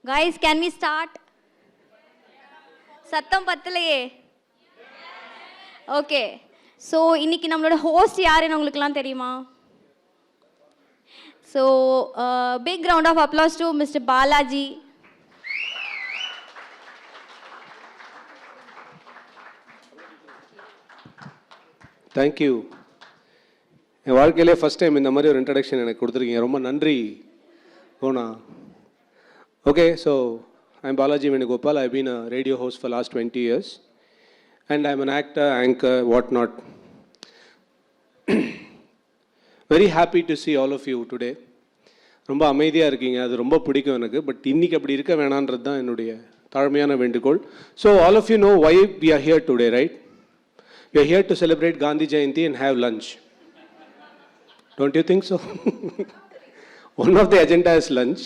Guys, can we start? சத்தம் பத்தலையே. Okay. So இன்னைக்கு நம்மளோட ஹோஸ்ட் யாருன்னு உங்களுக்குலாம் தெரியுமா? So big round of applause to mister Balaji. Thank you. என் வாழ்க்கையிலே ஃபஸ்ட் டைம் இந்த மாதிரி ஒரு இன்ட்ரடக்ஷன் எனக்கு கொடுத்துருக்கீங்க. ரொம்ப நன்றி போனா. Okay, so I'm Balaji Venugopal. I've been a radio host for last 20 years. And I'm an actor, anchor, whatnot. Very happy to see all of you today. ரொம்ப அமைதியாக இருக்கீங்க, அது ரொம்ப பிடிக்கும் எனக்கு. பட் இன்றைக்கி அப்படி இருக்க வேணான்றது தான் என்னுடைய தாழ்மையான வேண்டுகோள். So all of you know why we are here today, right? We are here to celebrate Gandhi Jayanti and have lunch. Don't you think so? One of the agenda is lunch.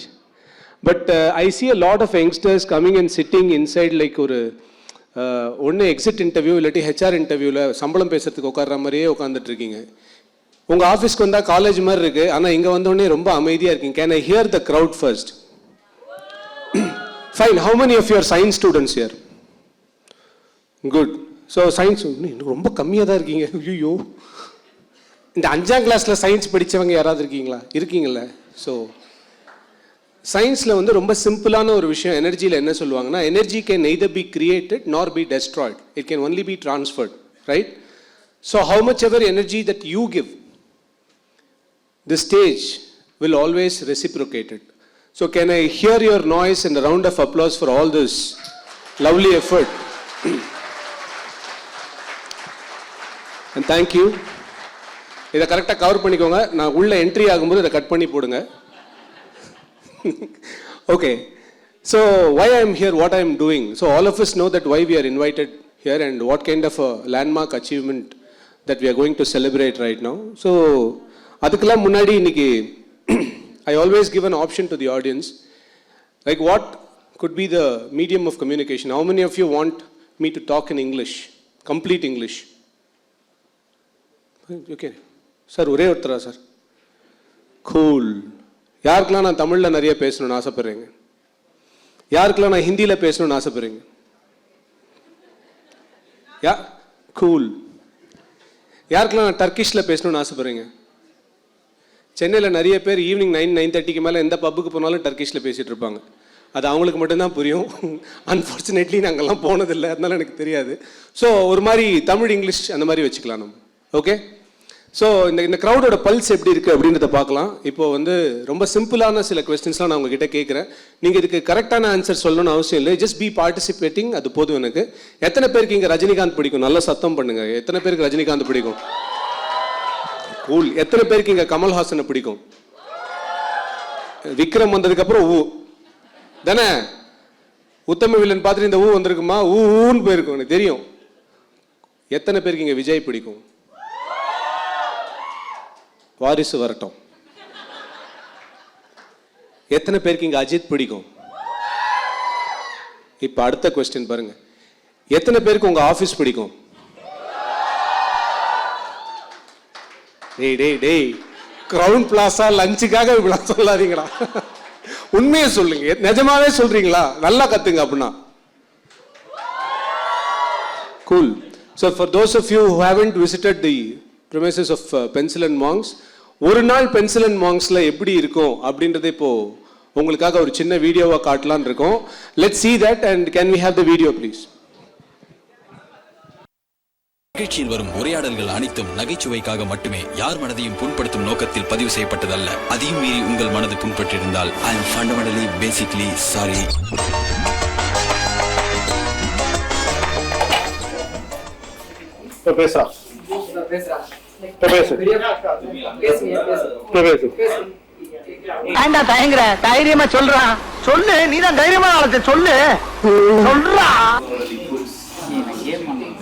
But I see a lot of youngsters coming and sitting inside like ஒரு ஒன்று exit interview இல்லாட்டி HR இன்டர்வியூவில் சம்பளம் பேசுறதுக்கு உட்கார்ற மாதிரியே உட்காந்துட்டு இருக்கீங்க. உங்கள் ஆஃபீஸ்க்கு வந்தால் காலேஜ் மாதிரி இருக்குது, ஆனால் இங்கே வந்தோடனே ரொம்ப அமைதியாக இருக்கீங்க. Can I hear the crowd first? Fine. How many of your science students here? Good. So science ரொம்ப கம்மியாக தான் இருக்கீங்க. ஐயோ, இந்த 5ஆம் கிளாஸில் சயின்ஸ் படித்தவங்க யாராவது இருக்கீங்களா? ஸோ சயின்ஸில் வந்து ரொம்ப சிம்பிளான ஒரு விஷயம் எனர்ஜியில் என்ன சொல்லுவாங்கன்னா, energy can neither be created nor be destroyed, it can only be transferred, right? So how much ever energy that you give, the stage will always reciprocate it. So can I hear your noise and round of applause for all this lovely effort. And thank you. இதை கரெக்டாக cover பண்ணிக்கோங்க. நான் உள்ள entry ஆகும்போது இதை cut பண்ணி போடுங்க. Okay, so why I am here, what I am doing. So all of us know that why we are invited here and what kind of a landmark achievement that we are going to celebrate right now. So adukala munadi iniki I always give an option to the audience, like what could be the medium of communication. How many of you want me to talk in English, complete English? Okay sir, ore ottara sir. Cool. யாருக்கெல்லாம் நான் தமிழில் நிறைய பேசணும்னு ஆசைப்பட்றீங்க? யாருக்கெல்லாம் நான் ஹிந்தியில் பேசணும்னு ஆசைப்பட்றீங்க? Cool. யாருக்கெல்லாம் நான் டர்க்கிஷில் பேசணும்னு ஆசைப்பட்றீங்க? சென்னையில் நிறைய பேர் ஈவினிங் 9-9:30 மேலே எந்த பப்புக்கு போனாலும் டர்க்கிஷில் பேசிகிட்டு இருப்பாங்க. அது அவங்களுக்கு மட்டும்தான் புரியும். அன்ஃபார்ச்சுனேட்லி நாங்கள்லாம் போனதில்லை, அதனால எனக்கு தெரியாது. ஸோ ஒரு மாதிரி தமிழ் இங்கிலீஷ் அந்த மாதிரி வச்சுக்கலாம் நம்ம. ஓகே, ஸோ இந்த க்ரௌடோட பல்ஸ் எப்படி இருக்குது அப்படின்றத பார்க்கலாம். இப்போது வந்து ரொம்ப சிம்பிளான சில கொஸ்டின்ஸ்லாம் நான் உங்ககிட்ட கேட்குறேன். நீங்கள் இதுக்கு கரெக்டான ஆன்சர் சொல்லணும்னு அவசியம் இல்லை, ஜஸ்ட் பி பார்ட்டிசிபேட்டிங், அது போதும் எனக்கு. எத்தனை பேருக்கு இங்கே ரஜினிகாந்த் பிடிக்கும்? நல்லா சத்தம் பண்ணுங்க. எத்தனை பேருக்கு ரஜினிகாந்த் பிடிக்கும்? கூல். எத்தனை பேருக்கு இங்கே கமல்ஹாசனை பிடிக்கும்? விக்ரம் வந்ததுக்கப்புறம் ஊ தானே, உத்தம வில்லன் பார்த்துட்டு இந்த ஊ வந்திருக்குமா, ஊன்னு போயிருக்கும், எனக்கு தெரியும். எத்தனை பேருக்கு இங்கே விஜய் பிடிக்கும்? வாரிசு வரட்டும். எத்தனை பேருக்கு இங்க அஜித் பிடிக்கும்? இப்ப அடுத்த क्वेश्चन பாருங்க. எத்தனை பேருக்கு உங்க ஆபீஸ் பிடிக்கும்? டேய் கிரவுன் பிளாசா லஞ்சுக்காக இப்படி சொல்லாதீங்களா. உண்மையை சொல்லுங்க, நிஜமாவே சொல்றீங்களா? நல்லா கத்துங்க அப்படின்னா. Cool. So for those of you who haven't visited the premises of Pencil and Monks, ஒரு நாள் பென்சில் அண்ட் மாங்க்ஸில் எப்படி இருக்கும் அப்படின்றத இப்போ உங்களுக்காக ஒரு சின்ன வீடியோவை காட்டலான்னு இருக்கோம். Let's see that and can we have the video please? நிகழ்ச்சியில் வரும் உரையாடல்கள் அனைத்தும் நகைச்சுவைக்காக மட்டுமே, யார் மனதையும் புண்படுத்தும் நோக்கத்தில் பதிவு செய்யப்பட்டதல்ல. அதையும் மீறி உங்கள் மனது புண்பட்டிருந்தால் I am fundamentally basically sorry. பேசா ஏண்டா தயங்குற? தைரியமா சொல்றான், சொல்லு. நீதான் தைரியமா ஆளத்தை சொல்லு, சொல்றா.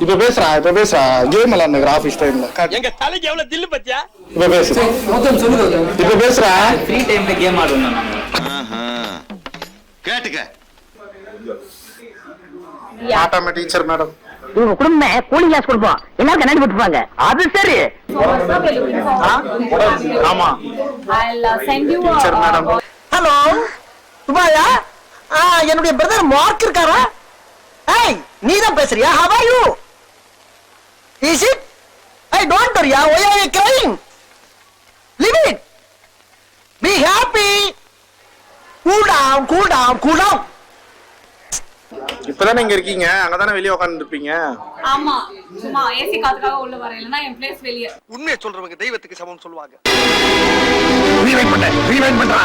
இப்ப பேசுறா கேம் விளையாடுற ஆபீஸ் டைம்ல. எங்க தலைக்கு எவ்வளவு தில்லு பத்தியா? இப்ப பேசுறா இப்ப பேசுறா ஃப்ரீ டைம்ல கேம் ஆடுறோம். கேட்டுக்க. ஆட்டோமே டீச்சர் மேடம், உங்க குடும்பம் கூலிங் கிளாஸ் கொடுப்போம், எல்லாரும் கண்ணாடி போட்டுப்பாங்க. அது சரி. ஆமா I'll send you teacher madam. Hello Subaya, என்னுடைய பிரதர் மார்க் இருக்காரா? ஏய் நீ தான் பேசுறியா? How are you? Is it? Hey, don't worry. Why are you crying? Leave it. Be happy. Cool down, cool down, cool down. இப்பதானே இங்க இருக்கீங்க, அங்கதானே வெளியே உட்கார்ந்து இருப்பீங்க. ஆமா, சும்மா ஏசி காத்துக்காக உள்ள வர, இல்லனா என் பிளேஸ் வெளியே. உண்மையை சொல்றவங்க தெய்வத்துக்கு சமம் சொல்லுவாங்க. ரீவைண்ட் பண்றா.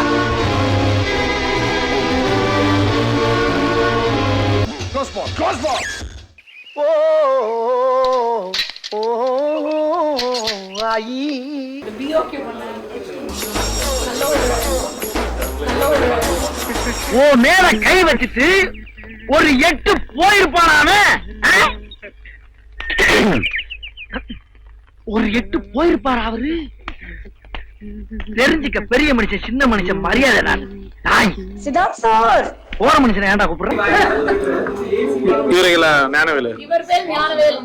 Close ball. ஆயி. பிஓகே பண்ணு. ஓ மேல கை வச்சிட்டு ஒரு 8 போயிருப்பானாமே. ஒரு 8 போயிருப்பாரா அவரு? தெரிஞ்சுக்க பெரிய மனுஷன் சின்ன மனுஷன் மரியாதை நான். சிதார்த் சார். போற மனுஷனை ஏன்டா கூப்பிடுறேன்? இவரையில ஞானவேலு. இவர் பேர் ஞானவேல்.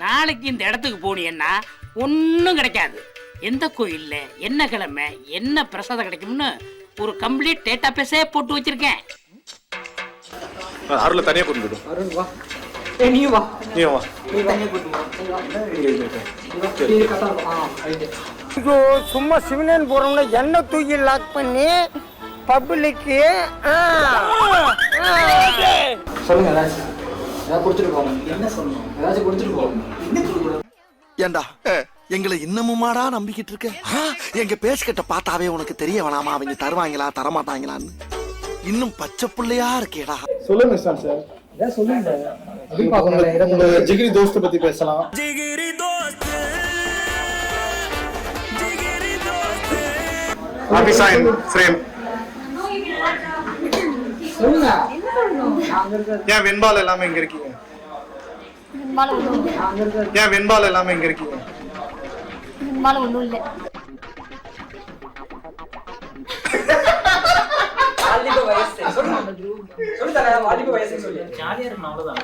நாளைக்கு இந்த இடத்துக்கு போனீங்கன்னா ஒன்னும் கிடைக்காது. எந்த கோயில்ல என்ன கிழமை என்ன பிரசாதம் கிடைக்கும்னு ஒரு கம்ப்ளீட் டேட்டா பேஸே போட்டு வச்சிருக்கேன். அருள தனியா கூட்டிட்டு போடு. அருள் வா. நீ வா. நீ தனியா கூட்டிட்டு வா. சும்மா சிவனேன் போறோம்னா என்ன தூக்கி லாக் பண்ணி பப்ளிக்கு சொல்லுங்க ஏதாவது கொடுத்துட்டு போங்க. என்ன சொல்லணும்? ஏதாச்சும் கொடுத்துட்டு போங்க. ஏண்டா எங்களை இன்னமுமாடா நம்பிக்கிட்டு இருக்க? எங்க பேசிக்கிட்ட பார்த்தாவே உனக்கு தெரிய வேணாமா அவங்க தருவாங்களா தரமாட்டாங்களான்னு? இன்னும் பச்சை பிள்ளையா இருக்கேடா. சொல்லுங்க சார். ஏதாவது சொல்லுங்க. உங்க ஜிகிரி தோஸ்த் பத்தி பேசலாம். ஆபீஸ் இன் ஃப்ரேம். சொல்லுங்க. ஏன் வெண்பால் எல்லாமே இங்க இருக்கீங்க? ஏன் வெண்பால் எல்லாமே இங்க இருக்கீங்க? ஒண்ணும் இல்ல. வாலிப வயசு. சொல்லு தல வாலிப வயசு சொல்லு. ஜாலியா இருக்கணும் அவ்வளவுதான்.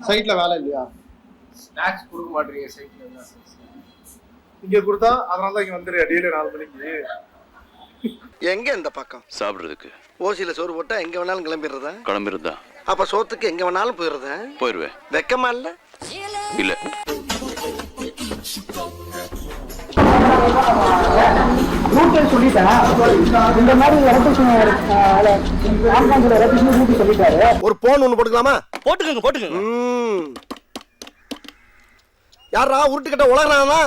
சைட்ல வேலை இல்லையா? ஸ்நாக்ஸ் கொடுக்க மாட்டீங்க சைட்ல என்ன? இங்க கொடுத்தா அதனால தான் இங்க வந்துரு டெய்லி 4 மணிக்கு. எங்க இந்த பக்கம் சாப்பிடுறதுக்கு ஓசியில சோறு போட்டா எங்க வேணாலும் கிளம்பிடுறதா? கிளம்பிருந்தா அப்ப சோத்துக்கு எங்க வேணாலும் போயிடுறதா? போயிருவேன். வெக்கமா இல்ல? இல்ல. ஒரு போன் ஒண்ணு போட்டுக்கலாமா? போட்டுக்கோங்க. யாரா உருட்டுக்கிட்ட உலகறானா?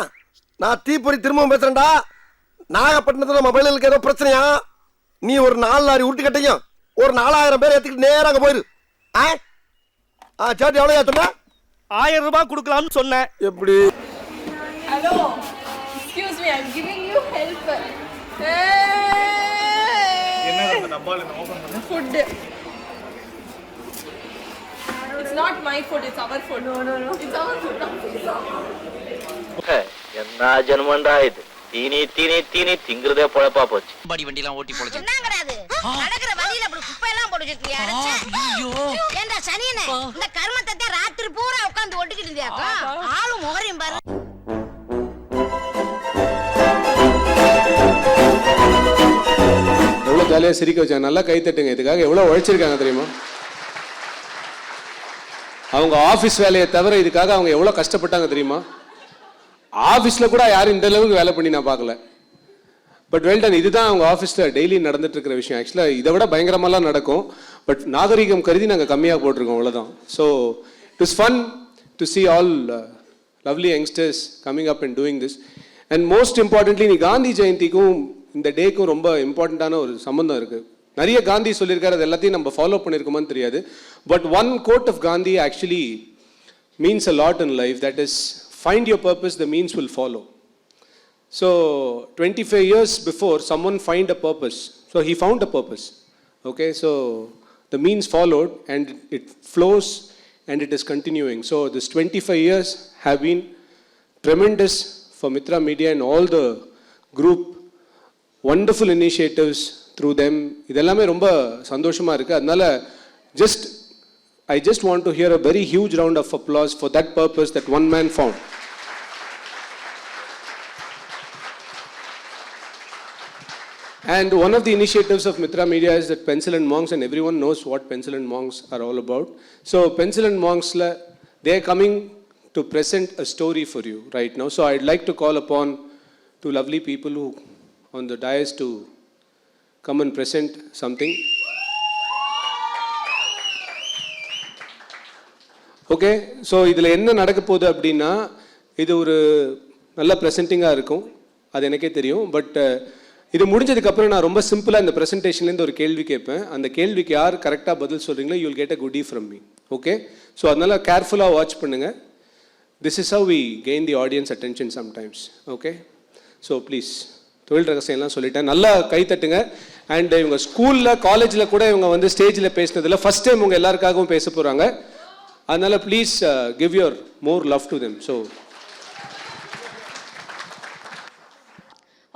நான் தீப்பொறி திரும்பவும் பேசுறேன்டா. நாகப்பட்டினத்துல மொபைலுக்கு ஏதோ பிரச்சனையா? நீ ஒரு 4 லாரி உருட்டுக்கட்டையும் ஒரு 4000 பேர் ஏத்திக்கிட்டு நேரா அங்க போயிரு. சாட்டி எவ்வளவு சொன்ன? 1000 ரூபாய் கொடுக்கலாம்னு சொன்னேன். எப்படி? Hello, excuse me, I am giving you help. என்ன அந்த டப்பால என்ன ஓபன் பண்ணு? Food. It's not my food, it's our food. No. It's our food. என்ன ஜென்மண்டா இது? தீனி திங்கிறதே பொழப்பா போச்சு. படி வண்டி எல்லாம் ஓட்டி போச்சு. என்ன கிடையாது. நடக்கிற வழியில அப்படி குப்பை எல்லாம் போட்டு வச்சிருக்கியா? ஐயோ. ஏண்டா சனியனே, இந்த கர்மத்தை ராத்திரி பூரா உட்கார்ந்து ஒட்டிக்கிட்டு இருந்தியாக்கா? ஆளு முகரையும் பாரு. எவ்வளோ ஜாலியாக சிரிக்க வச்சாங்க. நல்லா கை தட்டுங்க. இதுக்காக எவ்வளோ உழைச்சிருக்காங்க தெரியுமா? அவங்க ஆஃபீஸ் வேலையை தவிர இதுக்காக அவங்க எவ்வளோ கஷ்டப்பட்டாங்க தெரியுமா? ஆஃபீஸில் கூட யாரும் இந்த அளவுக்கு வேலை பண்ணி நான் பார்க்கல. பட் வெல்டன், இதுதான் அவங்க ஆஃபீஸில் டெய்லி நடந்துட்டு இருக்கிற விஷயம். ஆக்சுவலாக இதை விட பயங்கரமாலாம் நடக்கும். பட் நாகரிகம் கருதி நாங்கள் கம்மியாக போட்டிருக்கோம், அவ்வளோதான். So it is fun to C all lovely youngsters coming up and doing this. And most importantly நீ காந்தி ஜெயந்திக்கும் இந்த டேக்கும் ரொம்ப இம்பார்ட்டண்ட்டான ஒரு சம்பந்தம் இருக்குது. நிறைய காந்தி சொல்லியிருக்காரு, அது எல்லாத்தையும் நம்ம ஃபாலோ பண்ணியிருக்கோமான்னு தெரியாது. But one quote of Gandhi actually means a lot in life. That is find your purpose, the means will follow. So 25 years before, someone find a purpose. So he found a purpose. Okay, so the means followed and it flows and it is continuing. So this 25 years have been tremendous for Mitrra Media and all the group. Wonderful initiatives through them. இதெல்லாமே ரொம்ப சந்தோஷமா இருக்கு. அதனால I just want to hear a very huge round of applause for that purpose that one man found. And one of the initiatives of Mitrra Media is that Pencil and Monks, and everyone knows what Pencil and Monks are all about. So Pencil and Monks, they are coming to present a story for you right now. So I'd like to call upon two lovely people who on the dais to come and present something. Okay, so இதில் என்ன நடக்க போகுது அப்படின்னா, இது ஒரு நல்ல ப்ரெசென்டிங்காக இருக்கும், அது எனக்கே தெரியும். பட் இது முடிஞ்சதுக்கப்புறம் நான் ரொம்ப சிம்பிளாக இந்த ப்ரெசன்டேஷன்லேருந்து ஒரு கேள்வி கேட்பேன். அந்த கேள்விக்கு யார் கரெக்டாக பதில் சொல்கிறீங்களோ யூ வில் கெட் அ குட்டி ஃப்ரம் மீ. ஓகே, ஸோ அதனால் கேர்ஃபுல்லாக வாட்ச் பண்ணுங்கள். This is how we gain the audience attention sometimes. Okay, so please, தொழில் ரகசியம்லாம் சொல்லிட்டேன், நல்லா கை தட்டுங்க. அண்ட் இவங்க ஸ்கூலில் காலேஜில் கூட இவங்க வந்து ஸ்டேஜில் பேசினதில் ஃபஸ்ட் டைம் உங்கள் எல்லாருக்காகவும் பேச போகிறாங்க. அதனால் please give your more love to them. So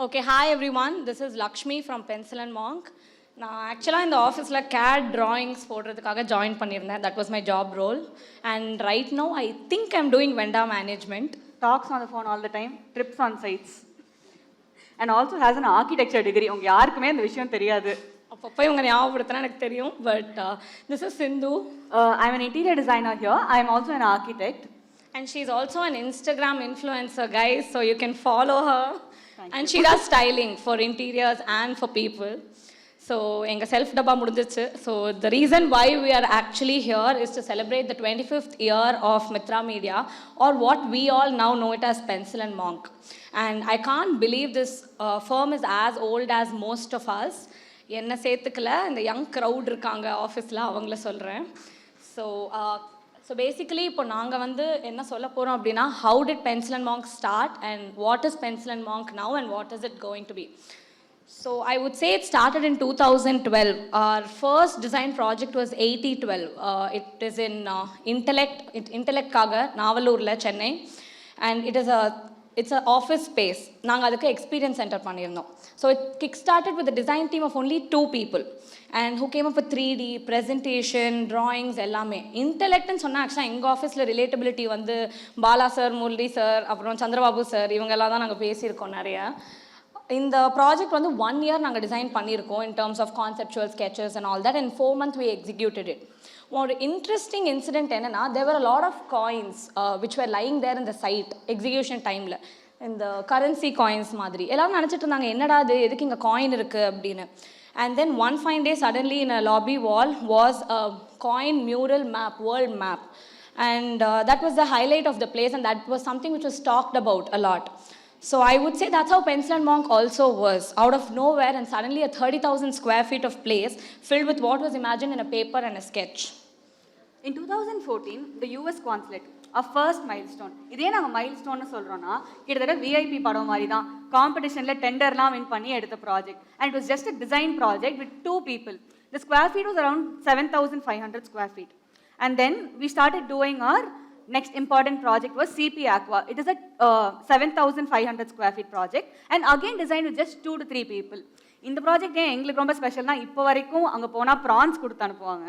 Okay, hi everyone. This is Lakshmi from Pencil and Monk. நான் ஆக்சுவலாக இந்த ஆஃபீஸில் CAD drawings போடுறதுக்காக ஜாயின் பண்ணியிருந்தேன். That was my job role. And right now I think I'm doing vendor management. Talks on the phone all the time, trips on sites. And also has an architecture degree. உங்க யாருக்குமே இந்த விஷயம் தெரியாது. அப்பப்போ இவங்க ஞாபகப்படுத்தினா எனக்கு தெரியும். But this is Sindhu. I'm an interior designer here. I'm also an architect. And she's also an Instagram influencer, guys. So you can follow her. And she does styling for interiors and for people. So enga self dabba mudindichu. So the reason why we are actually here is to celebrate the 25th year of Mitrra Media, or what we all now know it as Pencil and Monk. And I can't believe this firm is as old as most of us. என்ன சேர்த்துக்கல, இந்த young crowd இருக்காங்க ஆஃபீஸில், அவங்கள சொல்கிறேன். So basically இப்போ நாங்கள் வந்து என்ன சொல்ல போகிறோம் அப்படின்னா, how did Pencil and Monk start and what is Pencil and Monk now and what is it going to be. So I would say it started in 2012. Our first design project was 8012. It is in Intellect-kaga, Navalurla, Chennai. And it's an office space. நாங்கள் அதுக்கு experience centre பண்ணியிருந்தோம். So it kick-started with a design team of only 2 people. And who came up with 3D, presentation, drawings, எல்லாமே. Intellect-ன்னு சொன்னால் ஆக்சுவலாக எங்கள் ஆஃபீஸில் relatability வந்து Bala sir, Murali sir, அப்புறம் சந்திரபாபு சார், இவங்கெல்லாம் தான் நாங்கள் பேசியிருக்கோம் நிறையா. இந்த ப்ராஜெக்ட் வந்து 1 year நாங்கள் டிசைன் பண்ணியிருக்கோம் in terms of conceptual sketches and all that, and 4 months we executed it. ஒரு இன்ட்ரெஸ்டிங் இன்சிடென்ட் என்னன்னா, there were a lot of coins which were lying there in the site execution டைமில். இந்த currency coins மாதிரி எல்லாரும் நினச்சிட்டு இருந்தாங்க, என்னடா அது, எதுக்கு இங்கே காயின் இருக்குது அப்படின்னு. And then one fine day suddenly in a lobby wall was a coin mural map, world map. And that was the highlight of the place, and that was something which was talked about a lot. So I would say that's how Pencil and Monk also was. Out of nowhere, and suddenly a 30,000 square feet of place filled with what was imagined in a paper and a sketch. In 2014, the US consulate, our first milestone. இதே நாங்கள் மைல்ஸ்டோன்னு சொல்கிறோன்னா, கிட்டத்தட்ட VIP படம் மாதிரி தான். காம்படிஷனில் டெண்டர்லாம் win பண்ணி எடுத்த project. And it was just a design project with 2 people. The square feet was around 7,500 square feet. And then we started doing our next important project was CP Aqua. It is a 7,500 square feet project. And again designed with just 2 to 3 people. இந்த project ஏன் எங்களுக்கு ரொம்ப ஸ்பெஷல்னா, இப்போ வரைக்கும் அங்கே போனால் prawns கொடுத்து அனுப்புவாங்க.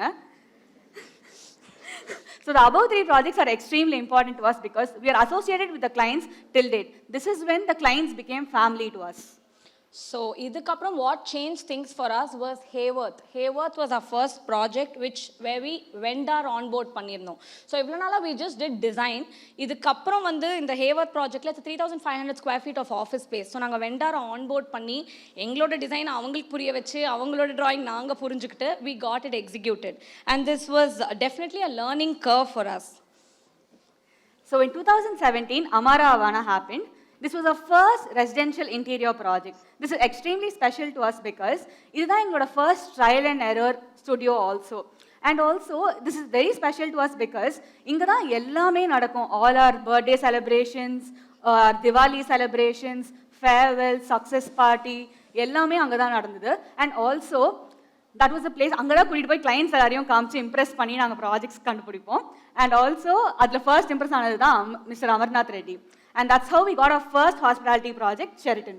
So the above 3 projects are extremely important to us because we are associated with the clients till date. This is when the clients became family to us. So இதுக்கப்புறம் what changed things for us was Hayworth. Hayworth was our first project where we vendor onboard பண்ணியிருந்தோம். So இவ்வளோ நாளாக we just did design. இதுக்கப்புறம் வந்து இந்த Hayworth projectல 3,500 square feet of office space. So நாங்கள் vendor onboard பண்ணி எங்களோட டிசைன் அவங்களுக்கு புரிய வச்சு அவங்களோட drawing நாங்கள் புரிஞ்சுக்கிட்டு we got it executed. And this was definitely a learning curve for us. So in 2017, Amara Avana happened. This was our first residential interior project. This is extremely special to us because this is our first trial and error studio also. And also, this is very special to us because ingada ellame nadakum. All our birthday celebrations, Diwali celebrations, farewell, success party, ellame anga da nadandhudu. And also, that was the place angada கூட்டிட்டு போய் clients எல்லாரையும் காமிச்சு impress பண்ணி நாங்க projects கண்டுபிடிப்போம். And also, அதுல first impress ஆனது தான் Mr. Amarnath Reddy. And that's how we got our first hospitality project, Sheraton.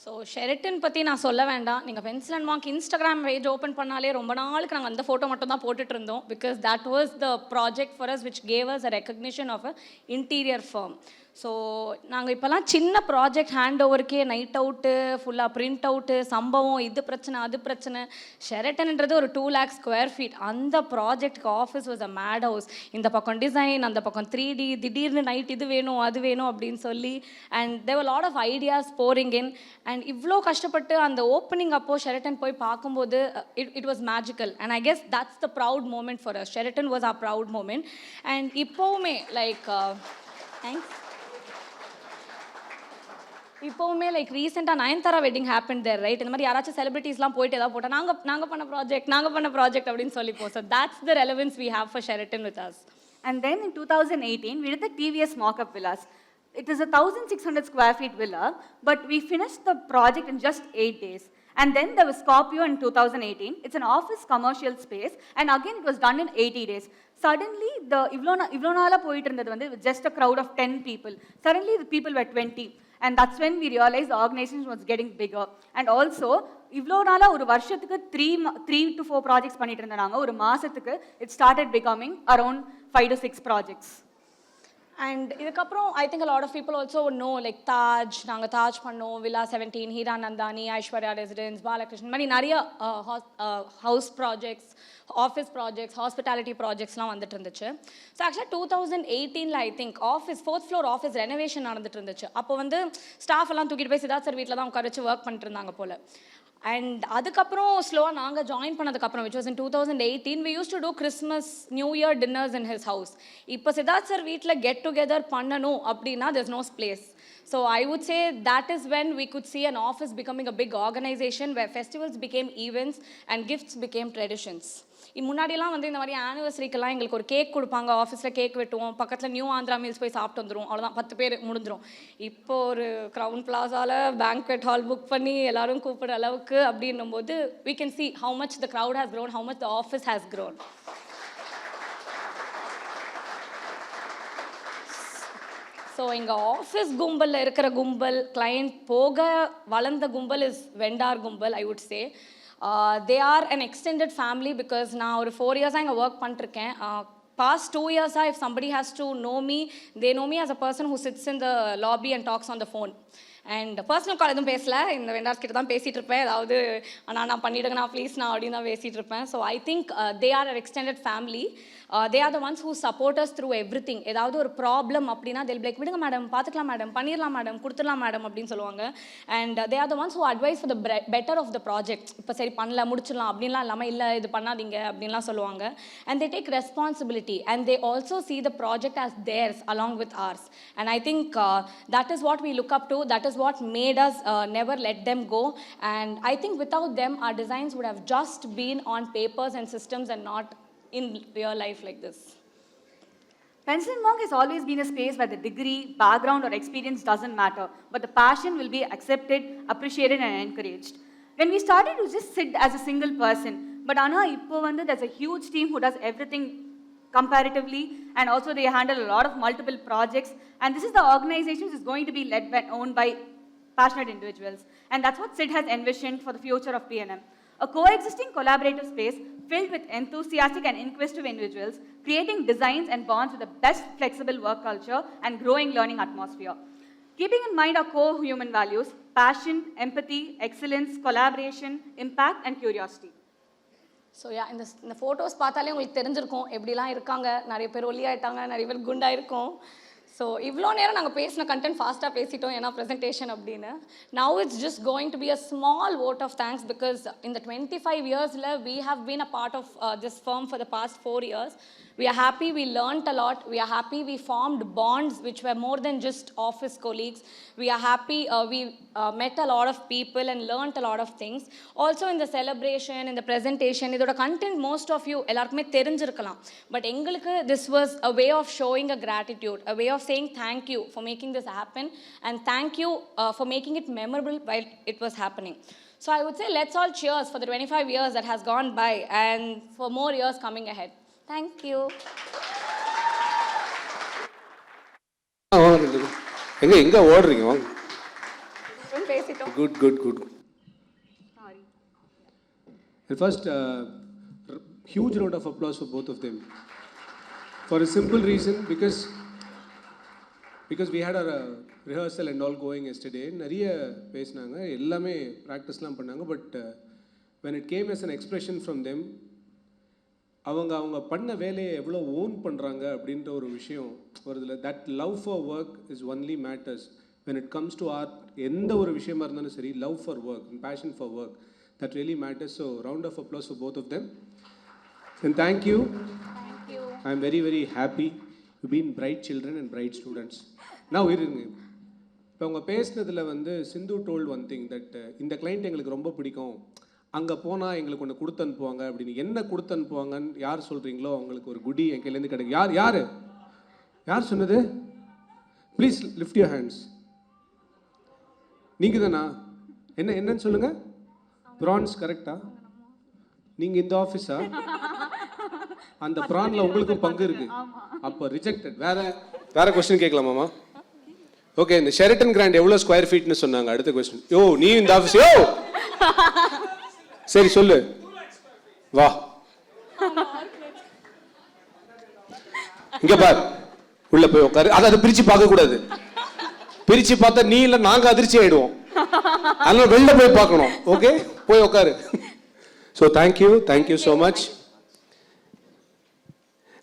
So Sheraton பற்றி நான் சொல்ல வேண்டாம். நீங்கள் pencil and mark Instagram page open பண்ணாலே ரொம்ப நாளுக்கு நாங்கள் அந்த ஃபோட்டோ மட்டும் தான் போட்டுட்டு இருந்தோம். Because that was the project for us which gave us a recognition of a interior firm. So நாங்கள் இப்போல்லாம் சின்ன ப்ராஜெக்ட் ஹேண்ட் ஓவருக்கே நைட் அவுட்டு ஃபுல்லாக பிரிண்ட் அவுட்டு சம்பவம் இது பிரச்சனை அது பிரச்சனை. ஷெரட்டன்ன்றது ஒரு 2 lakh square feet. அந்த ப்ராஜெக்ட்க்கு office was a mad house. இந்த பக்கம் டிசைன், அந்த பக்கம் 3D, திடீர்னு நைட் இது வேணும் அது வேணும் அப்படின்னு சொல்லி. And there were lot of ideas pouring in. அண்ட் இவ்வளோ கஷ்டப்பட்டு அந்த ஓப்பனிங் அப்போது ஷெரட்டன் போய் பார்க்கும்போது it was magical. And I guess that's the proud moment for us. Sheraton was our proud moment. And இப்போவுமே லைக் தேங்க்ஸ். இப்போவுமே லைக் ரீசெண்டாக Nayanthara wedding happen there right. இந்த மாதிரி யாராச்சும் செலிபிரிட்டிஸ்லாம் போயிட்டு ஏதாவது போட்டால் நாங்கள் பண்ண ப்ராஜெக்ட் அப்படின்னு சொல்லி போ. So that's the relevance we have for Sheraton with us. And then in 2018, we did the TVS mock-up villas. It is a 1,600 square feet villa, but we finished the project in just 8 days. And then there was Scorpio in 2018. It's an office commercial space, and again it was done in 80 days. Suddenly, the Ivlonala poit irundhathu with just a crowd of 10 people. Suddenly, the people were 20. And that's when we realized the organization was getting bigger. And also, Ivlonala ஒரு வருஷத்துக்கு 3 to 4 projects பண்ணிட்டு இருந்தாங்க. ஒரு மாசத்துக்கு it started becoming around 5 to 6 projects. And இதுக்கப்புறம் I think a lot of people also would know like Taj, நாங்கள் தாஜ் பண்ணோம், villa 17, Heera Nandani, Aishwarya residence, Balakrishnan, மாதிரி நிறைய house projects, office projects, hospitality ப்ராஜெக்ட்ஸ்லாம் வந்துட்டு இருந்துச்சு. ஸோ ஆக்சுவலாக 2018 I think office 4th floor office renovation நடந்துட்டு இருந்துச்சு. அப்போ வந்து ஸ்டாஃப் எல்லாம் தூக்கிட்டு போய் சித்தார்த் சார் வீட்டில் தான் உட்கார வச்சு ஒர்க் பண்ணிட்டு இருந்தாங்க போல். அண்ட் அதுக்கப்புறம் ஸ்லோவாக நாங்கள் ஜாயின் பண்ணதுக்கப்புறம் which was in 2018 we used to do Christmas New Year dinners in his house. இப்போ சித்தார்த் சார் வீட்டில் கெட் டுகெதர் பண்ணணும் அப்படின்னா there's no place. So I would say that is when we could see an office becoming a big organization where festivals became events and gifts became traditions. முன்னாடிலாம் வந்து இந்த மாதிரி ஆனிவர்சரிக்கெல்லாம் எங்களுக்கு ஒரு கேக் கொடுப்பாங்க, ஆஃபீஸில் கேக் வெட்டுவோம், பக்கத்தில் நியூ ஆந்திரா மீல்ஸ் போய் சாப்பிட்டு வந்துடும், அவ்வளோதான் 10 பேர் முடிஞ்சிடும். இப்போ ஒரு க்ரௌன் பிளாஸாவில் பேங்க்வெட் ஹால் புக் பண்ணி எல்லாரும் கூப்பிடுற அளவுக்கு அப்படின்னும் போது we can see how much the crowd has grown, how much the office has grown. So எங்கள் ஆஃபீஸ் கும்பலில் இருக்கிற கும்பல், கிளைண்ட் போக வளர்ந்த கும்பல் இஸ் வெண்டார் கும்பல். I would say they are an extended family because நான் ஒரு 4 years இங்கே ஒர்க் பண்ணிருக்கேன். past 2 years if somebody has to know me, they know me as a person who sits in the lobby and talks on the phone. And personal call எதுவும் பேசல, இந்த vendors கிட்ட தான் பேசிகிட்டு இருப்பேன். ஏதாவது நான் பண்ணிவிடுங்கண்ணா ப்ளீஸ்ண்ணா அப்படின்னு தான் பேசிகிட்டு இருப்பேன். So I think they are are extended family. They are the ones who support us through everything. ஏதாவது ஒரு ப்ராப்ளம் அப்படின்னா they'll be like, விடுங்க மேடம், பார்த்துக்கலாம் மேடம், பண்ணிடலாம் மேடம், கொடுத்துடலாம் மேடம் அப்படின்னு சொல்லுவாங்க. And they are the ones who advise for the better off the project. இப்போ சரி பண்ணல முடிச்சிடலாம் அப்படின்லாம் இல்லாமல் இல்லை இது பண்ணாதீங்க அப்படின்லாம் சொல்லுவாங்க. And they take responsibility and they also see the project as theirs along with ours. And I think that is what we look up to. That is what made us never let them go. And I think without them our designs would have just been on papers and systems and not in real life like this. Pencil Monk has always been a space where the degree, background or experience doesn't matter, but the passion will be accepted, appreciated and encouraged. When we started to just sit as a single person, but Anna இப்போ வந்து there's a huge team who does everything comparatively, and also they handle a lot of multiple projects, and this is the organization which is going to be led by, owned by passionate individuals, and that's what Sid has envisioned for the future of PNM. A coexisting collaborative space filled with enthusiastic and inquisitive individuals, creating designs and bonds with the best flexible work culture and growing learning atmosphere. Keeping in mind our core human values, passion, empathy, excellence, collaboration, impact and curiosity. So இந்த photos பார்த்தாலே உங்களுக்கு தெரிஞ்சிருக்கும் எப்படிலாம் இருக்காங்க. நிறைய பேர் ஒல்லியாயிட்டாங்க, நிறைய பேர் குண்டாயிருக்கும். ஸோ இவ்வளோ நேரம் நாங்கள் பேசின கண்டென்ட் ஃபாஸ்ட்டாக பேசிட்டோம் ஏன்னா ப்ரெசன்டேஷன் அப்படின்னு. Now it's just going to be a small vote of thanks because இந்த 25 yearsல we have been a part of this firm for the past 4 years. We are happy we learnt a lot. We are happy we formed bonds which were more than just office colleagues. We are happy we met a lot of people and learnt a lot of things. Also in the celebration, in the presentation, இதோட content most of you எல்லாருக்குமே தெரிஞ்சிருக்கலாம். But எங்களுக்கு this was a way of showing a gratitude, a way of saying thank you for making this happen and thank you for making it memorable while it was happening. So I would say let's all cheers for the 25 years that has gone by and for more years coming ahead. Thank you. எங்க ஓடுறீங்க? வாங்க. பேசிட்டோம். Good. Sorry. First, huge round of applause for both of them. For a simple reason, because because we had a rehearsal and all going yesterday. நிறைய பேசினாங்க, எல்லாமே ப்ராக்டிஸ்லாம் பண்ணாங்க. But when it came as an expression from them, அவங்க பண்ண வேலையை எவ்வளோ own பண்ணுறாங்க அப்படின்ற ஒரு விஷயம் வருதுல. That love for work is only matters when it comes to art. எந்த ஒரு விஷயமா இருந்தாலும் சரி, love for work and passion for work, that really matters. So round of applause for both of them. And thank you. I am very very happy. You've been bright children and bright students. Now இருங்க, இப்போ அவங்க பேசினதில் வந்து சிந்து told one thing that இந்த client எங்களுக்கு ரொம்ப பிடிக்கும், அங்கே போனால் எங்களுக்கு ஒன்று கொடுத்து அனுப்புவாங்க அப்படின்னு. என்ன கொடுத்து அனுப்புவாங்கன்னு யார் சொல்கிறீங்களோ அவங்களுக்கு ஒரு குடி என் கையிலேருந்து கிடைக்கும். யார் சொன்னது? Please lift your hands. நீங்கள் தானா? என்னன்னு சொல்லுங்கள். ப்ரான்ஸ் கரெக்டா? நீங்கள் இந்த ஆஃபீஸா? அந்த ப்ரானில் உங்களுக்கும் பங்கு இருக்குது. அப்போ ரிஜெக்டட். வேற கொஸ்டின் கேட்கலாமாம்மா? ஓகே, இந்த ஷெரட்டன் கிராண்ட் எவ்வளோ ஸ்கொயர் ஃபீட்னு சொன்னாங்க. அடுத்த கொஸ்டின். யோ நீ இந்த ஆஃபீஸ் யோ சரி சொல்லு. வா இங்க பார், உள்ள போய் உட்காரு. அதை பிரிச்சு பார்க்க கூடாது. பிரிச்சு பார்த்தா நீ இல்லை நாங்க அதிர்ச்சி ஆயிடுவோம். அதனால வெளில போய் பார்க்கணும். ஓகே, போய் உட்காரு. So thank you so much.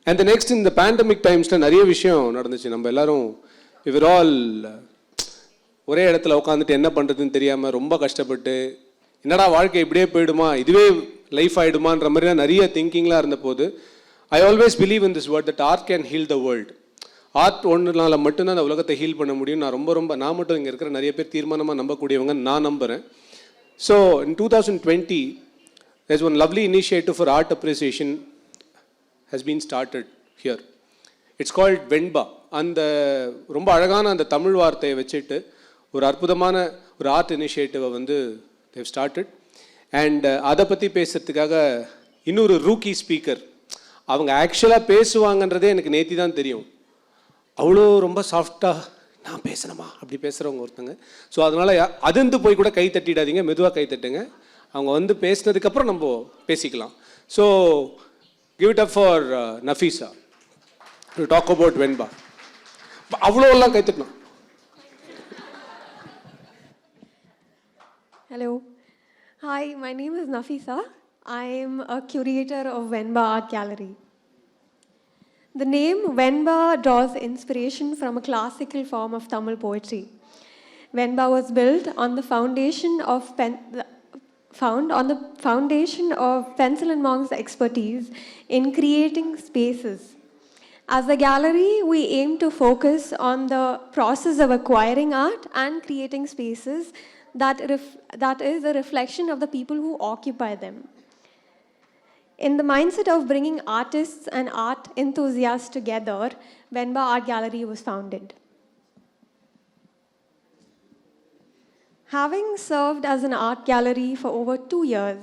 And the next, இந்த பேண்டமிக் டைம்ஸில் நிறைய விஷயம் நடந்துச்சு. நம்ம எல்லாரும் இவர் ஆல் ஒரே இடத்துல உட்காந்துட்டு என்ன பண்ணுறதுன்னு தெரியாமல் ரொம்ப கஷ்டப்பட்டு, என்னடா வாழ்க்கை இப்படியே போயிடுமா, இதுவே லைஃப் ஆகிடுமான்ற மாதிரி நிறைய திங்கிங்லாம் இருந்த போது, I always believe in this word that art can heal the world. Art ஒன்றுனால மட்டும்தான் அந்த உலகத்தை ஹீல் பண்ண முடியும். நான் மட்டும் இங்கே இருக்கிற நிறைய பேர் தீர்மானமாக நம்பக்கூடியவங்க, நான் நம்புகிறேன். So in 2020 there's one lovely initiative for art appreciation has been started here. It's called வெண்பா. அந்த ரொம்ப அழகான அந்த தமிழ் வார்த்தையை வச்சுட்டு ஒரு அற்புதமான ஒரு ஆர்ட் இனிஷியேட்டிவை வந்து they've started. அண்ட் அதை பற்றி பேசுகிறதுக்காக இன்னொரு ரூக்கி ஸ்பீக்கர், அவங்க ஆக்சுவலாக பேசுவாங்கன்றதே எனக்கு நேத்தி தான் தெரியும். அவ்வளோ ரொம்ப சாஃப்டாக நான் பேசணுமா அப்படி பேசுகிறவங்க ஒருத்தங்க. ஸோ அதனால் அதிர்ந்து போய் கூட கை தட்டிடாதீங்க, மெதுவாக கை தட்டுங்க. அவங்க வந்து பேசினதுக்கப்புறம் நம்ம பேசிக்கலாம். So give it up for Nafeesa to talk about Venba. அவ்வளோலாம் கை தட்டணும். Hello. Hi, my name is Nafisa. I am a curator of Venba Art Gallery. The name Venba draws inspiration from a classical form of Tamil poetry. Venba was built on the foundation of Pencil and Monk's expertise in creating spaces. As a gallery, we aim to focus on the process of acquiring art and creating spaces that is a reflection of the people who occupy them. In the mindset of bringing artists and art enthusiasts together, Venba Art Gallery was founded. Having served as an art gallery for over 2 years,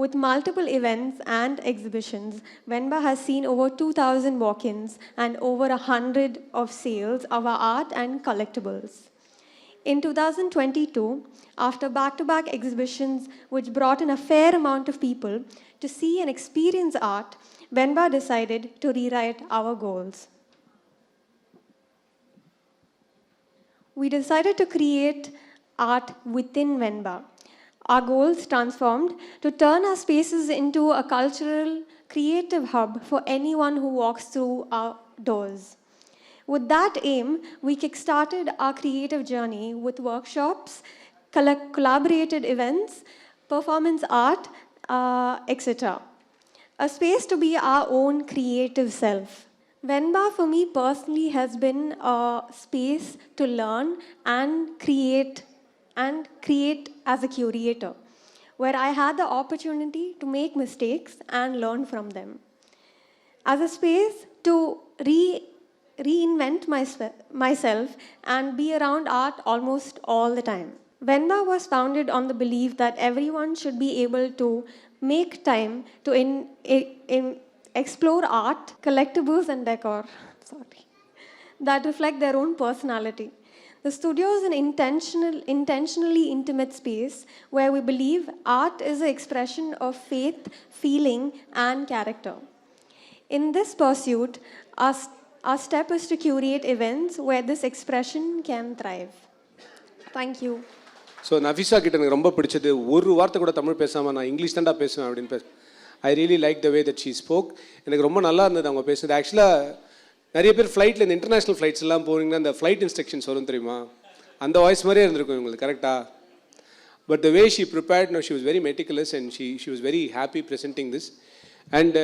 with multiple events and exhibitions, Venba has seen over 2,000 walk-ins and over 100 of sales of our art and collectibles. In 2022, after back-to-back exhibitions which brought in a fair amount of people to see and experience art, Venba decided to rewrite our goals. We decided to create art within Venba. Our goals transformed to turn our spaces into a cultural, creative hub for anyone who walks through our doors. With that aim, we kickstarted our creative journey with workshops, collaborated events, performance art, etc. A space to be our own creative self. Venba for me personally has been a space to learn and create as a curator, where I had the opportunity to make mistakes and learn from them. As a space to reinvent myself and be around art almost all the time. Venba was founded on the belief that everyone should be able to make time to explore art, collectibles and decor that reflect their own personality. The studio is an intentionally intimate space where we believe art is an expression of faith, feeling, and character. In this pursuit, Our step is to curate events where this expression can thrive. Thank you. So Nafisa கிட்ட எனக்கு ரொம்ப பிடிச்சது, ஒரு வார்த்தை கூட தமிழ் பேசாமல் நான் English தான்டா பேசுவேன் அப்படின்னு I really like the way that she spoke. எனக்கு ரொம்ப நல்லா இருந்தது அவங்க பேசுனது. ஆக்சுவலாக நிறைய பேர் ஃப்ளைட்டில் இந்த இன்டர்நேஷ்னல் ஃப்ளைட்ஸ் எல்லாம் போனீங்கன்னா அந்த ஃப்ளைட் இன்ஸ்ட்ரக்ஷன்ஸ் வரும் தெரியுமா, அந்த வாய்ஸ் மாதிரியே இருந்திருக்கும் இவங்களுக்கு, கரெக்டாக. But the way she prepared, she was very meticulous and she was very happy presenting this. And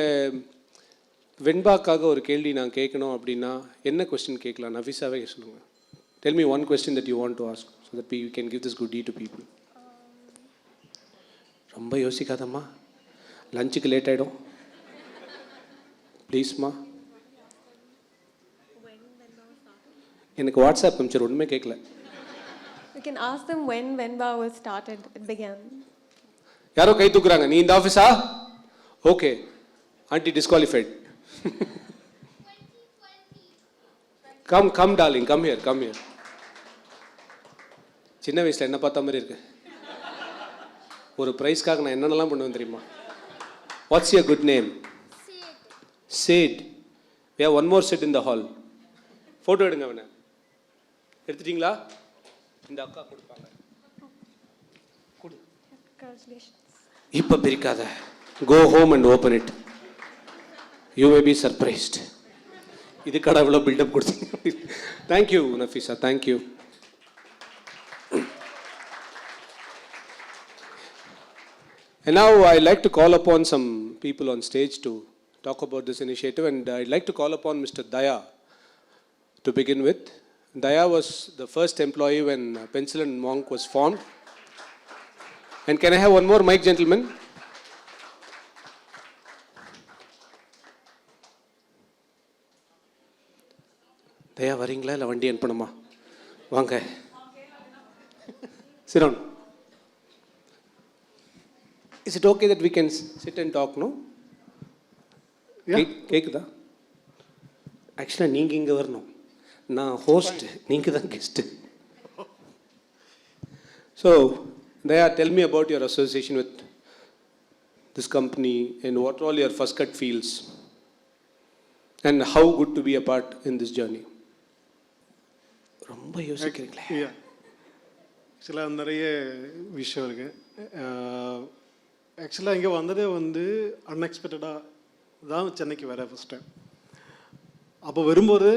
வெண்பாக்காக ஒரு கேள்வி நான் கேட்கணும் அப்படின்னா என்ன கொஸ்டின் கேட்கலாம்? நஃபிசாவே சொல்லுங்கள். Tell me one question that you want to ask so that we can give this goodie to people. ரொம்ப யோசிக்காதம்மா, லஞ்சுக்கு லேட் ஆகிடும் ப்ளீஸ்மா. எனக்கு வாட்ஸ்அப் அனுப்பிச்சு ஒன்றுமே கேட்கல. You can ask them when Venba was started, it began. யாரோ கை தூக்குறாங்க. நீ இந்த ஆஃபீஸா? Okay, aunty disqualified. Come darling, come here. சின்ன வயசில் என்ன பார்த்த மாதிரி இருக்கு. ஒரு ப்ரைஸ்க்காக நான் என்னென்னலாம் பண்ணுவேன் தெரியுமா? What's your good name? சேட். We have one more set in the hall. Photo எடுங்க. அவனை எடுத்துட்டீங்களா? இந்த அக்கா கொடுப்பாங்க. இப்போ பிரிக்காத. Go home and open it. You may be surprised. இதுக்கான இவ்வளோ பில்டப் கொடுத்தீங்க. Thank you Nafeesa, thank you. And now I'd like to call upon some people on stage to talk about this initiative, and I'd like to call upon Mr. Daya to begin with. Daya was the first employee when Pencil and Monk was formed. And can I have one more mic, gentlemen? தயா வரீங்களா இல்லை வண்டி அனுப்பணுமா? வாங்க. Sit down. Is it okay that we can sit and talk, no? கேக்குதா? ஆக்சுவலாக நீங்கள் இங்கே வரணும், நான் ஹோஸ்ட், நீங்கள் தான் guest. So Daya, tell me about your association with this company and what all your first cut feels and how good to be a part in this journey. ரொம்ப யோசிக்கிறீங்களே. ஆக்சுவலாக நிறைய விஷயம் இருக்குது. ஆக்சுவலாக இங்கே வந்ததே அன்எக்ஸ்பெக்டடாக தான் சென்னைக்கு வர ஃபஸ்ட் டைம். அப்போ வரும்போது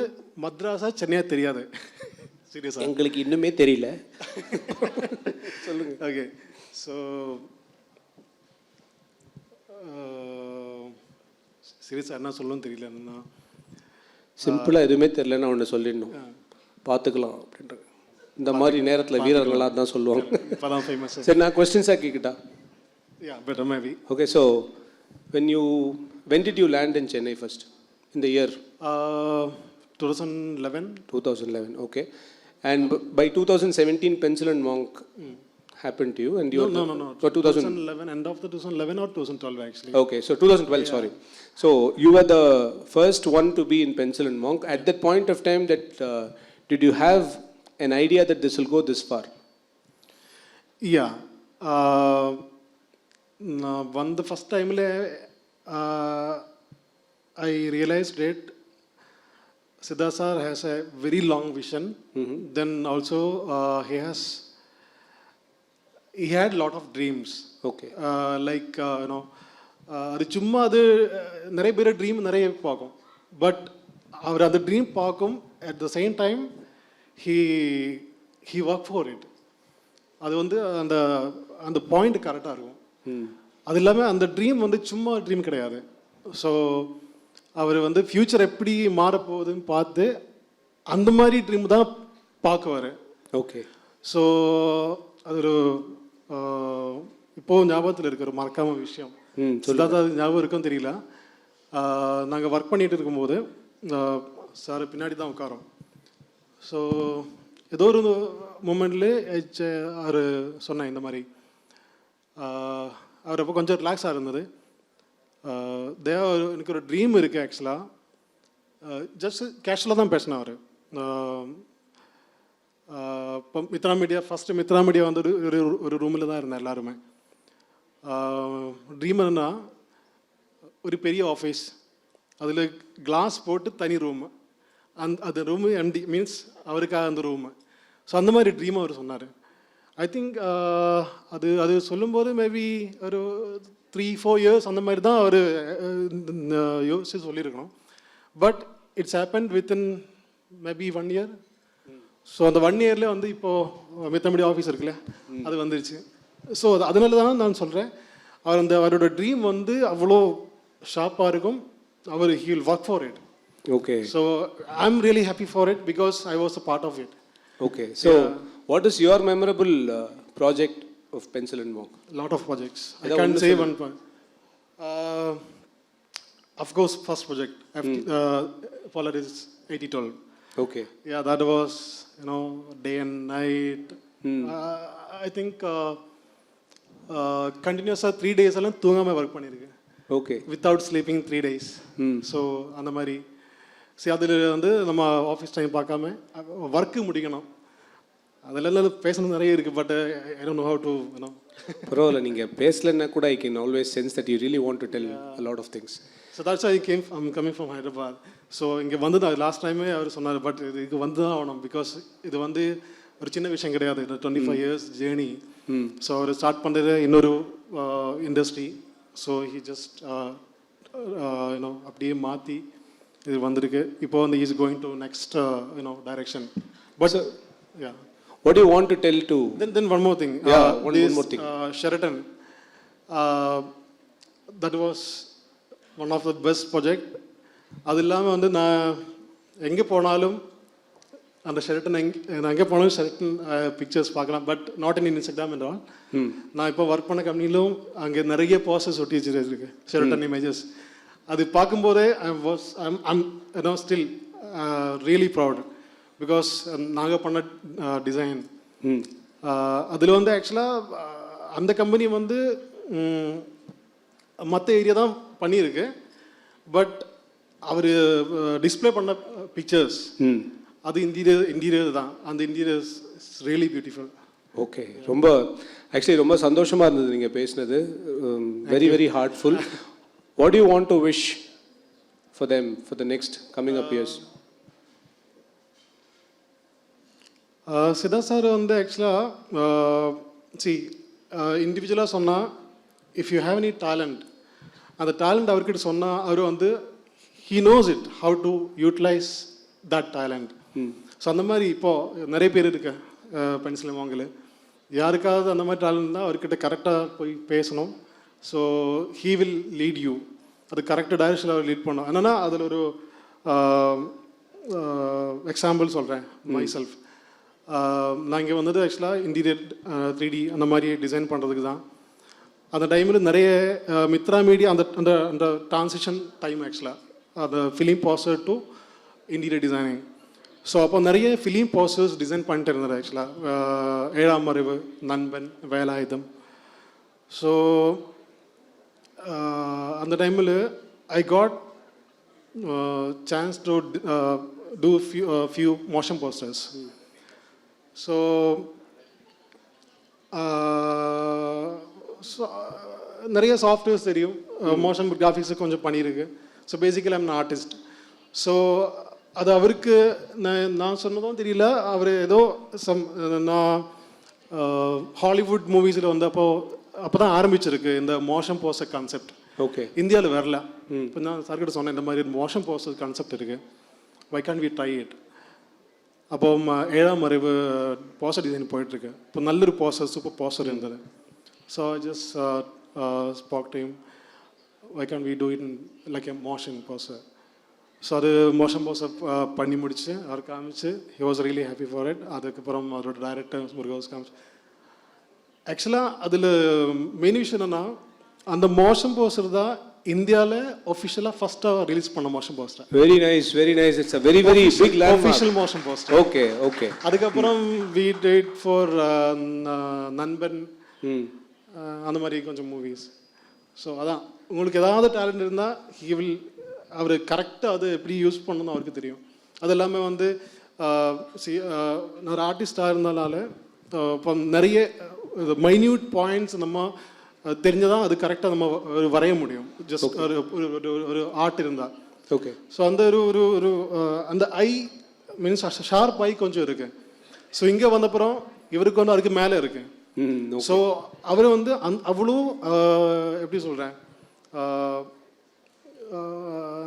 மத்ராஸா சென்னையாக தெரியாது. சீரியஸாக எங்களுக்கு இன்னுமே தெரியல. சொல்லுங்கள். ஓகே, ஸோ சீரியஸாக என்ன சொல்லணும்னு தெரியல. என்னன்னா சிம்பிளாக எதுவுமே தெரியலன்னு ஒன்று சொல்லிடணும், பார்த்துக்கலாம் அப்படின்ற இந்த மாதிரி நேரத்தில் வீரர்களாக தான் சொல்லுவாங்க. இப்போதான் ஃபேமஸ். சரி, நான் கொஸ்டின்ஸாக கேட்கிட்டா? Yeah, better maybe. Okay, so when did you land in Chennai first? In the year? 2011. 2011, okay. And by 2017, Pencil and Monk happened to you, and you No. So 2011, end of the 2011 or 2012 actually. Okay, so 2012, yeah. Sorry. So you were the first one to be in Pencil and Monk. At that point of time, did you have an idea that this will go this far? Yeah. The first time I realized that Siddharth sir has a very long vision. Then also he had a lot of dreams. Okay. Like அது சும்மா அது நிறைய பேர் dream நிறைய பார்க்கும். But அவர் அந்த dream பார்க்கும், at the same time he work for it. அது அந்த அந்த பாயிண்ட் கரெக்டாக இருக்கும். அது இல்லாமல் அந்த ட்ரீம் சும்மா ட்ரீம் கிடையாது. ஸோ அவர் ஃப்யூச்சர் எப்படி மாறப்போகுதுன்னு பார்த்து அந்த மாதிரி ட்ரீம் தான் பார்க்குவார். ஓகே. ஸோ அது ஒரு இப்போது ஞாபகத்தில் இருக்கிற ஒரு மறக்காம விஷயம். சித்தார்த்தா அது ஞாபகம் இருக்குன்னு தெரியல. நாங்கள் ஒர்க் பண்ணிகிட்டு இருக்கும்போது சார் பின்னாடி தான் உட்காரோம். ஸோ ஏதோ ஒரு மூமெண்ட்லேயே அவர் சொன்னேன் இந்த மாதிரி. அவர் அப்போ கொஞ்சம் ரிலாக்ஸாக இருந்தது. எனக்கு ஒரு ட்ரீம் இருக்குது ஆக்சுவலாக. ஜஸ்ட் கேஷுவலாக தான் பேசினேன் அவர். இப்போ Mithra media first Mithra media ஒரு ரூமில் தான் இருந்தேன் எல்லாருமே. ட்ரீம் என்னன்னா ஒரு பெரிய ஆஃபீஸ், அதில் கிளாஸ் போட்டு தனி ரூமு, அது ரூமு எம்டி மீன்ஸ் அவருக்காக அந்த ரூமு. ஸோ அந்த மாதிரி ட்ரீம் அவர் சொன்னார். ஐ திங்க் அது சொல்லும்போது மேபி ஒரு 3-4 இயர்ஸ் அந்த மாதிரி தான் அவர் யோசிச்சு சொல்லியிருக்கணும். But it's happen within maybe 1 year. So அந்த 1 இயர்ல வந்து இப்போது மித்தபடி ஆஃபீஸ் இருக்குல்ல, அது வந்துருச்சு. ஸோ அதனால தான் நான் சொல்கிறேன், அவரோட ட்ரீம் வந்து அவ்வளோ ஷார்ப்பாக இருக்கும். he will work for it. Okay. So I'm really happy for it because I was a part of it. Okay. So what is your memorable project of Pencil and Monk? A lot of projects. I can't say one point. Of course, first project, Polaris 8012. Okay. Yeah, that was, day and night. I think continuous 3 days எல்லாம் தூங்காம work பண்ணியிருக்கேன். Okay. Without sleeping 3 days. So அந்த மாதிரி சரி, அதில் வந்து நம்ம office time பார்க்காம ஒர்க்கு முடிக்கணும். அதெல்லாம் பேசணும் நிறைய இருக்குது. But I don't know how to பரவாயில்ல, நீங்கள் பேசலைன்னா கூட I can always sense that you really want to tell a lot of things. So that's I'm coming from Hyderabad. So இங்கே வந்து தான் லாஸ்ட் டைமே அவர் சொன்னார், பட் இதுக்கு வந்து தான் ஆகணும். பிகாஸ் இது வந்து ஒரு சின்ன விஷயம் கிடையாது. இது 25 years ஜேர்னி. ஸோ அவர் ஸ்டார்ட் பண்ணுறது இன்னொரு இண்டஸ்ட்ரி. ஸோ ஹி ஜஸ்ட் அப்படியே மாற்றி இது வந்திருக்கு. இப்போ வந்து is going to next direction. But yeah, what do you want to tell to then one more thing. one more thing. Sheraton, that was one of the best project. அது இல்லாமல் வந்து நான் எங்கே போனாலும் அந்த ஷெரட்டன் எங்கே போனாலும் ஷெரட்டன் பிக்சர்ஸ் பார்க்கலாம். பட் நாட் இன் இன்ஸ்டாகிராம் என்றால் நான் இப்போ ஒர்க் பண்ண கம்பெனிலும் அங்கே நிறைய போஸ்டர்ஸ் ஒட்டி வச்சுருக்கு, ஷெரட்டன் இமேஜஸ். அது பார்க்கும்போதே I'm still really proud. Because நாங்கள் பண்ண டிசைன் அதில் வந்து ஆக்சுவலாக அந்த கம்பெனி வந்து மற்ற ஏரியா தான் பண்ணியிருக்கு. பட் அவர் டிஸ்பிளே பண்ண பிக்சர்ஸ் அது இன்டீரியர் தான். அந்த interior is really beautiful. Okay, ரொம்ப ஆக்சுவலி ரொம்ப சந்தோஷமாக இருந்தது நீங்கள் பேசினது. Very very heartful. What you want to wish for them for the next coming up years? Sitha sir வந்து ஆக்சுவலாக இண்டிவிஜுவலாக சொன்னால், if you have any talent, அந்த டேலண்ட் அவர்கிட்ட சொன்னால் அவர் வந்து he knows it, how to utilize that talent. So அந்த மாதிரி இப்போது நிறைய பேர் இருக்கு பென்சில் வாங்கல. யாருக்காவது அந்த மாதிரி டேலண்ட் தான் அவர்கிட்ட கரெக்டாக போய் பேசணும். So he will lead you. அது கரெக்டாக டைரக்ஷனில் அவர் லீட் பண்ணணும். என்னென்னா அதில் ஒரு எக்ஸாம்பிள் சொல்கிறேன் மை செல்ஃப். நான் இங்கே வந்தது ஆக்சுவலாக இன்டீரியர் 3D அந்த மாதிரி டிசைன் பண்ணுறதுக்கு தான். அந்த டைமில் நிறைய மித்ரா மீடியா அந்த அந்த அந்த ட்ரான்சிஷன் டைம் ஆக்சுவலாக அந்த film poster to interior designing. So அப்போ நிறைய ஃபிலிம் போஸ்டர்ஸ் டிசைன் பண்ணிட்டு இருந்தார் ஆக்சுவலாக. 7ஆம் அறிவு, நண்பன், வேலாயுதம். ஸோ அந்த டைமில் I got chance to do few motion posters. So நிறைய சாஃப்ட்வேர்ஸ் தெரியும், மோஷன் கிராஃபிக்ஸு கொஞ்சம் பண்ணியிருக்கு. So basically I'm artist. So அது அவருக்கு நான் சொன்னதும் தெரியல. அவர் ஏதோ நான் ஹாலிவுட் மூவிஸில் வந்து அப்போ தான் ஆரம்பிச்சிருக்கு இந்த மோஷன் போஸ்டர் கான்செப்ட். ஓகே, இந்தியாவில் வரல. இப்போ நான் சார்கிட்ட சொன்னேன், இந்த மாதிரி மோஷன் போஸ்டர் கான்செப்ட் இருக்குது, why can't we try it. அப்போ 7ஆம் அறிவு போஸ்டர் டிசைன் போயிட்டுருக்கு. இப்போ நல்லொரு போஸ்டர், சூப்பர் போஸ்டர் இருந்தது. So I just spoke to him, why can't we do it like a motion poster. So அது மோஷன் போஸ்டர் பண்ணி முடிச்சு அவர் காமிச்சு, he was really happy for it. அதுக்கப்புறம் அவரோட டைரக்டர் முருகோஸ் காமிச்சு. ஆக்சுவலாக அதில் மெயின் விஷயம் என்னென்னா, அந்த மோஷன் போஸ்டர் தான் இந்தியாவில் ஒஃபிஷியலாக ஃபர்ஸ்ட்டாக ரிலீஸ் பண்ண motion poster. Very nice, very nice. It's a very very big landmark. Official motion poster. Okay okay. அதுக்கப்புறம் we did for நண்பன் அந்த மாதிரி கொஞ்சம் மூவிஸ். ஸோ அதான், உங்களுக்கு ஏதாவது டேலண்ட் இருந்தால் he will, அவர் கரெக்டாக அது எப்படி யூஸ் பண்ணணும் அவருக்கு தெரியும். அது எல்லாமே வந்து நான் ஒரு ஆர்டிஸ்டாக இருந்தனால இப்போ நிறைய மைன்யூட் பாயிண்ட்ஸ் நம்ம தெரிஞ்சதான் அது கரெக்டாக நம்ம வரைய முடியும். ஜஸ்ட் ஒரு ஆர்ட் இருந்தால் ஓகே. ஸோ அந்த ஒரு அந்த ஐ மீன்ஸ் ஷார்ப் ஐ கொஞ்சம் இருக்கு. ஸோ இங்கே வந்தப்புறம் இவருக்கு வந்து அதுக்கு மேலே இருக்கு. ஸோ அவர் வந்து அவ்வளோ எப்படி சொல்கிறேன்,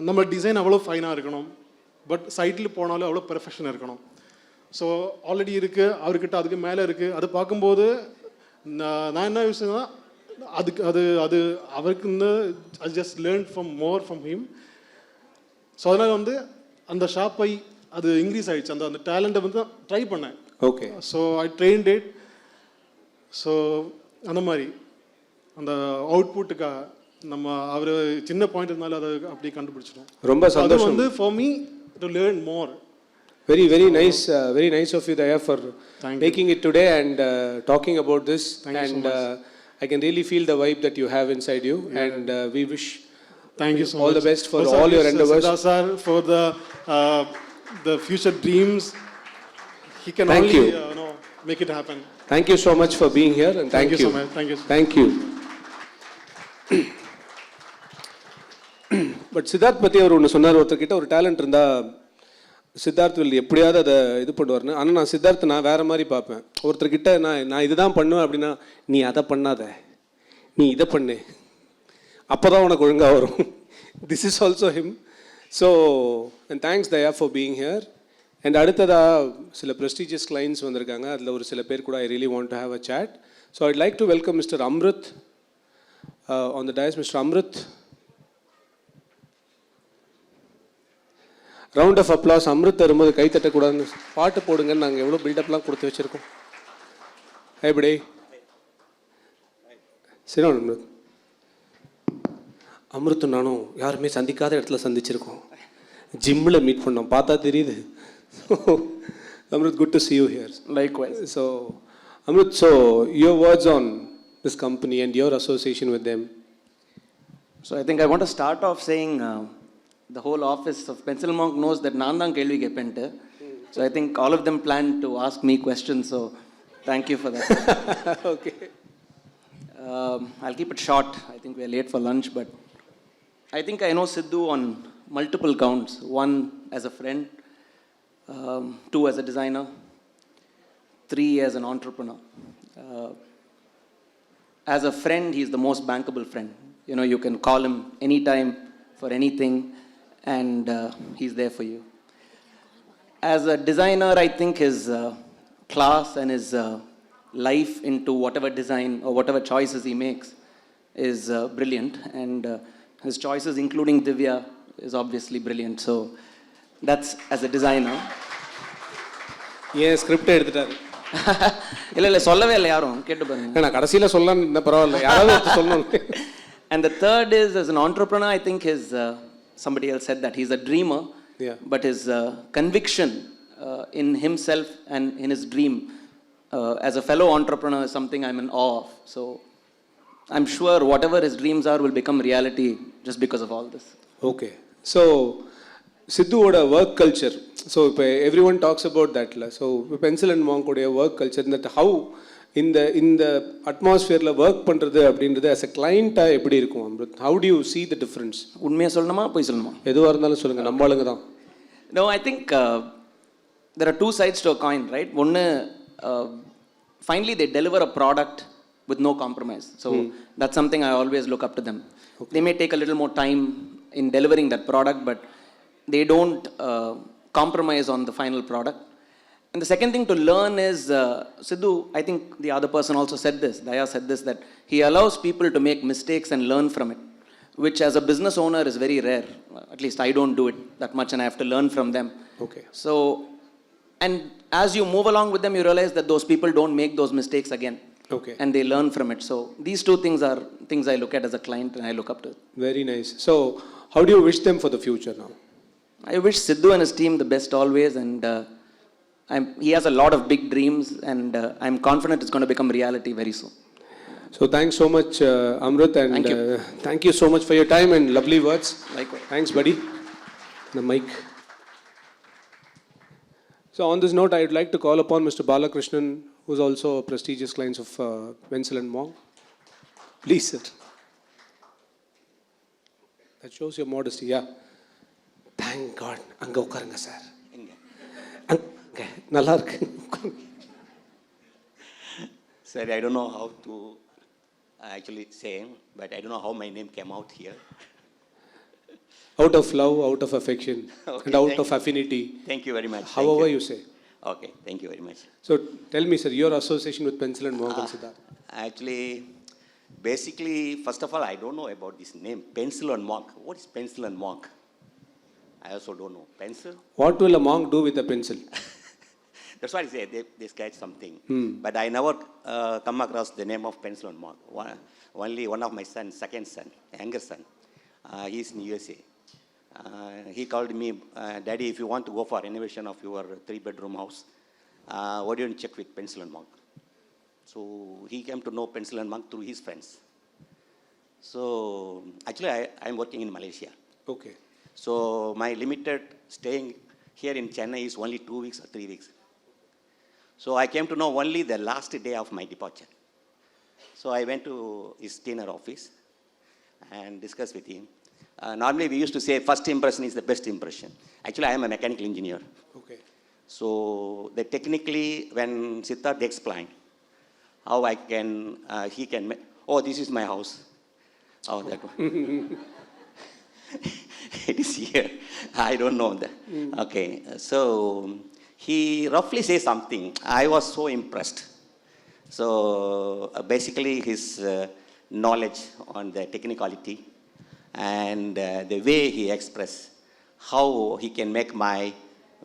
நம்ம டிசைன் அவ்வளோ ஃபைனாக இருக்கணும், பட் சைட்டில் போனாலும் அவ்வளோ பெர்ஃபெக்ஷன் இருக்கணும். ஸோ ஆல்ரெடி இருக்குது அவர்கிட்ட, அதுக்கு மேலே இருக்குது. அது பார்க்கும்போது நான் என்ன யோசிச்சேன்னா அதுக்கு அது அவருக்கு வந்து I just learn from him. So அதனால் வந்து அந்த ஷாப்பை அது இன்க்ரீஸ் ஆகிடுச்சு. அந்த டேலண்ட்டை வந்து ட்ரை பண்ணேன். Okay. So I trained it. So அந்த மாதிரி அந்த அவுட்புட்டுக்காக நம்ம அவர் சின்ன பாயிண்ட் இருந்தாலும் அதை அப்படி கண்டுபிடிச்சிட்டோம். ரொம்ப சந்தோஷம். அது வந்து for me to learn more. Very nice of you, Daya, for making it today and talking about this. And I can really feel the vibe that you have inside you. And we wish all the best for all your endeavors. Siddha sir, for the future dreams. He can Thank only you. make it happen. Thank you so much for being here, and thank you so much. Thank you. But Siddharth பற்றி அவர் ஒன்று சொன்னார், ஒருத்தர்கிட்ட ஒரு talent இருந்தால் Siddharth will எப்படியாவது அதை இது பண்ணுவார்னு. ஆனால் நான் சித்தார்த் நான் வேறு மாதிரி பார்ப்பேன். ஒருத்தர்கிட்ட நான் இதுதான் பண்ணுவேன் அப்படின்னா, நீ அதை பண்ணாத, நீ இதை பண்ணு, அப்போ தான் உனக்கு ஒழுங்காக வரும். This is also him. So and thanks Daya for being here. And அடுத்ததாக சில ப்ரெஸ்டீஜியஸ் கிளைண்ட்ஸ் வந்திருக்காங்க. அதில் ஒரு சில பேர் கூட I really want to have a chat. So I'd like to welcome mister Amruth on the dais. Mister Amruth, round of applause. Amruth வரும்போது கை தட்டக்கூடாதுன்னு பாட்டு போடுங்கன்னு நாங்கள் எவ்வளோ பில்டப்லாம் கொடுத்து வச்சுருக்கோம். எப்படி சரி அம்ருத். அம்ருத்தும் நானும் யாருமே சந்திக்காத இடத்துல சந்திச்சிருக்கோம். ஜிம்மில் மீட் பண்ணோம், பார்த்தா தெரியுது. Amrit, good to see you here. Likewise. So, Amrit, so your words on this company and your association with them. So I think I want to start off saying the whole office of Pencil Monk knows that naan dhaan kelvi keppente. So I think all of them plan to ask me questions. So thank you for that. Okay. I'll keep it short. I think we are late for lunch, but I think I know Sidhu on multiple counts. One as a friend, two as a designer, three as an entrepreneur. As a friend, he's the most bankable friend. You know, you can call him anytime for anything, and he's there for you. As a designer, I think his class and his life into whatever design or whatever choices he makes is brilliant, and his choices, including Divya, is obviously brilliant. So that's as a designer. Yeah, script எடுத்துட்டாரு. இல்ல சொல்லவே இல்லை யாரும், கேட்டு பாருங்க. நான் கடைசியில் சொல்லலாம்னு பரவாயில்ல, யாராவது சொல்லணும். And the third is, as an entrepreneur, I think his somebody else said that he's a dreamer, but his conviction in himself and in his dream as a fellow entrepreneur is something I'm in awe of. So I'm sure whatever his dreams are will become reality just because of all this. Okay. So Sidhuவோட work culture. So இப்போ everyone talks about that. So Pencil and Monk உடைய work culture, that how இந்த அட்மாஸ்ஃபியரில் work பண்ணுறது அப்படின்றது as a client-ஆக எப்படி இருக்கும் Amrut? How do you see the difference? உண்மையாக சொல்லணுமா போய் சொல்லணுமா? எதுவாக இருந்தாலும் சொல்லுங்கள், நம்ம ஆளுங்க தான். No, I think there are two sides to a coin, right? One, finally they deliver a product with no compromise. So that's something I always look up to them. Okay. They may take a little more time in delivering that product, but they don't compromise on the final product. And the second thing to learn is, Sidhu, I think the other person also said this, Daya said this, that he allows people to make mistakes and learn from it, which as a business owner is very rare. At least I don't do it that much, and I have to learn from them. Okay. So, and as you move along with them, you realize that those people don't make those mistakes again. Okay. And they learn from it. So these two things are things I look at as a client and I look up to. Very nice. So how do you wish them for the future now? I wish Sidhu and his team the best always, and he has a lot of big dreams, and I'm confident it's going to become reality very soon. So thanks so much, Amrit, and thank you. Thank you so much for your time and lovely words. Likewise. Thanks, buddy. The mic. So on this note, I would like to call upon Mr. Balakrishnan, who is also a prestigious client of Pencil and Monk. Please, sir. That shows your modesty, yeah. Thank God. அங்கே உட்காருங்க sir. அங்கே நல்லா இருக்கு. Sir, I don't know how to actually say, but I don't know how my name came out here. Out of love, out of affection, Okay, and out of affinity. Thank you very much. However you say. Okay, thank you very much. So tell me, sir, your association with pencil and monk and Siddharth. Actually, basically, first of all, I don't know about this name, pencil and monk. What is pencil and monk? I also don't know. Pencil? What will a monk do with a pencil? That's why I say they sketch something. But I never come across the name of pencil and monk. Only one of my sons, second son, younger son, he's in USA. He called me, Daddy, if you want to go for renovation of your 3-bedroom house, why don't you check with pencil and monk? So he came to know pencil and monk through his friends. So actually, I'm working in Malaysia. Okay. So my limited staying here in Chennai is only 2 weeks or 3 weeks. So I came to know only the last day of my departure. So I went to his dinner office and discussed with him. Normally we used to say first impression is the best impression. Actually, I am a mechanical engineer. Okay. So technically, when Siddharth explained how I can, he can make, oh, this is my house. Oh, that one. It is here. I don't know that. Okay. So he roughly says something. I was so impressed. So basically his knowledge on the technicality and the way he expressed how he can make my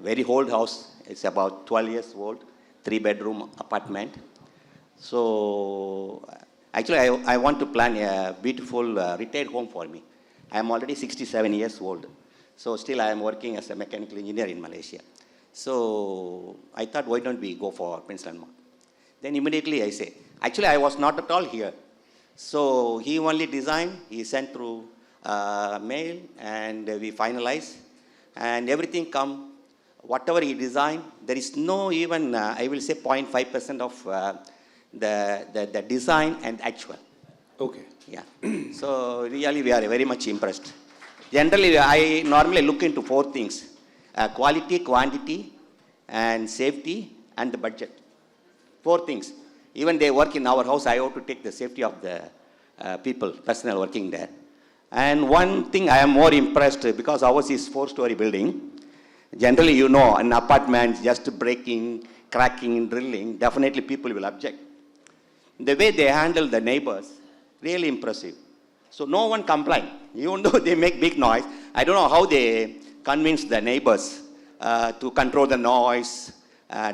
very old house, it's about 12 years old, 3-bedroom apartment. So actually I want to plan a beautiful retired home for me. I am already 67 years old. So still I am working as a mechanical engineer in Malaysia. So I thought, why don't we go for pencil and mark? Then immediately I say, actually I was not at all here. So he only designed, he sent through mail and we finalized and everything come, whatever he designed, there is no even, I will say 0.5% of the design and actual. Okay. Yeah. So really we are very much impressed. Generally, I normally look into 4 things. Quality, quantity, and safety, and the budget. 4 things. Even they work in our house, I have to take the safety of the people, personnel working there. And one thing I am more impressed because ours is 4-story building. Generally, you know, an apartment, just breaking, cracking, drilling, definitely people will object. The way they handle the neighbors, really impressive. So no one complained, even though they make big noise. I don't know how they convince the neighbors to control the noise,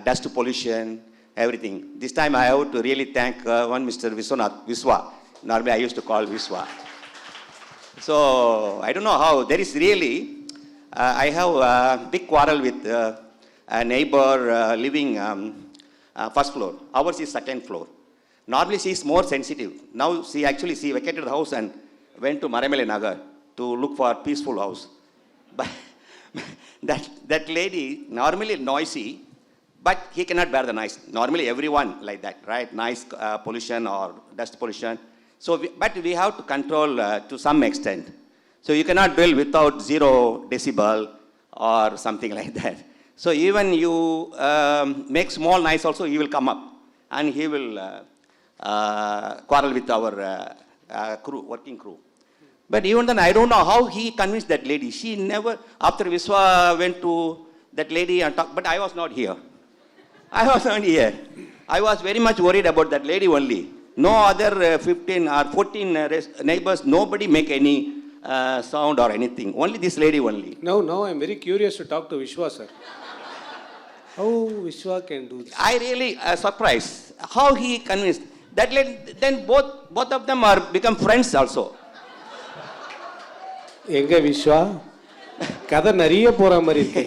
dust pollution, everything. This time I have to really thank one Mr. Viswa. Normally I used to call Viswa. So I don't know how. There is really, I have a big quarrel with a neighbor living first floor. Ours is second floor. Normally she is more sensitive. Now she vacated the house and went to Maramele Nagar to look for a peaceful house. But that lady, normally noisy, but he cannot bear the noise. Normally everyone like that, right? Noise pollution or dust pollution. So, but we have to control to some extent. So you cannot drill without 0 decibel or something like that. So even you make small noise also, he will come up and he will quarrel with our crew, working crew. But even then, I don't know how he convinced that lady. She never, after Viswa went to that lady and talked, but I was not here. I was not here. I was very much worried about that lady only. No other 15 or 14 neighbors, nobody make any sound or anything. Only this lady only. Now I'm very curious to talk to Vishwa, sir. How Vishwa can do this? I really surprised how he convinced that lady. Then both of them are become friends also. எங்க விஸ்வா கதை நிறைய போற மாதிரி இருக்கு.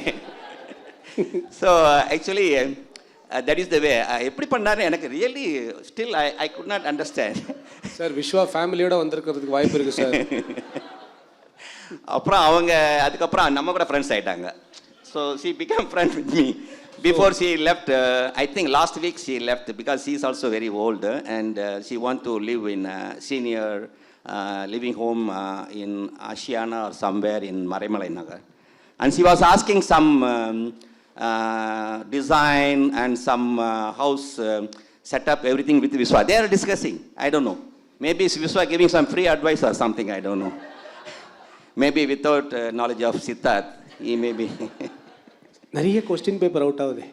So actually that is the way. எப்படி பண்ணாரு எனக்கு really still I could not understand. Sir Vishwa ஃபேமிலியோட வந்திருக்கிறதுக்கு வாய்ப்பு இருக்கு சார். அப்புறம் அவங்க அதுக்கப்புறம் நம்ம கூட ஃப்ரெண்ட்ஸ் ஆயிட்டாங்க. So she became friends with me. Before she left, I think last week she left because she is also very old and she want to live in senior living home in Ashiana or somewhere in Marimalai Nagar. And she was asking some design and some house setup, everything with Vishwa. They are discussing. I don't know. Maybe Vishwa giving some free advice or something. I don't know. Maybe without knowledge of Siddharth, he may be. நிறைய question paper out ஆகுது.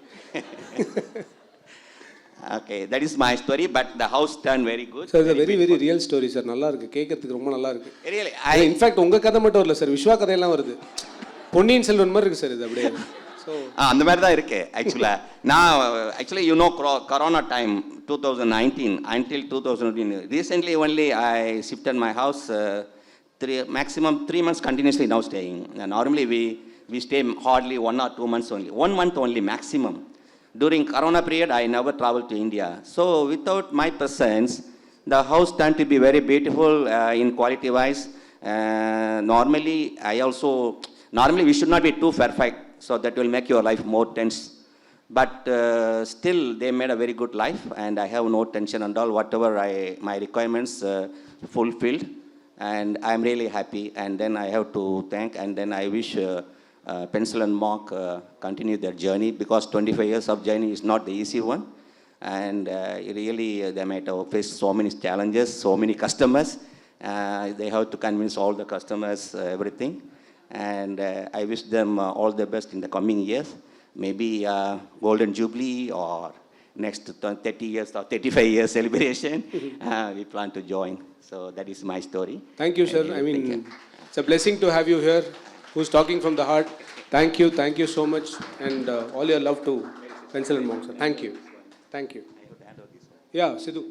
Okay, that is my story, but the house turned very good. Sir, it's a very real story, sir. நல்லா இருக்கு, கேட்கறதுக்கு ரொம்ப நல்லா இருக்கு. Really, in fact உங்க கதை மட்டும் இல்ல சார், விஸ்வா கதையெல்லாம் வருது. பொன்னியின் செல்வன் மாதிரி இருக்கு சார் இது அப்படியே. அந்த மாதிரி தான் இருக்கு ஆக்சுவலா. நான் actually you know corona time 2019 until 2019. Recently only I shifted my house, maximum 3 months continuously now staying. Normally we stay hardly 1 or 2 months only. 1 month only maximum. During Corona period, I never traveled to India. So without my presence, the house turned to be very beautiful in quality wise. Normally we should not be too perfect, so that will make your life more tense. But still, they made a very good life, and I have no tension and all. Whatever my requirements fulfilled, and I'm really happy. And then I have to thank, and then I wish Pencil and Mark continue their journey, because 25 years of journey is not the easy one. And really, they might have faced so many challenges, so many customers. They have to convince all the customers everything. And I wish them all the best in the coming years. Maybe Golden Jubilee or next 30 years or 35 years celebration. We plan to join. So that is my story. Thank you, sir. I mean, it's a blessing to have you here, who's talking from the heart. Thank you so much, and all your love to Pencil and Monk, sir. Thank you. Yeah, Sidhu.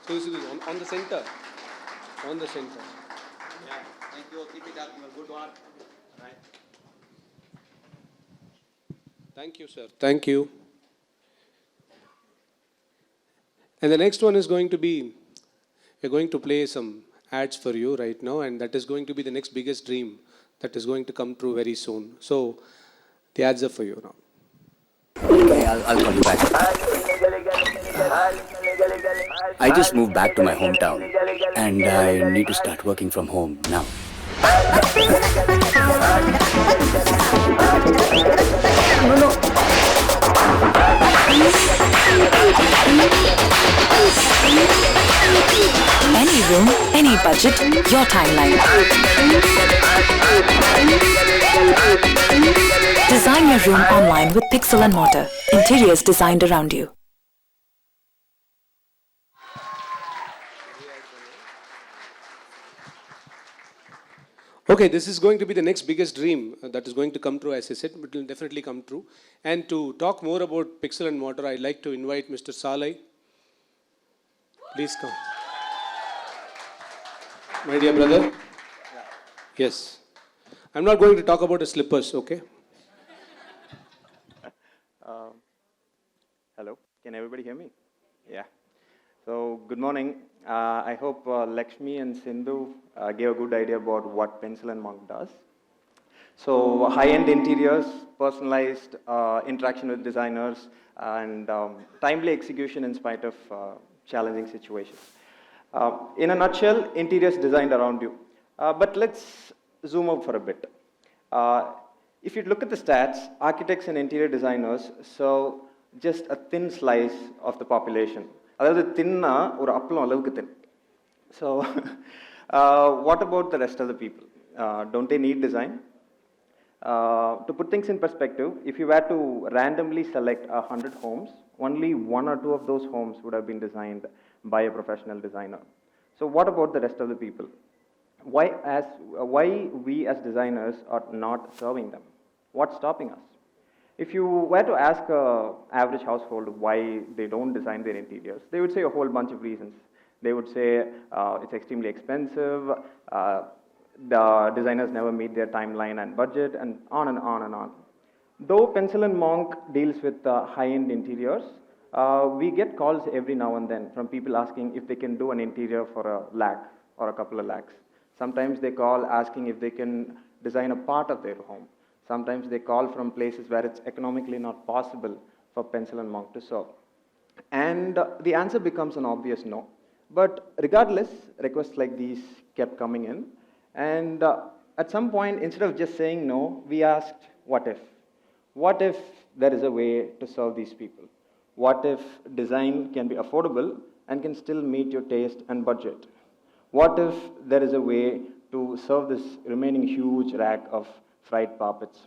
So Sidhu, on the center. On the center. Yeah, thank you. Keep it up. Good work. Right. Thank you, sir. Thank you. And the next one is going to be, we're going to play some ads for you right now, and that is going to be the next biggest dream that is going to come true very soon. So the ads are for you now. Okay, I'll call you back. I just moved back to my hometown, and I need to start working from home now. No. Any room, any budget, your timeline. Design your room online with Pixel and Mortar. Interiors designed around you. Okay, this is going to be the next biggest dream that is going to come true, as I said, but it will definitely come true. And to talk more about Pixel and Mortar, I'd like to invite Mr. Salai. Please come. My dear brother. Yes. I'm not going to talk about the slippers, okay? Hello, can everybody hear me? Yeah. So, good morning. I hope Lakshmi and Sindhu gave a good idea about what Pencil and Monk does. So, high-end interiors, personalized interaction with designers, and timely execution in spite of challenging situations. In a nutshell, interiors designed around you. But let's zoom out for a bit. If you look at the stats, architects and interior designers serve just a thin slice of the population. அதாவது தின்னா ஒரு அப்பளம் அளவுக்கு தின். So what about the rest of the people? Don't they need design? To put things in perspective, if you were to randomly select 100 homes, only 1 or 2 of those homes would have been designed by a professional designer. So what about the rest of the people? Why we as designers are not serving them? What's stopping us? If you were to ask an average household why they don't design their interiors, they would say a whole bunch of reasons. They would say it's extremely expensive, the designers never meet their timeline and budget, and on and on and on. Though Pencil and Monk deals with high-end interiors, we get calls every now and then from people asking if they can do an interior for $1 lakh or a couple of lakhs. Sometimes they call asking if they can design a part of their home. Sometimes they call from places where it's economically not possible for Pencil and Monk to serve. And the answer becomes an obvious no. But regardless, requests like these kept coming in. And at some point, instead of just saying no, we asked, what if? What if there is a way to serve these people? What if design can be affordable and can still meet your taste and budget? What if there is a way to serve this remaining huge rack of fried puppets?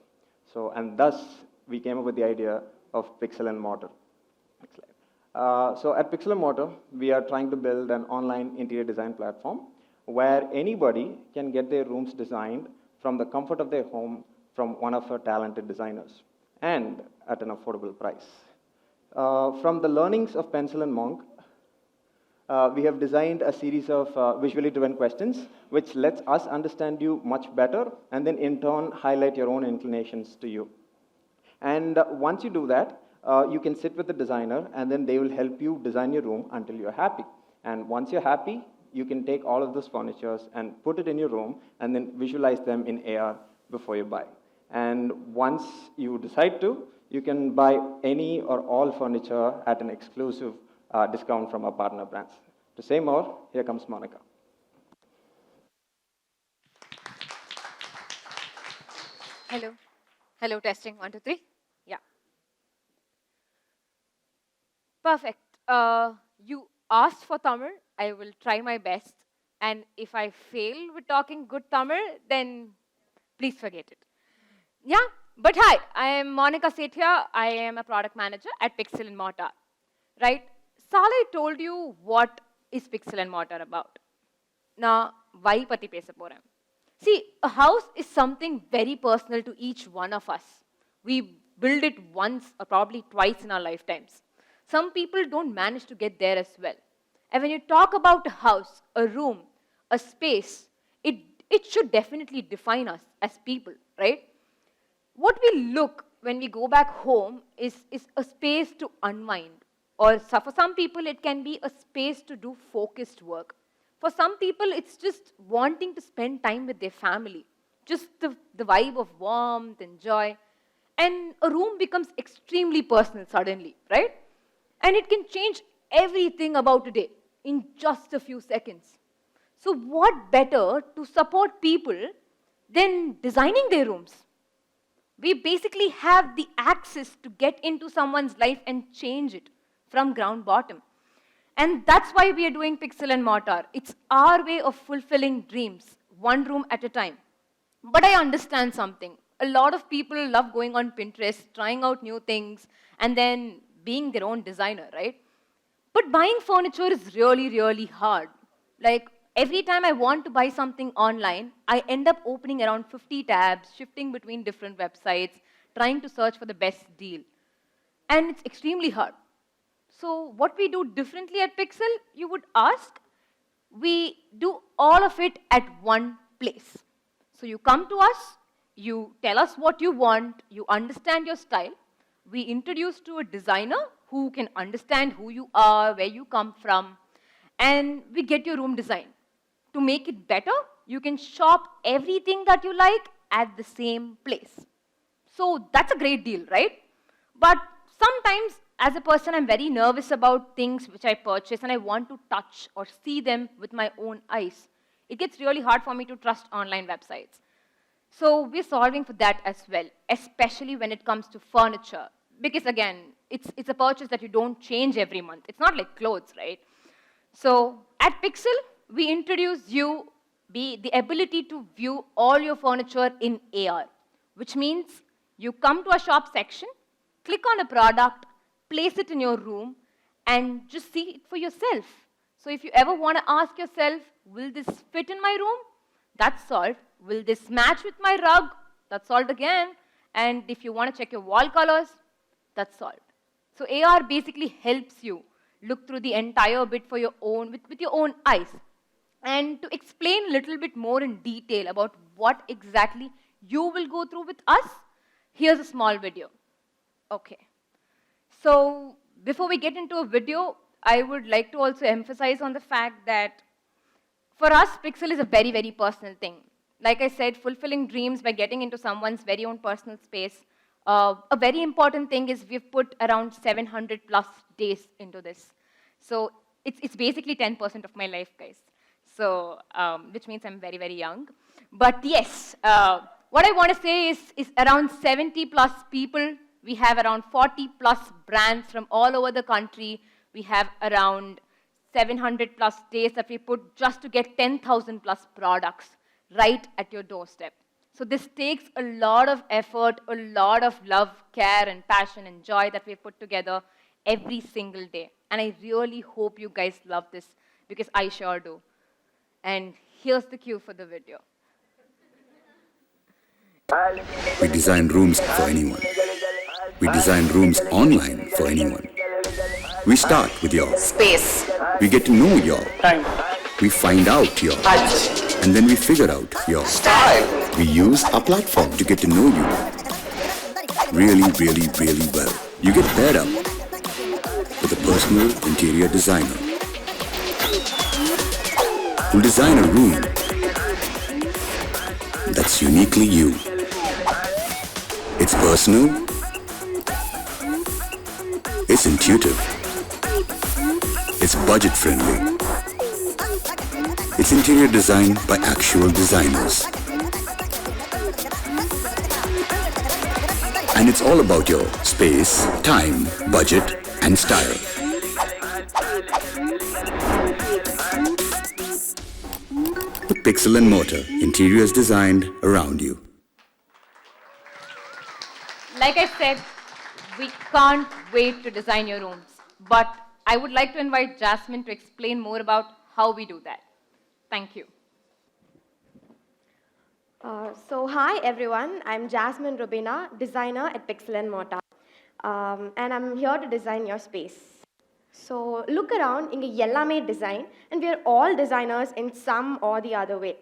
So, and thus we came up with the idea of Pixel and Mortar. Next slide. So at Pixel and Mortar, we are trying to build an online interior design platform where anybody can get their rooms designed from the comfort of their home from one of our talented designers and at an affordable price. From the learnings of Pencil and Monk, we have designed a series of visually driven questions which lets us understand you much better and then in turn highlight your own inclinations to you. And once you do that, you can sit with the designer and then they will help you design your room until you're happy. And once you're happy, you can take all of those furnitures and put it in your room and then visualize them in AR before you buy. And once you decide to, you can buy any or all furniture at an exclusive discount from our partner brands. To say more, here comes Monica. Hello. Hello, testing. 1, 2, 3. Yeah. Perfect. You asked for Tamil. I will try my best. And if I fail with talking good Tamil, then please forget it. Yeah, but hi, I am Monica Sethia. I am a product manager at Pixel and Mortar. Right? Saleh told you what is Pixel and Mortar about. Now, why pati pesa poram? See, a house is something very personal to each one of us. We build it once or probably twice in our lifetimes. Some people don't manage to get there as well. And when you talk about a house, a room, a space, it should definitely define us as people, right? What we look when we go back home is a space to unwind. Or for some people, it can be a space to do focused work. For some people, it's just wanting to spend time with their family. Just the vibe of warmth and joy. And a room becomes extremely personal suddenly, right? And it can change everything about a day in just a few seconds. So what better to support people than designing their rooms? We basically have the access to get into someone's life and change it from ground bottom. And that's why we are doing Pixel and Mortar. It's our way of fulfilling dreams, one room at a time. But I understand something. A lot of people love going on Pinterest, trying out new things, and then being their own designer, right? But buying furniture is really, really hard. Like, every time I want to buy something online, I end up opening around 50 tabs, shifting between different websites, trying to search for the best deal. And it's extremely hard. So what we do differently at Pixel, you would ask? We do all of it at one place. So you come to us, you tell us what you want, you understand your style. We introduce to a designer who can understand who you are, where you come from, and we get your room designed. To make it better, you can shop everything that you like at the same place. So that's a great deal, right? But sometimes, as a person, I'm very nervous about things which I purchase and I want to touch or see them with my own eyes. It gets really hard for me to trust online websites. So we're solving for that as well, especially when it comes to furniture. Because again, it's a purchase that you don't change every month. It's not like clothes, right? So at Pixel, we introduce you the ability to view all your furniture in AR, which means you come to a shop section, click on a product, place it in your room, and just see it for yourself. So if you ever want to ask yourself, will this fit in my room? That's solved. Will this match with my rug? That's solved again. And if you want to check your wall colors, that's solved. So AR basically helps you look through the entire bit for your own, with your own eyes. And to explain a little bit more in detail about what exactly you will go through with us, here's a small video. Okay. So before we get into a video, I would like to also emphasize on the fact that for us, Pixel is a very, very personal thing. Like I said, fulfilling dreams by getting into someone's very own personal space. A very important thing is we've put around 700 plus days into this. So it's basically 10% of my life, guys. So, which means I'm very, very young. But yes, what I want to say is around 70 plus people. We have around 40 plus brands from all over the country. We have around 700 plus days that we put just to get 10,000 plus products right at your doorstep. So this takes a lot of effort, a lot of love, care, and passion and joy that we put together every single day. And I really hope you guys love this because I sure do. And here's the cue for the video. We design rooms for anyone. We design rooms online for anyone. We start with your space. We get to know your time. We find out your budget. And then we figure out your style. We use our platform to get to know you really, really, really well. You get paired up with a personal interior designer who'll design a room that's uniquely you. It's personal. It's intuitive. It's budget friendly. It's interior designed by actual designers. And it's all about your space, time, budget, and style. With Pixel and Mortar, interiors designed around you. Like I said, we can't wait to design your rooms. But I would like to invite Jasmine to explain more about how we do that. Thank you. So hi everyone, I'm Jasmine Rubina, designer at Pixel and Mortar. And I'm here to design your space. So look around, inga yellame design, and we are all designers in some or the other way.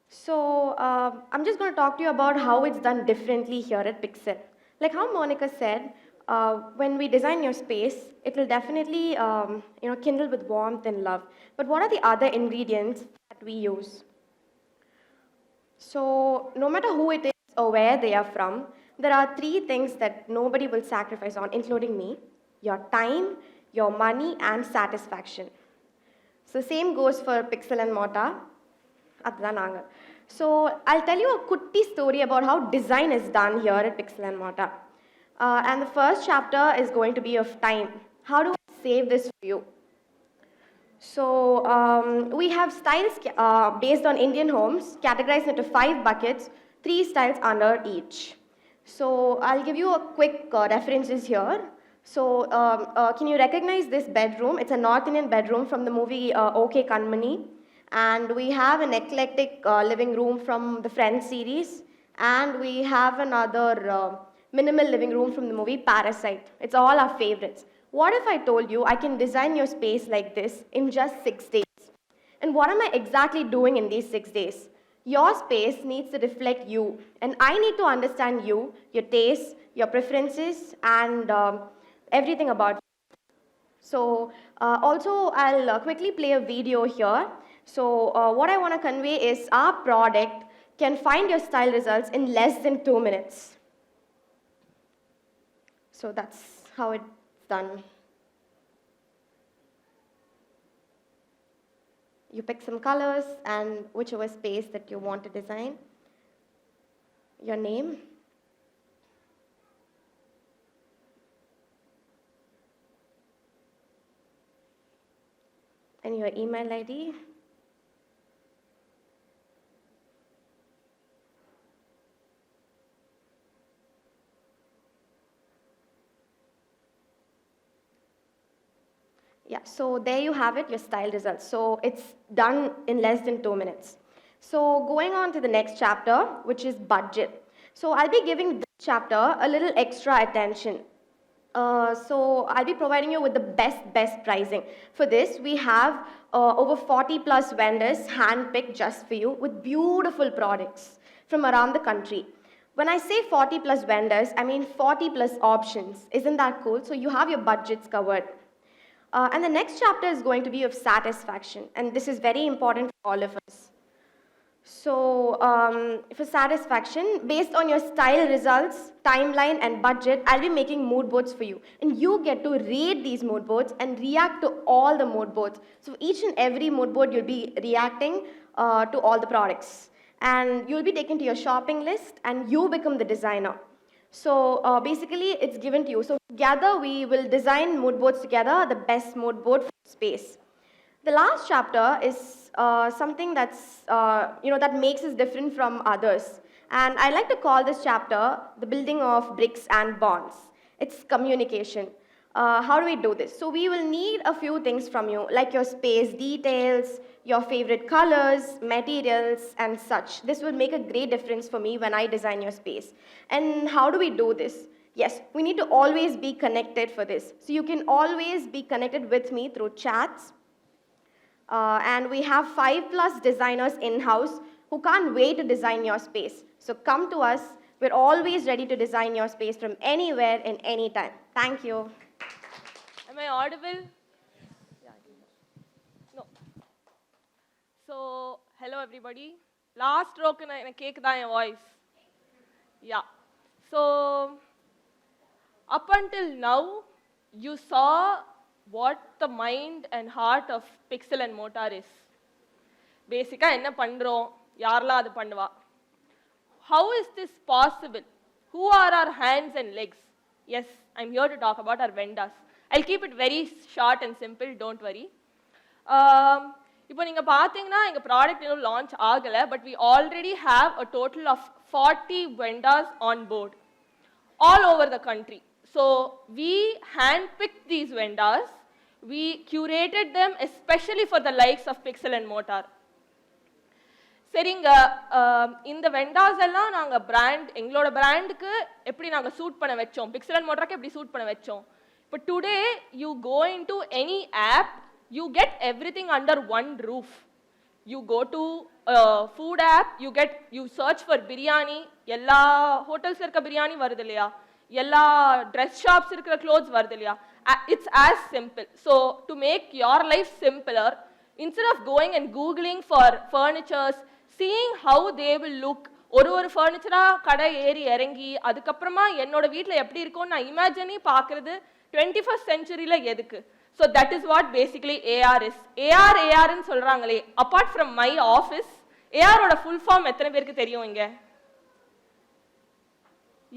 So I'm just going to talk to you about how it's done differently here at Pixel. Like how Monica said, when we design your space, it will definitely kindle with warmth and love. But what are the other ingredients that we use? So no matter who it is or where they are from, there are 3 things that nobody will sacrifice on, including me: your time, your money, and satisfaction. So same goes for Pixel and Mortar. So I'll tell you a kutti story about how design is done here at Pixel and Mortar. And the first chapter is going to be of time. How do I save this for you? So we have styles based on Indian homes, categorized into 5 buckets, 3 styles under each. So I'll give you a quick references here. So can you recognize this bedroom? It's a North Indian bedroom from the movie OK Kanmani. And we have an eclectic living room from the Friends series. And we have another minimal living room from the movie Parasite. It's all our favorites. What if I told you I can design your space like this in just 6 days? And what am I exactly doing in these 6 days? Your space needs to reflect you. And I need to understand you, your tastes, your preferences, and everything about you. So also, I'll quickly play a video here. So what I want to convey is our product can find your style results in less than 2 minutes. So that's how it's done. You pick some colors and whichever space that you want to design. Your name. And your email ID. Yeah, so there you have it, your style results. So it's done in less than 2 minutes. So going on to the next chapter, which is budget. So I'll be giving this chapter a little extra attention. So I'll be providing you with the best pricing. For this, we have over 40 plus vendors handpicked just for you with beautiful products from around the country. When I say 40 plus vendors, I mean 40 plus options. Isn't that cool? So you have your budgets covered. And the next chapter is going to be of satisfaction. And this is very important for all of us. So for satisfaction, based on your style results, timeline, and budget, I'll be making mood boards for you. And you get to rate these mood boards and react to all the mood boards. So each and every mood board, you'll be reacting to all the products. and you'll be taken to your shopping list and you become the designer. So basically it's given to you. So together we will design mood boards together, the best mood board for space. The last chapter is something that's, that makes us different from others. And I like to call this chapter the building of bricks and bonds. It's communication. How do we do this? So we will need a few things from you, like your space details, your favorite colors, materials, and such. This will make a great difference for me when I design your space. And how do we do this? Yes, we need to always be connected for this. So you can always be connected with me through chats. And we have 5+ designers in-house who can't wait to design your space. So come to us. We're always ready to design your space from anywhere and anytime. Thank you. Am I audible? Yeah. No. So, hello everybody. Last row can I cake your voice? Yeah. So, up until now, you saw what the mind and heart of Pixel and Mortar is. Basically, enna pandrom, yarla adu pannuva. How is this possible? Who are our hands and legs? Yes, I'm here to talk about our vendors. I'll keep it very short and simple, don't worry. இப்போ நீங்கள் பார்த்தீங்கன்னா எங்கள் product இன்னும் launch ஆகலை, but we already have a total of 40 vendors on board all over the country. So we handpicked these vendors, we curated them especially for the likes of Pixel and Mortar. சரிங்க, இந்த வெண்டாஸ் எல்லாம் நாங்கள் எங்களோட பிராண்டுக்கு எப்படி நாங்கள் suit பண்ண வச்சோம், pixel and மோட்டருக்கு எப்படி சூட் பண்ண வச்சோம். இப்போ today you go in to any app, you get everything under one roof. You go to food app, you search for biryani, எல்லா ஹோட்டல்ஸ் இருக்க பிரியாணி வருது இல்லையா, எல்லா ட்ரெஸ் ஷாப்ஸ் இருக்கிற க்ளோத்ஸ் வருது இல்லையா. It's as simple. So to make your life simpler, instead of going and googling for furnitures, seeing how they will look, ஒரு ஃபர்னிச்சரா கடை ஏறி இறங்கி அதுக்கப்புறமா என்னோட வீட்டில் எப்படி இருக்கும்னு நான் இமேஜினி பார்க்குறது 21st centuryல எதுக்கு? So that is what basically AR is. ஏஆர்னு சொல்கிறாங்களே, அப்பார்ட் ஃப்ரம் மை ஆஃபீஸ், ஏஆரோட ஃபுல் ஃபார்ம் எத்தனை பேருக்கு தெரியும் இங்கே?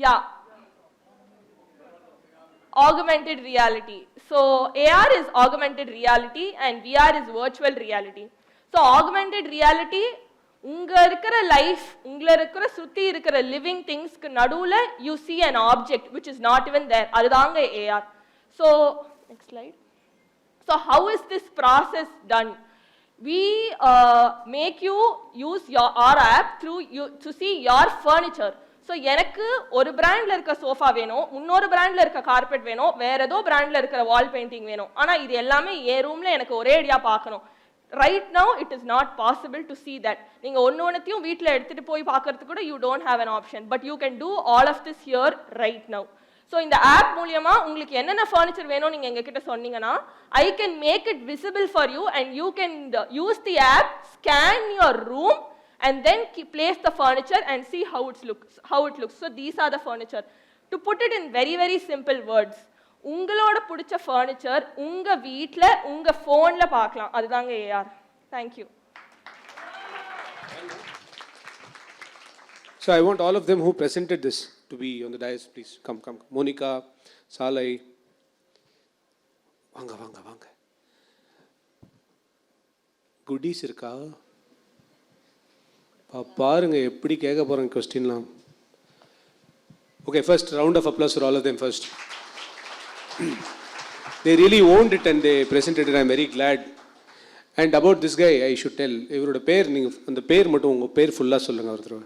யா, augmented reality. So AR is augmented reality and VR is virtual reality. So augmented reality, உங்க இருக்கிற லைஃப், உங்களை இருக்கிற சுத்தி இருக்கிற லிவிங் திங்ஸ்க்கு நடுவுல you see an object which is not even there. அதுதாங்க AR. So next slide. So how is this process done? We make you use our app to see your furniture. So எனக்கு ஒரு பிராண்டில் இருக்க sofa வேணும், இன்னொரு பிராண்டில் இருக்க carpet வேணும், வேற ஏதோ பிராண்டில் இருக்கிற வால் பெயிண்டிங் வேணும். ஆனால் இது எல்லாமே ஏ ரூமில் எனக்கு ஒரே ஐடியா பார்க்கணும். Right now it is not possible to see that. நீங்கள் ஒன்னொன்னையும் வீட்டில் எடுத்துகிட்டு போய் பார்க்கறதுக்கு கூட you don't have an option, but you can do all of this here right now. So இந்த ஆப் மூலியமா உங்களுக்கு என்னென்ன ஃபர்னிச்சர் வேணும் நீங்கள் எங்ககிட்ட சொன்னீங்கன்னா, I can make it visible for you and you can use the app, scan your room, and then place the furniture and see how it looks. So these are the furniture. To put it in very very simple words, உங்களோட பிடிச்ச furniture உங்க வீட்ல உங்க போன்ல பார்க்கலாம். அதுதாங்க AR. Thank you. So I want all of them who presented this to be on the dais, please. Come. Monica, Salai. வாங்க. Goodies இருக்கா? பாருங்க எப்படி கேட்க போகிறேன் கொஸ்டின்லாம். Okay, first round of applause for all of them first. They really owned it and they presented it. I'm very glad. And about this guy, I should tell, இவரோட பேர், நீங்கள் அந்த பேர் மட்டும் உங்கள் பேர் ஃபுல்லாக சொல்லுங்கள். ஒரு தடவை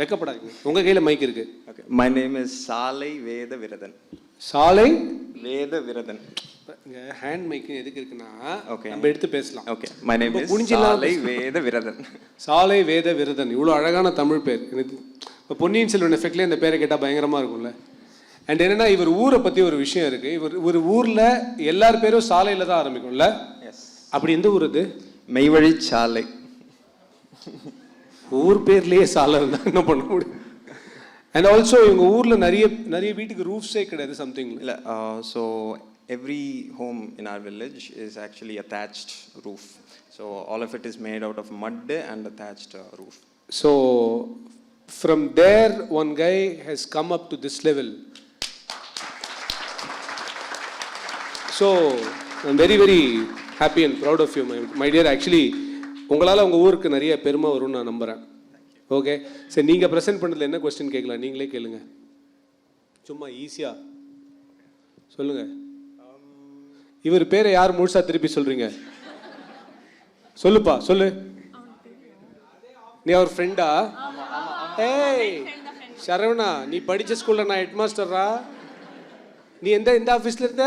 வெக்கப்படாதீங்க, உங்கள் கையில் மைக் இருக்கு. Okay, my name is சாலை வேத விரதன். சாலை வேத விரதன். ஹேண்ட் மைக் எதுக்கு இருக்குன்னா, ஓகே நம்ம எடுத்து பேசலாம். ஓகே, my name is சாலை வேத விரதன். சாலை வேத விரதன், இவ்வளோ அழகான தமிழ் பேர். எனக்கு இப்போ பொன்னியின் செல்வன் எஃபெக்ட்லேயே இந்த பேரை கேட்டால் பயங்கரமாக இருக்கும்ல. அண்ட் என்னென்னா, இவர் ஊரை பற்றி ஒரு விஷயம் இருக்குது. இவர் ஒரு ஊரில் எல்லார் பேரும் சாலையில் தான் ஆரம்பிக்கும்ல. அப்படி எந்த ஊர் அது? மெய்வழி சாலை. ஊர் பேர்லேயே சாலை இருந்தால் என்ன பண்ண முடியும்? அண்ட் ஆல்சோ இவங்க ஊரில் நிறைய வீட்டுக்கு ரூஃப்ஸே கிடையாது, சம்திங் இல்லை. So every home in our village is actually a thatched roof. So all of it is made out of mud and a thatched roof. So from there, one guy has come up to this level. So I'm very, very happy and proud of you, my dear. Actually, உங்களால் உங்கள் ஊருக்கு நிறைய பெருமை வரும்னு நான் நம்புகிறேன். Okay, சரி, நீங்கள் ப்ரெசென்ட் பண்ணதில் என்ன கொஸ்டின் கேட்கலாம், நீங்களே கேளுங்க. சும்மா ஈஸியாக சொல்லுங்கள். இவர் பேரை யார் முழுசாக திருப்பி சொல்கிறீங்க? சொல்லுப்பா, சொல்லு. நீ அவர் ஃப்ரெண்டா? ஏய் சரவணா, நீ படித்த ஸ்கூலில் நான் ஹெட் மாஸ்டரா? நீ எந்த ஆஃபீஸில் இருந்த?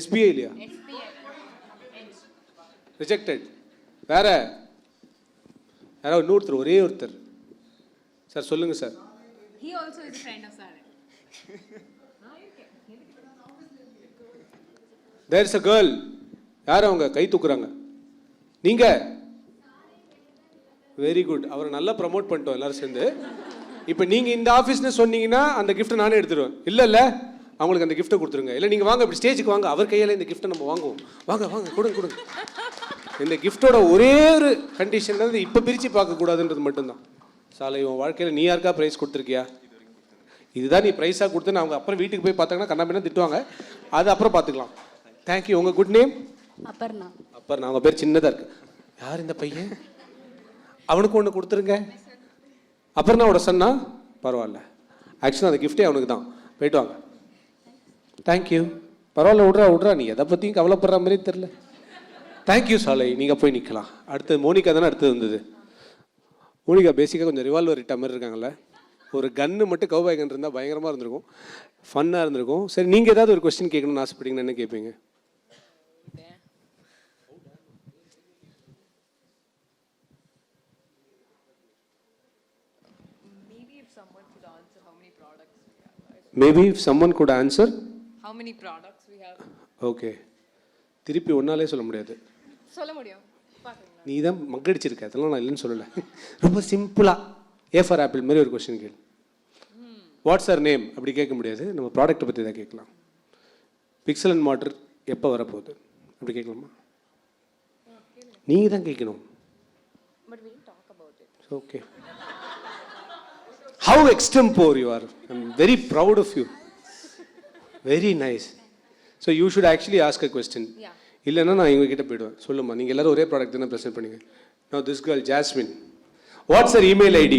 SBI இல்லையா? ரிஜெக்டட். வேற யாராவது இன்னொருத்தர், ஒரே ஒருத்தர் சார் சொல்லுங்க sir. He also is a friend of Sarah. There is a girl. யார் அவங்க? கை தூக்குறாங்க. நீங்க? Very good. அவரை நல்லா ப்ரமோட் பண்ணிட்டோம் எல்லாரும் சேர்ந்து. இப்போ நீங்கள் இந்த ஆஃபீஸ்னு சொன்னீங்கன்னா அந்த கிஃப்ட்டை நானே எடுத்துருவேன். இல்லை அவங்களுக்கு அந்த கிஃப்ட்டை கொடுத்துருங்க. இல்லை நீங்கள் வாங்க, இப்படி ஸ்டேஜுக்கு வாங்க, அவர் கையால் இந்த கிஃப்ட்டை நம்ம வாங்குவோம். வாங்க கொடுங்க. இந்த கிஃப்ட்டோட ஒரே ஒரு கண்டிஷன் வந்து இப்போ பிரித்து பார்க்கக்கூடாதுன்றது மட்டும்தான். சாலை, உன் வாழ்க்கையில் நீ யாருக்கா ப்ரைஸ் கொடுத்துருக்கியா? இதுதான் நீ ப்ரைஸாக கொடுத்துன்னு அவங்க அப்புறம் வீட்டுக்கு போய் பார்த்தாங்கன்னா கண்ணாபின்னா திட்டுவாங்க. அது அப்புறம் பார்த்துக்கலாம். தேங்க்யூ. உங்கள் குட் நேம்? அப்பர்ணா. அவங்க பேர் சின்னதாக இருக்கு. யார் இந்த பையன்? அவனுக்கு ஒன்று கொடுத்துருங்க. அப்பர்ணாவோட சொன்னா பரவாயில்ல. ஆக்சுவலாக அந்த கிஃப்டே அவனுக்கு தான். போயிட்டு வாங்க. தேங்க்யூ. பரவாயில்ல, விட்றா. நீ எதை பற்றியும் கவலைப்படுற மாதிரி தெரில. தேங்க்யூ சாலை. நீங்கள் போய் நிற்கலாம். அடுத்தது மோனிகா தானே அடுத்தது வந்தது. மோனிகா பேசிக்காக கொஞ்சம் ரிவால்வர் இட்ட மாதிரி இருக்காங்கல்ல. ஒரு கன்று மட்டும் கவுபாய் கன் இருந்தால் பயங்கரமாக இருந்திருக்கும், ஃபன்னாக இருந்திருக்கும். சரி, நீங்கள் ஏதாவது ஒரு கொஸ்டின் கேட்கணும்னு ஆசைப்பட்டீங்கன்னா என்ன கேட்பீங்க? Maybe if someone could answer How many products we have? Okay. திருப்பி ஒன்னாலே சொல்ல முடியாது. சொல்ல முடியும். நீ தான் மக்கடிச்சிருக்க, அதெல்லாம் நான் இல்லைன்னு சொல்லலை. ரொம்ப சிம்பிளாக A for Apple மாதிரி ஒரு கொஸ்டின் கேளு. வாட்ஸ் ஆர் நேம் அப்படி கேட்க முடியாது. நம்ம ப்ராடக்ட்டை பற்றி தான் கேட்கலாம். பிக்சல் அண்ட் மார்ட்டர் எப்போ வரப்போகுது அப்படி கேட்கலாமா? நீங்கள் தான் கேட்கணும். Okay. How extempore you are. I'm very proud of you. Very nice. So you should actually ask a question. Yeah. இல்லைன்னா நான் இவங்ககிட்ட போயிடுவேன். சொல்லுமா, நீங்கள் எல்லாரும் ஒரே ப்ராடக்ட் தானே ப்ரெசென்ட் பண்ணீங்க. Now this girl Jasmine. What's her email ID?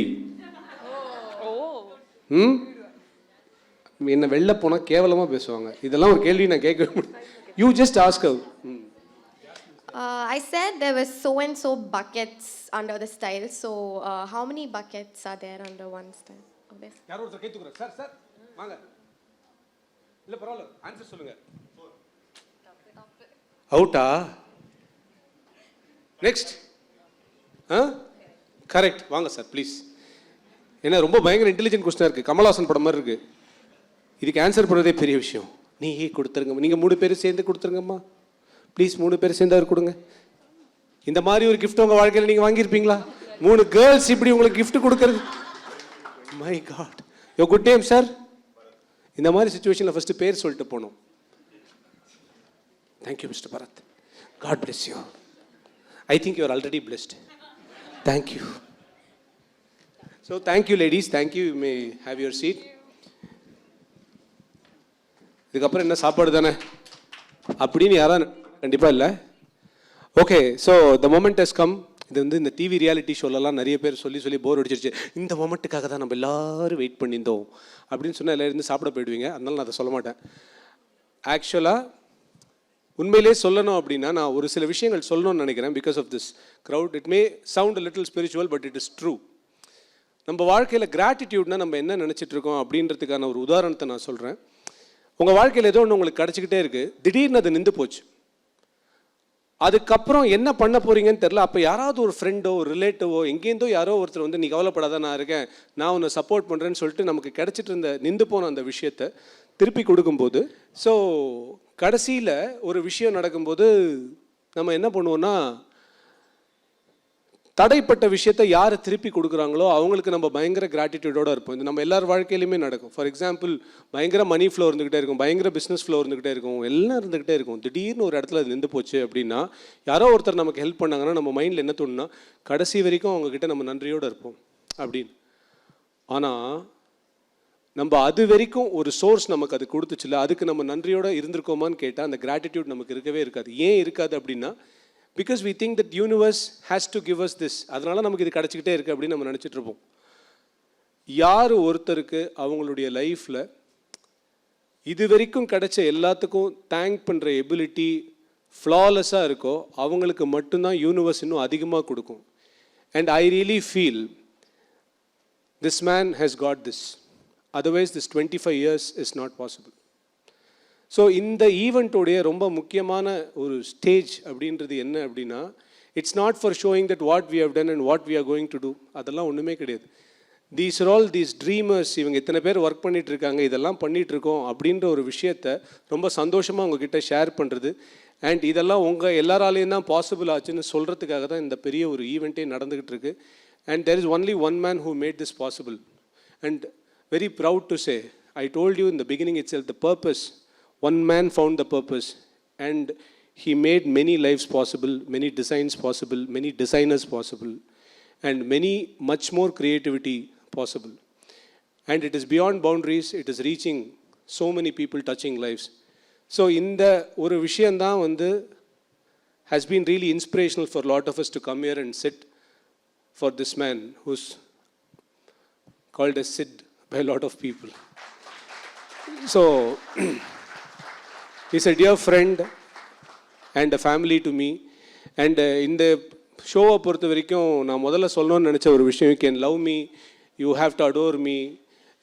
என்ன வெளில போனால் கேவலமாக பேசுவாங்க. இதெல்லாம் ஒரு கேள்வி நான் கேட்க முடியும். You just ask her. I said there were so and so buckets under the style. So how many buckets are there under one style? யாரோ ஒருத்தர் கை தூக்குறாங்க. சார் வாங்க. இல்லை பரவாயில்ல, ஆன்சர் சொல்லுங்க. அவுட்டா? நெக்ஸ்ட். கரெக்ட். வாங்க சார் ப்ளீஸ். ஏன்னா ரொம்ப பயங்கர இன்டெலிஜென்ட் கொஸ்டினாக இருக்குது. கமல்ஹாசன் படம் மாதிரி இருக்குது. இதுக்கு ஆன்சர் பண்ணுறதே பெரிய விஷயம். நீயே கொடுத்துருங்கம்மா. நீங்கள் 3 பேர் சேர்ந்து கொடுத்துருங்கம்மா ப்ளீஸ். 3 பேர் சேர்ந்து அவர் கொடுங்க. இந்த மாதிரி ஒரு கிஃப்ட் உங்கள் வாழ்க்கையில் நீங்கள் வாங்கியிருப்பீங்களா? 3 கேர்ள்ஸ் இப்படி உங்களுக்கு கிஃப்ட் கொடுக்கறது. My God. Your good name sir. இந்த மாதிரி சுச்சுவேஷனில் ஃபஸ்ட்டு பேர் சொல்லிட்டு போகணும். Thank you mister Bharath. God bless you. I think you are already blessed. Thank you. So thank you ladies. Thank you. You may have your seat. இதுக்கப்புறம் என்ன சாப்பாடு தானே அப்படின்னு யாராவது கண்டிப்பாக இல்லை. Okay, so the moment has come. இது வந்து இந்த டிவி ரியாலிட்டி ஷோலெல்லாம் நிறைய பேர் சொல்லி போர் அடிச்சிருச்சு. இந்த மொமெண்ட்டுக்காக தான் நம்ம எல்லோரும் வெயிட் பண்ணியிருந்தோம் அப்படின்னு சொன்னால் எல்லோரும் இருந்து சாப்பிட போயிடுவீங்க. அதனால நான் அதை சொல்ல மாட்டேன். ஆக்சுவலாக உண்மையிலே சொல்லணும் அப்படின்னா நான் ஒரு சில விஷயங்கள் சொல்லணும்னு நினைக்கிறேன். Because of this crowd it may sound a little spiritual, but it is true. நம்ம வாழ்க்கையில் கிராட்டிடியூட்னா நம்ம என்ன நினச்சிட்டு இருக்கோம் அப்படின்றதுக்கான ஒரு உதாரணத்தை நான் சொல்கிறேன். உங்கள் வாழ்க்கையில் ஏதோ ஒன்று உங்களுக்கு கிடச்சிக்கிட்டே இருக்குது, திடீர்னு அது நின்று போச்சு. அதுக்கப்புறம் என்ன பண்ண போகிறீங்கன்னு தெரில. அப்போ யாராவது ஒரு ஃப்ரெண்டோ ஒரு ரிலேட்டிவோ எங்கேருந்தோ யாரோ ஒருத்தர் வந்து நீ கவலைப்படாத, நான் இருக்கேன், நான் உன்னை சப்போர்ட் பண்ணுறேன்னு சொல்லிட்டு நமக்கு கிடச்சிட்டு இருந்த நின்று போன அந்த விஷயத்தை திருப்பி கொடுக்கும்போது, ஸோ கடைசியில் ஒரு விஷயம் நடக்கும்போது நம்ம என்ன பண்ணுவோன்னா தடைப்பட்ட விஷயத்தை யார் திருப்பி கொடுக்குறாங்களோ அவங்களுக்கு நம்ம பயங்கர கிராட்டிடியூடோடு இருப்போம். இது நம்ம எல்லார் வாழ்க்கையிலுமே நடக்கும். ஃபார் எக்ஸாம்பிள், பயங்கர மணி ஃப்ளோ இருந்துக்கிட்டே இருக்கும், பயங்கர பிஸ்னஸ் ஃப்ளோ இருந்துக்கிட்டே இருக்கும், எல்லாம் இருந்துக்கிட்டே இருக்கும். திடீர்னு ஒரு இடத்துல அது நின்று போச்சு அப்படின்னா, யாரோ ஒருத்தர் நமக்கு ஹெல்ப் பண்ணாங்கன்னா நம்ம மைண்டில் என்ன தோணுன்னா, கடைசி வரைக்கும் அவங்கக்கிட்ட நம்ம நன்றியோடு இருப்போம் அப்படின்னு. ஆனால் நம்ம அது வரைக்கும் ஒரு சோர்ஸ் நமக்கு அது கொடுத்துச்சுல, அதுக்கு நம்ம நன்றியோடு இருந்திருக்கோமான்னு கேட்டால் அந்த கிராட்டிடியூட் நமக்கு இருக்கவே இருக்காது. ஏன் இருக்காது அப்படின்னா, because we think that universe has to give us this, அதனால நமக்கு இது கிடச்சிக்கிட்டே இருக்குது அப்படின்னு நம்ம நினச்சிட்டு இருப்போம். யார் ஒருத்தருக்கு அவங்களுடைய லைஃப்பில் இது வரைக்கும் கிடைச்ச எல்லாத்துக்கும் தேங்க் பண்ணுற எபிலிட்டி ஃப்ளாலெஸ்ஸாக இருக்கோ அவங்களுக்கு மட்டும்தான் யூனிவர்ஸ் இன்னும் அதிகமாக கொடுக்கும். And I really feel this man has got this, otherwise this 25 years is not possible. So இந்த ஈவெண்ட்டோடைய ரொம்ப முக்கியமான ஒரு ஸ்டேஜ் அப்படின்றது என்ன அப்படின்னா, it's not for showing that what we have done and what we are going to do, அதெல்லாம் ஒன்றுமே கிடையாது. These are all these dreamers, இவங்க இத்தனை பேர் ஒர்க் பண்ணிகிட்டு இருக்காங்க, இதெல்லாம் பண்ணிகிட்ருக்கோம் அப்படின்ற ஒரு விஷயத்தை ரொம்ப சந்தோஷமாக உங்ககிட்ட ஷேர் பண்ணுறது. அண்ட் இதெல்லாம் உங்கள் எல்லாராலேயும் தான் பாசிபிள் ஆச்சுன்னு சொல்கிறதுக்காக தான் இந்த பெரிய ஒரு ஈவெண்ட்டே நடந்துக்கிட்டு இருக்கு. And there is only one man who made this possible. And very proud to say, I told you in the beginning it's the purpose. One man found the purpose and he made many lives possible, many designs possible, many designers possible, and many much more creativity possible. And it is beyond boundaries, it is reaching so many people, touching lives. So in the oru vishayam da vandu has been really inspirational for a lot of us to come here and sit for this man who's called as Sid by a lot of people. So he's a dear friend and a family to me. And இந்த ஷோவை பொறுத்த வரைக்கும் நான் முதல்ல சொல்லணும்னு நினச்ச ஒரு விஷயம், you can love me, you have to adore me,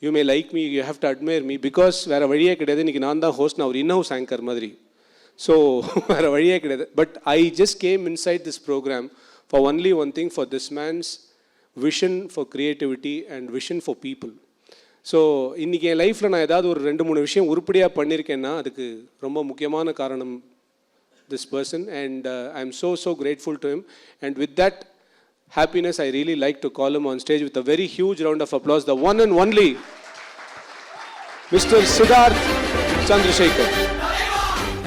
you may like me, you have to admire me, because வேறு வழியே கிடையாது. இன்றைக்கி நான் தான் ஹோஸ்ட், நான் ஒரு இன்ஹவுஸ் ஆங்கர் மாதிரி. ஸோ வேறு வழியே கிடையாது. But I just came inside this programme for only one thing, for this man's vision for creativity and vision for people. So இன்றைக்கி என் லைஃப்பில் நான் ஏதாவது ஒரு 2-3 விஷயம் உருப்படியாக பண்ணியிருக்கேன்னா அதுக்கு ரொம்ப முக்கியமான காரணம் this person, and I'm so grateful to him. And with that happiness, I really like to call him on stage with a very huge round of applause, the one and only Mr. Siddharth Chandrasekhar.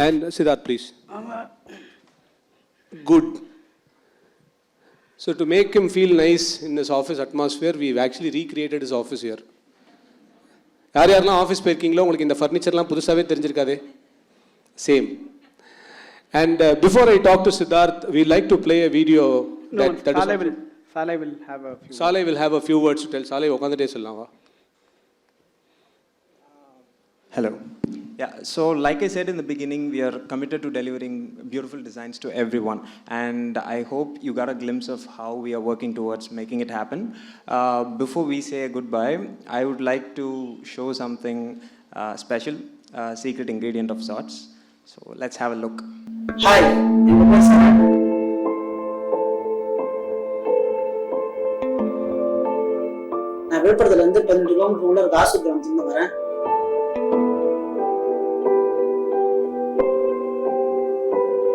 And Siddharth, please. Good. So to make him feel nice in this office atmosphere, we've actually recreated his office here. யாரெல்லாம் office போயிருக்கீங்களோ உங்களுக்கு இந்த ஃபர்னிச்சர்லாம் புதுசாகவே தெரிஞ்சிருக்காதே, same. And before I talk to Siddharth, we'd like to play a video. Saleh will have a few words to tell. Saleh, உட்காந்துட்டே சொல்லலாம் வா. Hello. Yeah, so like I said in the beginning, we are committed to delivering beautiful designs to everyone. And I hope you got a glimpse of how we are working towards making it happen. Before we say goodbye, I would like to show something special, secret ingredient of sorts. So let's have a look. Hi. நான் விழுப்புரத்துலேருந்து 15 kilometre உள்ள ஒரு காசு கிராமத்துலேருந்து வரேன்.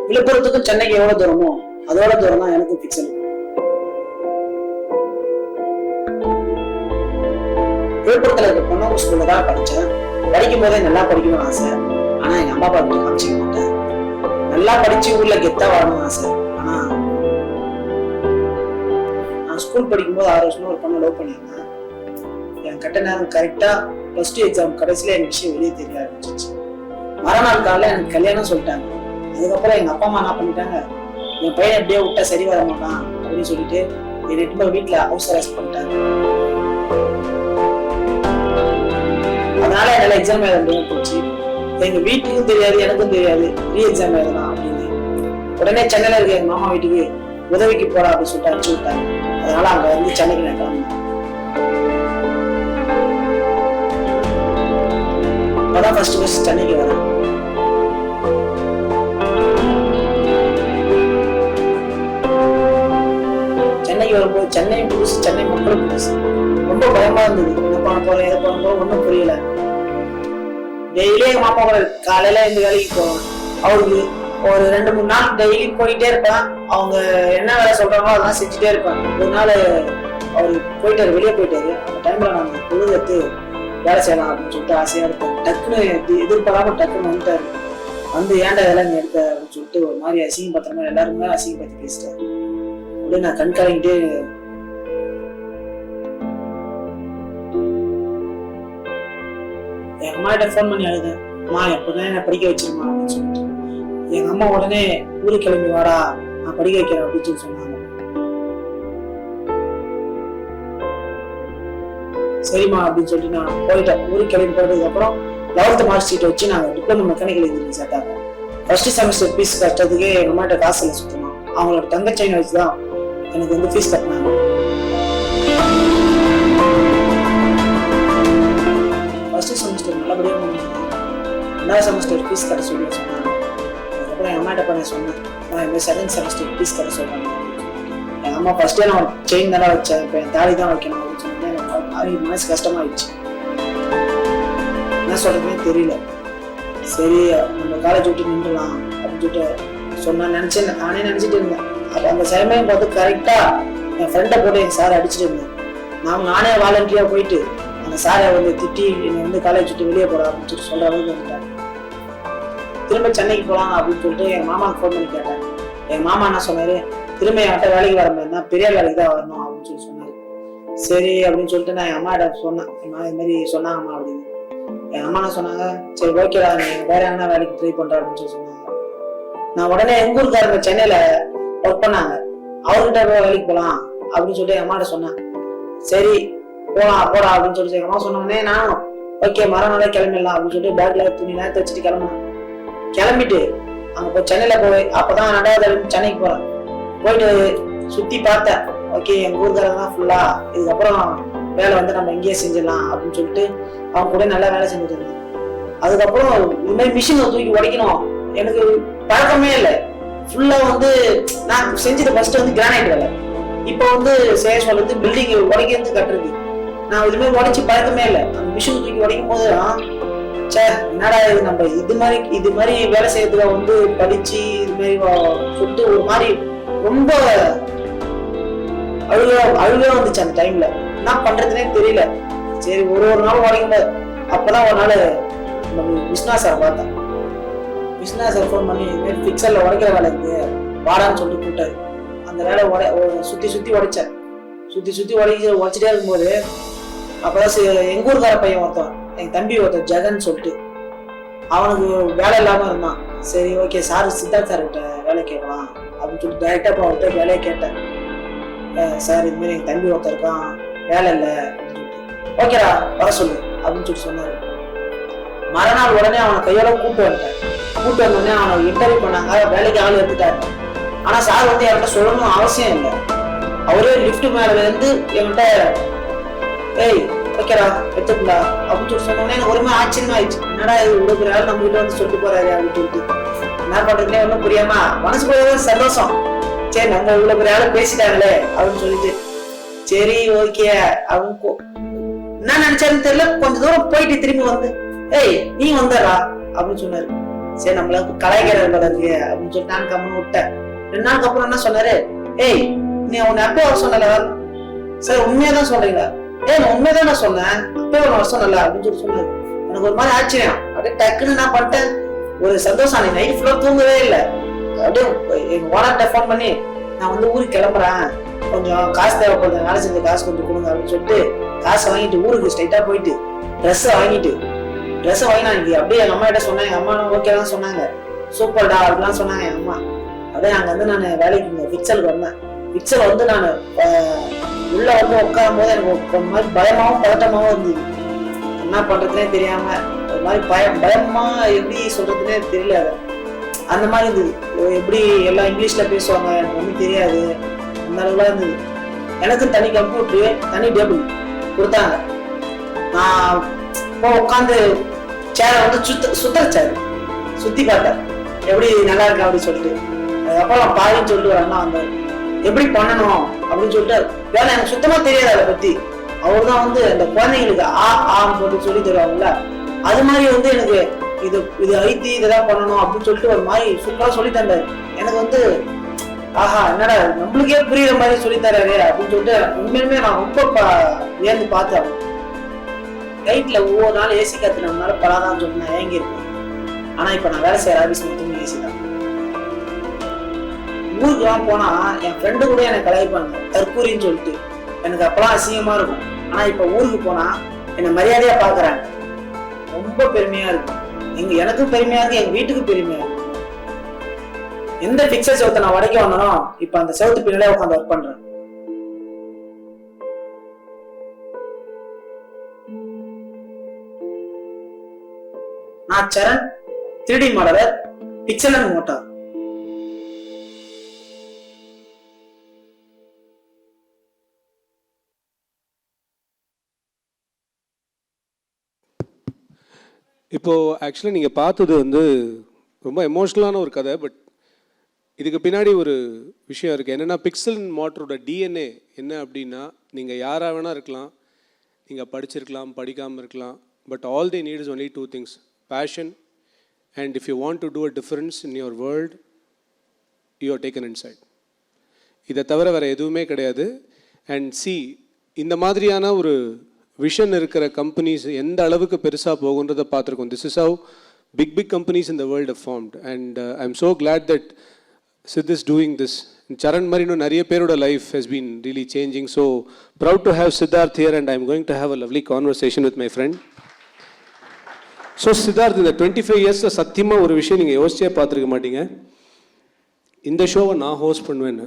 விழுப்புரத்துக்கும் சென்னைக்கு எவ்வளோ தூரமோ அதோட தூரம் தான் எனக்கும் ஃபிக்ஸ். விழுப்புரத்தில் இருக்க பொன்னூர் ஸ்கூலில் தான் படித்தேன். படிக்கும் போதே நல்லா படிக்கணும்னு ஆசை, ஆனால் எங்கள் அம்மா அப்பா கிட்ட காமிச்சிக்க மாட்டேன். நல்லா படித்து ஊரில் கெத்தாக வரணும்னு ஆசை, ஆனால் நான் ஸ்கூல் படிக்கும்போது 6 வருஷமா ஒரு பொண்ணை லவ் பண்ணியிருந்தேன். என் கட்ட நேரம் கரெக்டாக +2 எக்ஸாம் கடைசியில் எனக்கு விஷயம் வெளியே தெரிய ஆரம்பிச்சிச்சு. மறுநாள் காலையில் எனக்கு கல்யாணம் சொல்லிட்டாங்க. அதுக்கப்புறம் எங்கள் அப்பா அம்மா என்ன பண்ணிட்டாங்க, என் பையனை எப்படியோ விட்டா சரி வர மாட்டான் அப்படின்னு சொல்லிட்டு என்னை எட்டு வீட்டில் ஹவுஸ் அரெஸ்ட் பண்ணிட்டாங்க. அதனால என்னால் எக்ஸாம் எழுத முடியாம போச்சு. எங்கள் வீட்டுக்கும் தெரியாது, எனக்கும் தெரியாது ரீ எக்ஸாம் எழுதலாம் அப்படின்னு. உடனே சென்னையில் இருக்க எங்கள் மாமா வீட்டுக்கு உதவிக்கு போடா அப்படின்னு சொல்லிட்டு அனுப்பிச்சு விட்டாங்க. அதனால அங்கே வந்து சென்னைக்கு நான் கிளம்பினேன். அதான் ஃபர்ஸ்ட் சென்னைக்கு வரேன். சென்னைக்கு வரும்போது சென்னை புதுசு, சென்னை மக்களும் புதுசு, ரொம்ப பயமா இருந்தது. என்ன பண்ண போறேன், எதை பண்ண போறோம் ஒன்றும் புரியல. டெய்லியே எங்க மாமா கூட காலையில இந்த வேலைக்கு போவேன். அவருக்கு ஒரு 2-3 நாள் டெய்லி போயிட்டே இருப்பேன். அவங்க என்ன வேலை சொல்றாங்களோ அதெல்லாம் செஞ்சுட்டே இருப்பேன். ஒரு நாள் அவர் போயிட்டாரு, வெளியே போயிட்டாரு. அந்த டைம்ல நான் பொழுது எடுத்து வேலை செய்யலாம் அப்படின்னு சொல்லிட்டு ஆசையா இருப்பேன். டக்குன்னு எதிர்பாராம டக்குன்னு வந்துட்டாரு. வந்து ஏன்டா இதெல்லாம் நீ எடுத்த அப்படின்னு சொல்லிட்டு ஒரு மாதிரி அசிங்கப்படுத்துற மாதிரி எல்லாருமே அசிங்கப்படுத்தி பேசிட்டாரு. அப்படியே நான் கண் கலங்கிட்டே எங்க அம்மா கிட்ட ஃபோன் பண்ணி அழுதேன். அம்மா எப்படிதான் என்ன படிக்க வச்சிருமா அப்படின்னு சொல்லிட்டு. எங்க அம்மா உடனே ஊருக்கு கிளம்பி வாடா, நான் படிக்க வைக்கிறேன் அப்படின்னு சொல்லி சொன்னாங்க. சரிம்மா அப்படின்னு சொல்லிட்டு நான் போயிட்டேன். ஊருக்கு கிளம்பி போயிட்டதுக்கு அப்புறம் 11th மார்க் ஷீட் வச்சு நாங்கள் டிப்ளமோ மெக்கானிக்கல் இன்ஜினியரிங் சேர்த்தாங்க. ஃபர்ஸ்ட் செமஸ்டர் ஃபீஸ் கட்டுறதுக்கே எங்க அம்மாட்ட காசு இல்லை சுத்தமா. அவங்களோட தங்க செயின் வச்சுதான் எனக்கு வந்து ஃபீஸ் கட்டினாங்க. ஃபர்ஸ்ட் செமஸ்டர் நல்லபடியாக முடிஞ்சது. 2வது செமஸ்டர் ஃபீஸ் கட்ட சொல்லி சொன்னாங்க. அதுக்கப்புறம் என் அம்மாட்ட பண்ண சொன்னேன், நான் இந்த 7th செமஸ்டர் ஃபீஸ் கட்ட சொல்றேன். என் அம்மா ஃபர்ஸ்டே நான் செயின் தானே வச்சேன், இப்போ என் தாலி தான் வைக்கணும் அப்படின்னு சொன்னேன். எனக்கு மனசு கஷ்டமாயிடுச்சு, என்ன சொல்றதுன்னே தெரியல. சரி நம்ம காலேஜ் விட்டு நின்றுலாம் அப்படின்னு சொல்லிட்டு சொன்னா நினைச்சேன். நானே நினைச்சிட்டு இருந்தேன். அப்போ அந்த சமயம் பார்த்து கரெக்டா என் ஃப்ரெண்டை போட்டு என் சாரை அடிச்சுட்டு இருந்தேன். நானே வாலண்டியா போயிட்டு அந்த சாரை வந்து திட்டி என்னை வந்து காலேஜ் விட்டு வெளியே போறா அப்படின்னு சொல்லிட்டு சொல்ற அளவுக்கு வந்துட்டேன். திரும்ப சென்னைக்கு போகலாம் அப்படின்னு சொல்லிட்டு என் மாமாவுக்கு ஃபோன் பண்ணி கேட்டேன். என் மாமா என்ன சொன்னாரு, திரும்ப என்கிட்ட வேலைக்கு வர மாதிரி தான் பெரிய வேலைக்கு தான் வரணும் அப்படின்னு சொல்லி சொன்னாரு. சரி அப்படின்னு சொல்லிட்டு நான் என் அம்மாட்ட சொன்னேன், இது மாதிரி சொன்னாங்கம்மா அப்படின்னு. என் அம்மா என்ன சொன்னாங்க, சரி ஓகேடா நீ வேற என்ன வேலைக்கு ட்ரை பண்ற அப்படின்னு சொல்லி சொன்னாங்க. நான் உடனே எங்க ஊருக்காரங்க சென்னையில ஒர்க் பண்ணாங்க, அவர்கிட்ட வேலைக்கு போகலாம் அப்படின்னு சொல்லிட்டு என் அம்மாட்ட சொன்னேன். சரி போலாம் போடா அப்படின்னு சொல்லிட்டு எங்க அம்மா சொன்னோடனே நானும் ஓகே மறுநாளே கிளம்பிடலாம் அப்படின்னு சொல்லிட்டு பேக்ல துணி நேரத்தை வச்சுட்டு கிளம்பினேன். கிளம்பிட்டு அங்க போய் சென்னையில போய் அப்பதான் 2வது தடவை சென்னைக்கு போறேன். போயிட்டு சுத்தி பார்த்தேன். ஓகே எங்க ஊருக்காரங்க தான் ஃபுல்லா, இதுக்கப்புறம் வேலை வந்து நம்ம இங்கேயே செஞ்சிடலாம் அப்படின்னு சொல்லிட்டு அவங்க கூட நல்லா வேலை செஞ்சுட்டு இருந்தேன். அதுக்கப்புறம் இந்த மாதிரி மிஷினை தூக்கி உடைக்கணும் எனக்கு பழக்கமே இல்லை. ஃபுல்லா வந்து நான் செஞ்சது ஃபர்ஸ்ட் வந்து கிரானைட் வேலை. இப்போ வந்து சேஷல் வந்து பில்டிங் உடைக்கிறது கட்டுறது. நான் இதுமாதிரி உடைச்சு பழக்கமே இல்லை. அந்த மிஷின் தூக்கி உடைக்கும் போது சே என்னடா இது, நம்ம இது மாதிரி வேலை செய்யறதுக்கு வந்து படிச்சு இது மாதிரி சொல்லிட்டு ஒரு மாதிரி ரொம்ப அழுகா வந்துச்சு அந்த டைம்ல. என்ன பண்றதுன்னே தெரியல. சரி ஒரு நாள் உடைக்கும் போது அப்பதான் ஒரு நாள் விஸ்வநாத் சார் பார்த்தேன். விஸ்வநாத் சார் ஃபோன் பண்ணி இது மாதிரி பிக்சர்ல உடைக்கிற வேலை இருக்கு வாடான்னு சொல்லிட்டு கூப்பிட்டாரு. அந்த வேலை சுத்தி உடைச்சேன். சுத்தி உடைச்சிட்டே இருக்கும்போது அப்பதான் எங்க ஊருக்கார பையன் ஒருத்தன், என் தம்பி ஒருத்தன் ஜெகன் சொல்லிட்டு அவனுக்கு வேலை இல்லாம இருந்தான். சரி ஓகே சார் சித்தார்த் சார் கிட்ட வேலை கேட்கலாம் அப்படின்னு சொல்லிட்டு டைரக்டா அவர்கிட்ட வேலையை கேட்டேன். சார் இது மாதிரி என் தம்பி ஒருத்தர் இருக்கான், வேலை இல்லை அப்படின்னு சொல்லிட்டு ஓகேடா வர சொல்லு அப்படின்னு சொல்லிட்டு சொன்னாரு. மறுநாள் உடனே அவனை கையோட கூப்பிட்டு வந்தோடனே அவனை இன்டர்வியூ பண்ணாங்க. வேலைக்கு ஆள் எடுத்துட்டாரு. ஆனா சார் வந்து என்கிட்ட சொல்லணும் அவசியம் இல்லை. அவரே லிப்ட் மேல இருந்து என்கிட்ட ஏய் ஓகேடா எடுத்துக்கலா அப்படின்னு சொல்லி சொன்னோன்னே எனக்கு ஒரு மாதிரி ஆச்சரியமா ஆயிடுச்சு. என்னடா இது இவ்வளவு ஆள் நம்ம கிட்ட வந்து சொல்லிட்டு போறாரு அப்படின்னு சொல்லிட்டு என்ன பண்றதுன்னே ஒன்றும் புரியாம மனசுக்குள்ளே சந்தோஷம். சரி நம்ம இவ்வளவு பெரிய ஆளு பேசிட்டாங்களே அப்படின்னு சொல்லிட்டு சரி ஓகே அவங்க என்ன நினைச்சாருன்னு தெரியல. கொஞ்ச தூரம் போயிட்டு திரும்பி வந்து ஏய் நீ வந்துடுறா அப்படின்னு சொன்னாரு. சரி நம்மளுக்கு கலாய்க்கிறது இருக்கு அப்படின்னு சொல்லிட்டு நான் கம்மனு விட்டேன். 2 நாளுக்கு அப்புறம் என்ன சொன்னாரு, ஏய் நீ உன்னை அப்பே வர சொன்னல சார் உண்மையாதான் சொல்றீங்களா? நான் உண்மைதான் நான் சொன்னேன், அப்பே ஒன்று வர சொன்னல அப்படின்னு சொல்லி சொன்னாரு. எனக்கு ஒரு மாதிரி ஆச்சரியம். அப்படியே டக்குன்னு நான் பண்ணிட்டேன். ஒரு சந்தோஷம். நீ நைட் ஃபுல்லா தூங்கவே இல்லை. அப்படியே எங்க ஓனர்கிட்ட ஃபோன் பண்ணி நான் வந்து ஊருக்கு கிளம்புறேன், கொஞ்சம் காசு தேவைப்படுது, வேலை செஞ்ச காசு கொஞ்சம் கொடுங்க அப்படின்னு சொல்லிட்டு காசை வாங்கிட்டு ஊருக்கு ஸ்ட்ரைட்டா போயிட்டு ட்ரெஸ்ஸை வாங்கி நான் இங்க அப்படியே எங்க அம்மா கிட்ட சொன்னேன். எங்க அம்மா ஓகே தான் சொன்னாங்க, சூப்பர்டா அப்படிலாம் சொன்னாங்க எங்க அம்மா. அப்படியே அங்க வந்து நான் வேலைக்கு பிக்சலுக்கு வந்தேன். பிக்சல் வந்து நான் உள்ள வந்து உட்காரும் போது எனக்கு ஒரு மாதிரி பயமாவும் பதட்டமாவும் இருந்தது. என்ன பண்றதுனே தெரியாம ஒரு மாதிரி பயமா எப்படி சொல்றதுன்னே தெரியல. அந்த மாதிரி இருந்தது. எப்படி எல்லாம் இங்கிலீஷ்ல பேசுவாங்க எனக்கு ஒன்றும் தெரியாது. அந்த அளவுலாம் இருந்தது. எனக்கு தனி கம்ப்யூட்டரு தனி டேபிள் கொடுத்தாங்க. நான் இப்போ உட்காந்து சேரை வந்து சுத்தரிச்சாரு, சுத்தி பார்த்தேன் எப்படி நல்லா இருக்கா அப்படின்னு சொல்லிட்டு. அதுக்கப்புறம் பாருன்னு சொல்லிட்டு ஒரு அண்ணா வந்தாரு. எப்படி பண்ணணும் அப்படின்னு சொல்லிட்டு வேலை எனக்கு சுத்தமா தெரியாது அதை பத்தி. அவர் தான் வந்து அந்த குழந்தைங்களுக்கு ஆன்னு போட்டு சொல்லி தருவாங்கல்ல, அது மாதிரி வந்து எனக்கு இது இது ஐத்தி இதெல்லாம் பண்ணணும் அப்படின்னு சொல்லிட்டு ஒரு மாதிரி சூப்பரா சொல்லி தந்தாரு. எனக்கு வந்து ஆஹா என்னடா நம்மளுக்கே புரியுற மாதிரி சொல்லி தராரு அப்படின்னு சொல்லிட்டு உண்மையுமே நான் ரொம்ப வியந்து பார்த்தேன். நைட்ல ஒவ்வொரு நாள் ஏசி கத்துனதுனால பலாதான் சொல்லிட்டு நான் ஏங்கி இருக்கேன். ஆனா இப்ப நான் வேலை செய்யற ஆபீஸ் மட்டும் ஏசி தான். ஊருக்குலாம் போனா என் ஃப்ரெண்டு கூட எனக்கு கலாய்ப்பாங்க தற்கூரின்னு சொல்லிட்டு. எனக்கு அப்பெல்லாம் அசிங்கமா இருக்கும். ஆனா இப்ப ஊருக்கு போனா என்னை மரியாதையா பாக்குறாங்க. ரொம்ப பெருமையா இருக்கும். எனக்கும் பெருமையா இருக்கு, எங்க வீட்டுக்கு பெருமையா இருக்கு. எந்த பிக்சர் செவத்தை நான் உடைக்க வந்தனோ இப்ப அந்த செவத்து பின்னாலே உட்காந்து ஒர்க் பண்றேன். நான் Charan, 3D modeller, pixel and motor. இப்போது ஆக்சுவலாக நீங்கள் பார்த்தது வந்து ரொம்ப எமோஷ்னலான ஒரு கதை. பட் இதுக்கு பின்னாடி ஒரு விஷயம் இருக்குது. என்னென்னா பிக்சல் மோட்டரோட டிஎன்ஏ என்ன அப்படின்னா, நீங்கள் யாராக வேணால் இருக்கலாம், நீங்கள் படிச்சிருக்கலாம், படிக்காமல் இருக்கலாம். But all they need is only 2 things: passion, and if you want to do a difference in your world, you are taken inside. இதை தவிர வேறு எதுவுமே கிடையாது. அண்ட் இந்த மாதிரியான ஒரு விஷன் இருக்கிற கம்பெனிஸ் எந்த அளவுக்கு பெருசாக போகுன்றதை பார்த்துருக்கோம். This is have big companies in the world have formed. And I'm so glad that Sid is doing this. Charan மாதிரி இன்னும் நிறைய பேரோட life has been really changing. So proud to have Siddharth here, and I'm going to have a lovely conversation with my friend. So Siddharth, இந்த 25 இயர்ஸில் சத்தியமாக ஒரு விஷயம் நீங்கள் யோசிச்சே பார்த்துருக்க மாட்டீங்க. இந்த ஷோவை நான் ஹோஸ்ட் பண்ணுவேன்னு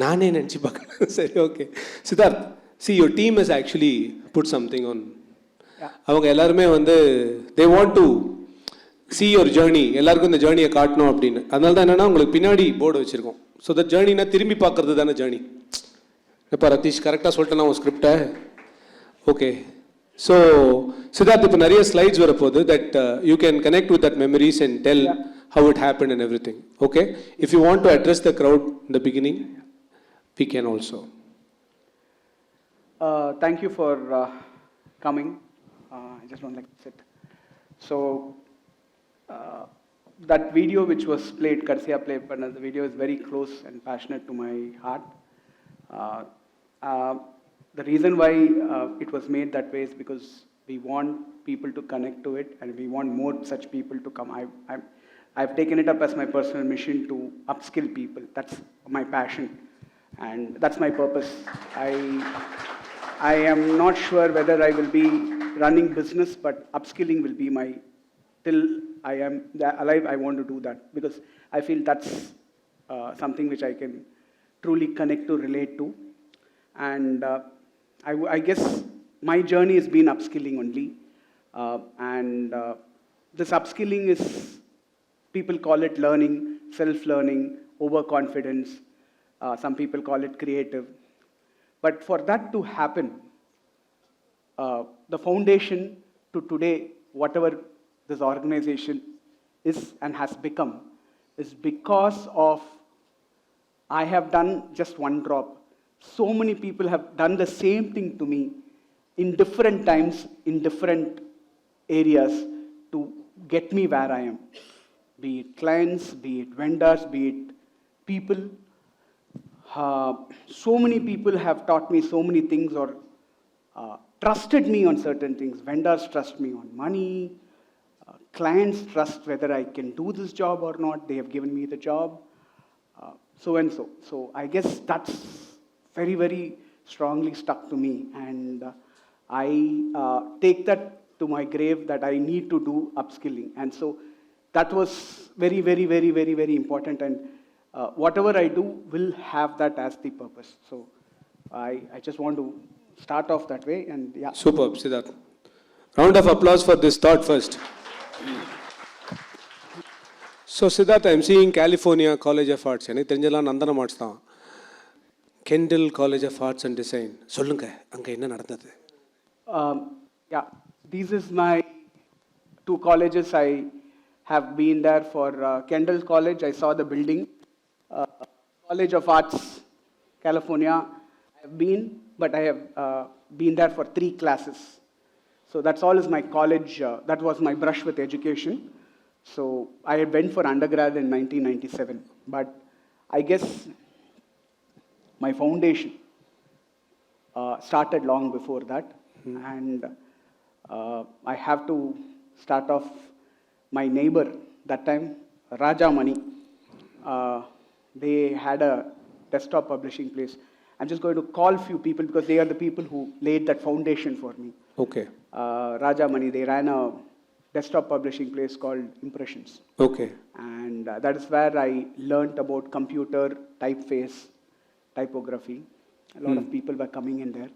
நானே நினச்சி பார்க்கணும். சரி, okay Siddharth, your team has actually put something on. அவங்க எல்லாருமே வந்து they want to see your journey, எல்லாருக்கும் இந்த ஜேர்னியை காட்டணும் அப்படின்னு. அதனால தான் என்னென்னா உங்களுக்கு பின்னாடி போர்டு வச்சுருக்கோம். ஸோ த ஜேர்னினா திரும்பி பார்க்கறது தானே ஜேர்னி. இப்போ ரதீஷ் கரெக்டாக சொல்லிட்டேன் நான் உங்கள் ஸ்கிரிப்டை. ஓகே, ஸோ சித்தார்த், இப்போ நிறைய ஸ்லைட்ஸ் வரப்போகுது. That you can connect with that memories and tell how it happened and everything. Okay, if you want to address the crowd in the beginning, we can also. Thank you for coming. I just don't like to sit. So that video which was played, Karsiya play, the video is very close and passionate to my heart. The reason why it was made that way is because we want people to connect to it, and we want more such people to come. I've taken it up as my personal mission to upskill people. That's my passion, and that's my purpose. I am not sure whether I will be running business, but upskilling will be my, till I am alive, I want to do that, because I feel that's something which I can truly connect to, relate to. And I guess my journey has been upskilling only. And this upskilling is, people call it learning, self-learning, overconfidence. Some people call it creative. But for that to happen, the foundation to today, whatever this organization is and has become, is because of I have done just one drop. So many people have done the same thing to me in different times, in different areas to get me where I am. Be it clients, be it vendors, be it people. So many people have taught me so many things, or trusted me on certain things. Vendors trust me on money. Clients trust whether I can do this job or not. They have given me the job. So and so. So I guess that's very, very strongly stuck to me. And I take that to my grave, that I need to do upskilling. And so that was very, very, very, very, very important. And whatever I do will have that as the purpose. So I just want to start off that way. And yeah. Superb, Siddharth. Round of applause for this thought first. So Siddharth, I'm seeing California College of Arts. எனக்கு தெரிஞ்சலாம் நந்தனம் arts தான். Kendall College of Arts and Design. சொல்லுங்க, அங்கே என்ன நடந்தது? Yeah, this is my 2 colleges. I have been there for Kendall College. I saw the building. College of Arts, California, I have been, but I have been there for 3 classes. So So that's all is my college, that was my brush with education. So I went for undergrad in 1997, but I guess my foundation started long before that. And I have to start off my neighbor that time, Raja Mani. They had a desktop publishing place. I'm just going to call few people because they are the people who laid that foundation for me. Okay. Raja Mani, they ran a desktop publishing place called Impressions. Okay. And that is where I learnt about computer, typeface, typography. A lot of people were coming in there.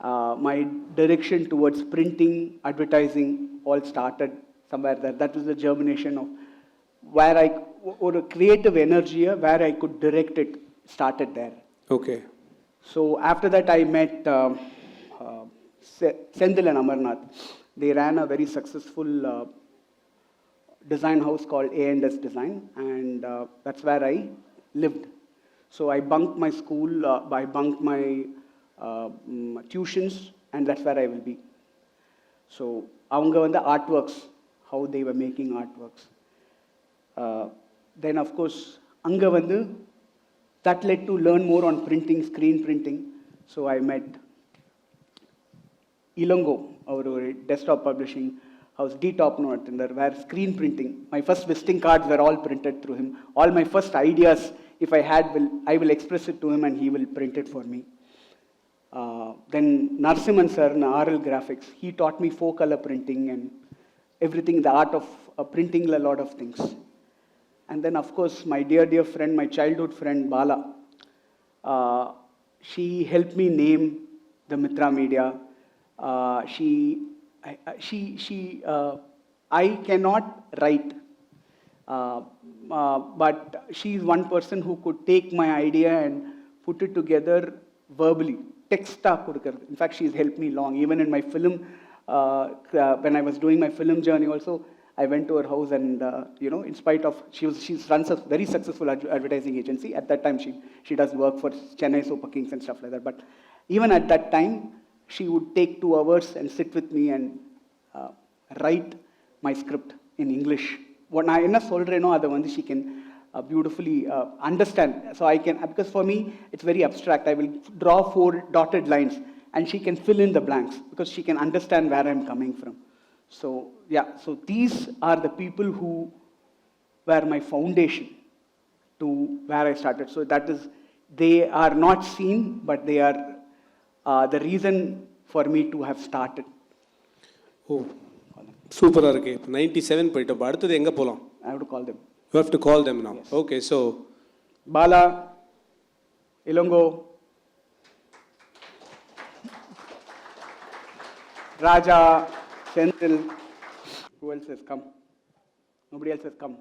My direction towards printing, advertising, all started somewhere there. That was the germination of where or a creative energy where I could direct it started there. Okay. So after that, I met Sendil and Amarnath. They ran a very successful design house called A&S Design, and that's where I lived. So I bunked my school, I bunked my tuitions, and that's where I will be. So avanga vanda artworks, how they were making artworks. Then of course, anga vandu, that led to learn more on printing, screen printing. So I met Ilango, our desktop publishing house, D-Top Note, where screen printing, my first visiting cards were all printed through him. All my first ideas, if I had, I will express it to him and he will print it for me. Then Narsimhan sir in RL Graphics, he taught me 4-color printing and everything, the art of printing a lot of things. And then of course, my dear friend, my childhood friend Bala, she helped me name the Mitrra Media. I cannot write, but she's one person who could take my idea and put it together verbally. In fact, she's helped me long. Even in my film, when I was doing my film journey also, I went to her house and, in spite of, she runs a very successful advertising agency. At that time, she does work for Chennai Super Kings and stuff like that. But even at that time, she would take 2 hours and sit with me and write my script in English. What I enna solreno adha vandu she can beautifully understand. So I can, because for me it's very abstract. I will draw 4 dotted lines and she can fill in the blanks because she can understand where I'm coming from. So yeah, so these are the people who were my foundation to where I started. So that is, they are not seen, but they are the reason for me to have started. Oh, super okay. 97 போய்ட்டோம். அடுத்து எங்க போலாம்? I have to call them. You have to call them now. Yes. Okay, so Bala, Ilango, Raja, Senthil. Who else has come? Nobody else has come.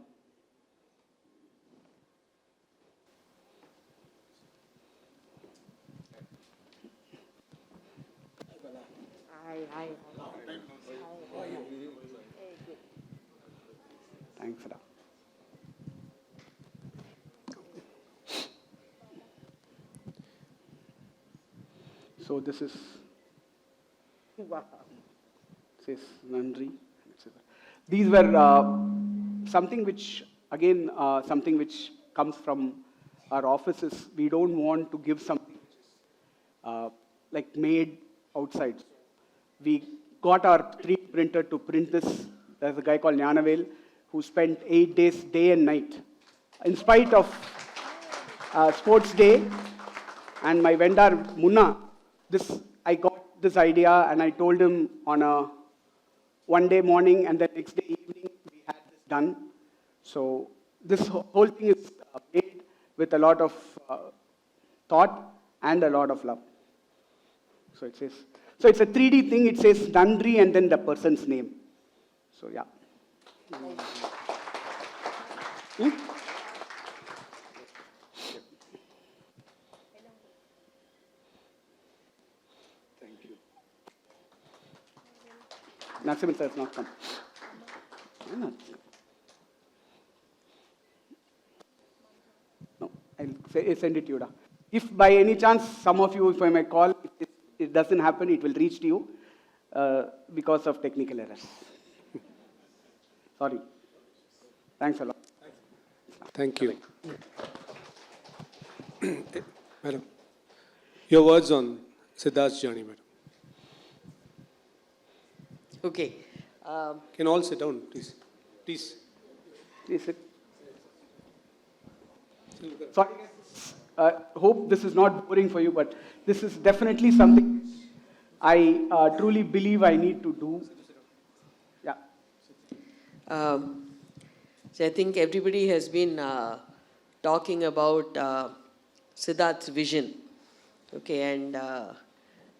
Hi. Thanks, Ra. So this is says Nandri. These were something which, again, something which comes from our offices. We don't want to give something like made outside. We got our 3D printer to print this. There's a guy called Nyanavel who spent 8 days, day and night. In spite of sports day, and my vendor Munna, I got this idea and I told him on a one day morning and the next day evening we had this done. So this whole thing is made with a lot of thought and a lot of love. So it says, so it's a 3D thing. It says Nandri and then the person's name. So yeah. Thank you. Nasim sir has not come. No, I'll send it to you. If by any chance some of you, if I may call, it doesn't happen, it will reach to you. because of technical errors. Sorry. Thanks a lot. Thank you. Madam, your words on Siddharth's journey, madam. Okay. Can all sit down, please? Please. Please sit. Sorry, hope this is not boring for you, but this is definitely something I truly believe I need to do. Yeah. So I think everybody has been talking about Siddharth's vision. Okay, and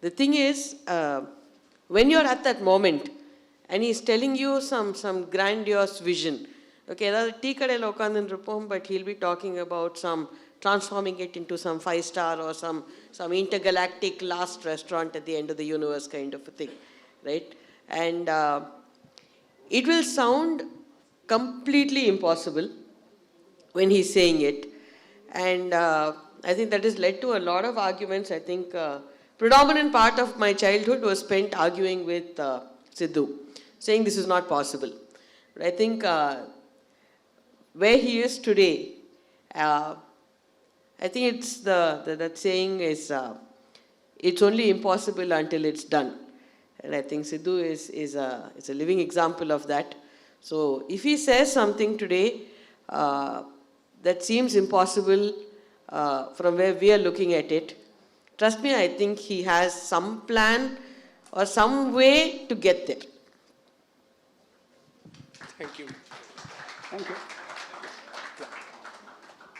the thing is, when you're at that moment and he's telling you some grandiose vision, okay, அதாவது tea கடையில் உட்காந்துருப்போம், but he'll be talking about transforming it into some 5-star or some intergalactic last restaurant at the end of the universe kind of a thing, right? And it will sound completely impossible when he's saying it. And I think that has led to a lot of arguments. I think predominant part of my childhood was spent arguing with Sidhu, saying this is not possible. But I think where he is today, I think it's that saying is, it's only impossible until it's done. And I think Sidhu is a living example of that. So if he says something today that seems impossible from where we are looking at it, trust me, I think he has some plan or some way to get there. Thank you. Thank you.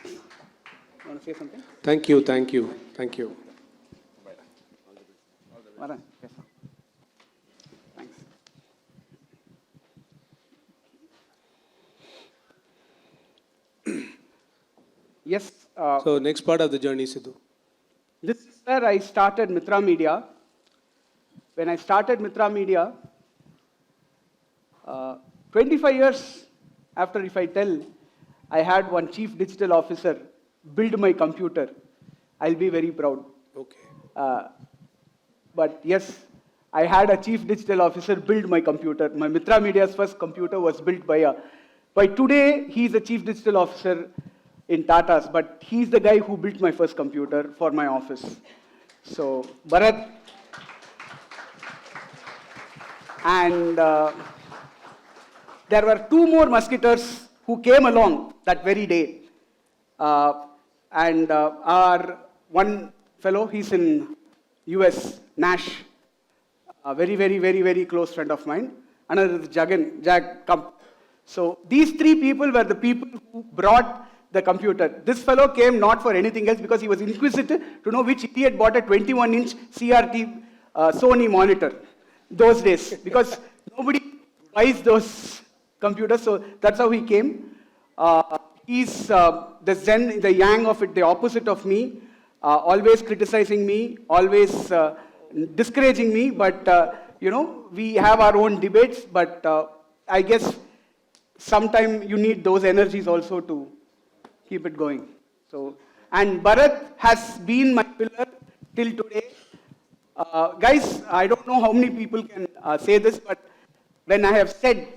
You want to say something? Thank you, thank you, thank you. Varan, yes, sir. Thanks. Yes. So next part of the journey, Sidhu. This is where I started Mitrra Media. When I started Mitrra Media, 25 years after, if I tell, I had one chief digital officer build my computer, I'll be very proud. Okay. But yes, I had a chief digital officer build my computer. My Mitrra Media's first computer was built by today, he's a chief digital officer in Tata's, but he's the guy who built my first computer for my office. So, Bharat. And there were 2 more musketeers who came along that very day. And our one fellow, he's in US, Nash, a very, very, very, very close friend of mine. Another is Jag, come. So these 3 people were the people who brought the computer. This fellow came not for anything else because he was inquisitive to know which idiot bought a 21-inch CRT Sony monitor those days, because nobody buys those computers. So that's how he came. He's the zen, the yang of it, the opposite of me, always criticizing me, always discouraging me. But, we have our own debates, but I guess sometime you need those energies also to keep it going. So, and Bharat has been my pillar till today. Guys, I don't know how many people can say this, but when I have said,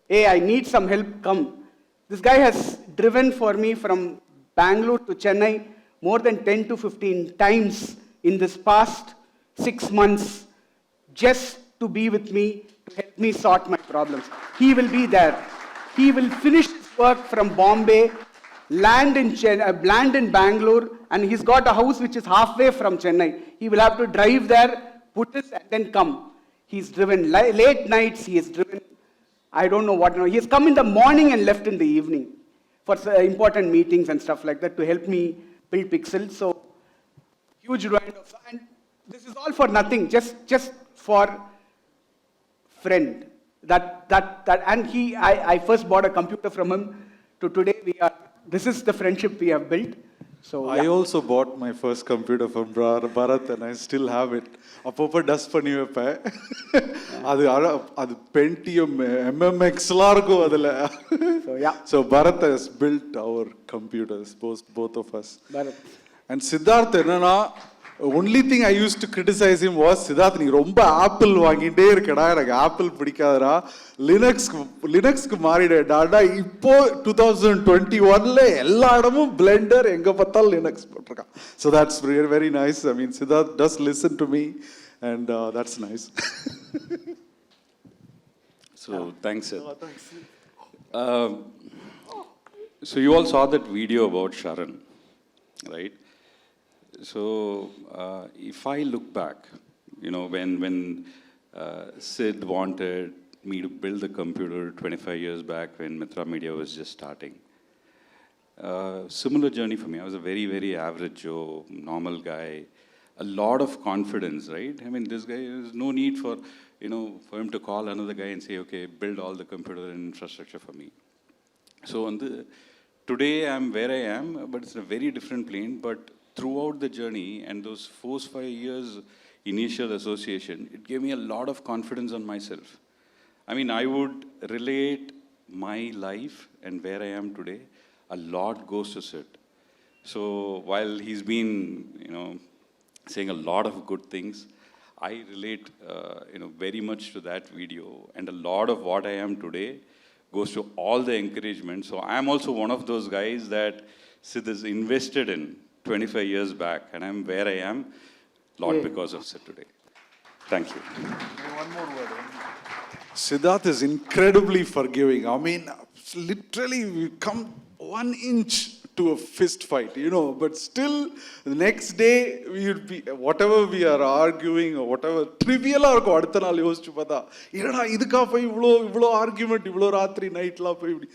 hey, I need some help, come. This guy has driven for me from Bangalore to Chennai more than 10 to 15 times in this past 6 months just to be with me, to help me sort my problems. He will be there. He will finish his work from Bombay, land in Bangalore, and he's got a house which is halfway from Chennai. He will have to drive there, put it, and then come. He's driven late nights, he has driven, I don't know what. He has come in the morning and left in the evening for important meetings and stuff like that to help me build Pixel. So, huge round of, and this is all for nothing, just for friend. And I first bought a computer from him. To today, this is the friendship we have built. So I also bought my first computer from Bharat and I still have it. அப்பப்போ dust பண்ணி வைப்பேன். அது Pentium MMX-லாம் இருக்கும் அதில். So Bharat has built our computers, both of us. And Siddharth என்னன்னா only thing I used to criticize him was, Siddharth, நீ ரொம்ப apple வாங்கிட்டே இருக்கடா, எனக்கு ஆப்பிள் பிடிக்காதடா, லினக்ஸ்க்கு மாறிடாடா. இப்போ 2021ல எல்லா இடமும் பிளெண்டர், எங்க பார்த்தாலும் லினக்ஸ் போட்டிருக்கான். So that's very, very nice. I mean, Siddharth does listen to me, and that's nice. So thanks, sir. So you all saw that video about Sharan, right? So if I look back, you know, when Sid wanted me to build the computer 25 years back when Mitrra Media was just starting, similar journey for me. I was a very, very average Joe, normal guy, a lot of confidence, right? I mean, this guy, there's no need for, you know, for him to call another guy and say, okay, build all the computer and infrastructure for me. So today I'm where I am, but it's a very different plane. But throughout the journey and those 4-5 years initial association, it gave me a lot of confidence on myself. I mean, I would relate my life and where I am today, a lot goes to Sid. So while he's been, you know, saying a lot of good things, I relate, you know, very much to that video, and a lot of what I am today goes to all the encouragement. So I'm also one of those guys that Sid is invested in 25 years back, and I'm where I am, lot because of Sid today. Thank you. One more word. Siddharth is incredibly forgiving. I mean, literally, we come 1 inch to a fist fight, you know, but still, the next day, we would be, whatever we are arguing, or whatever, trivial இருக்கும் அடுத்த நாள் யோசிச்சு பார்த்தா, என்னடா இதுக்கா போய் இவ்வளோ argument, இவ்வளோ ராத்திரி நைட்லாம் போய் இப்படி.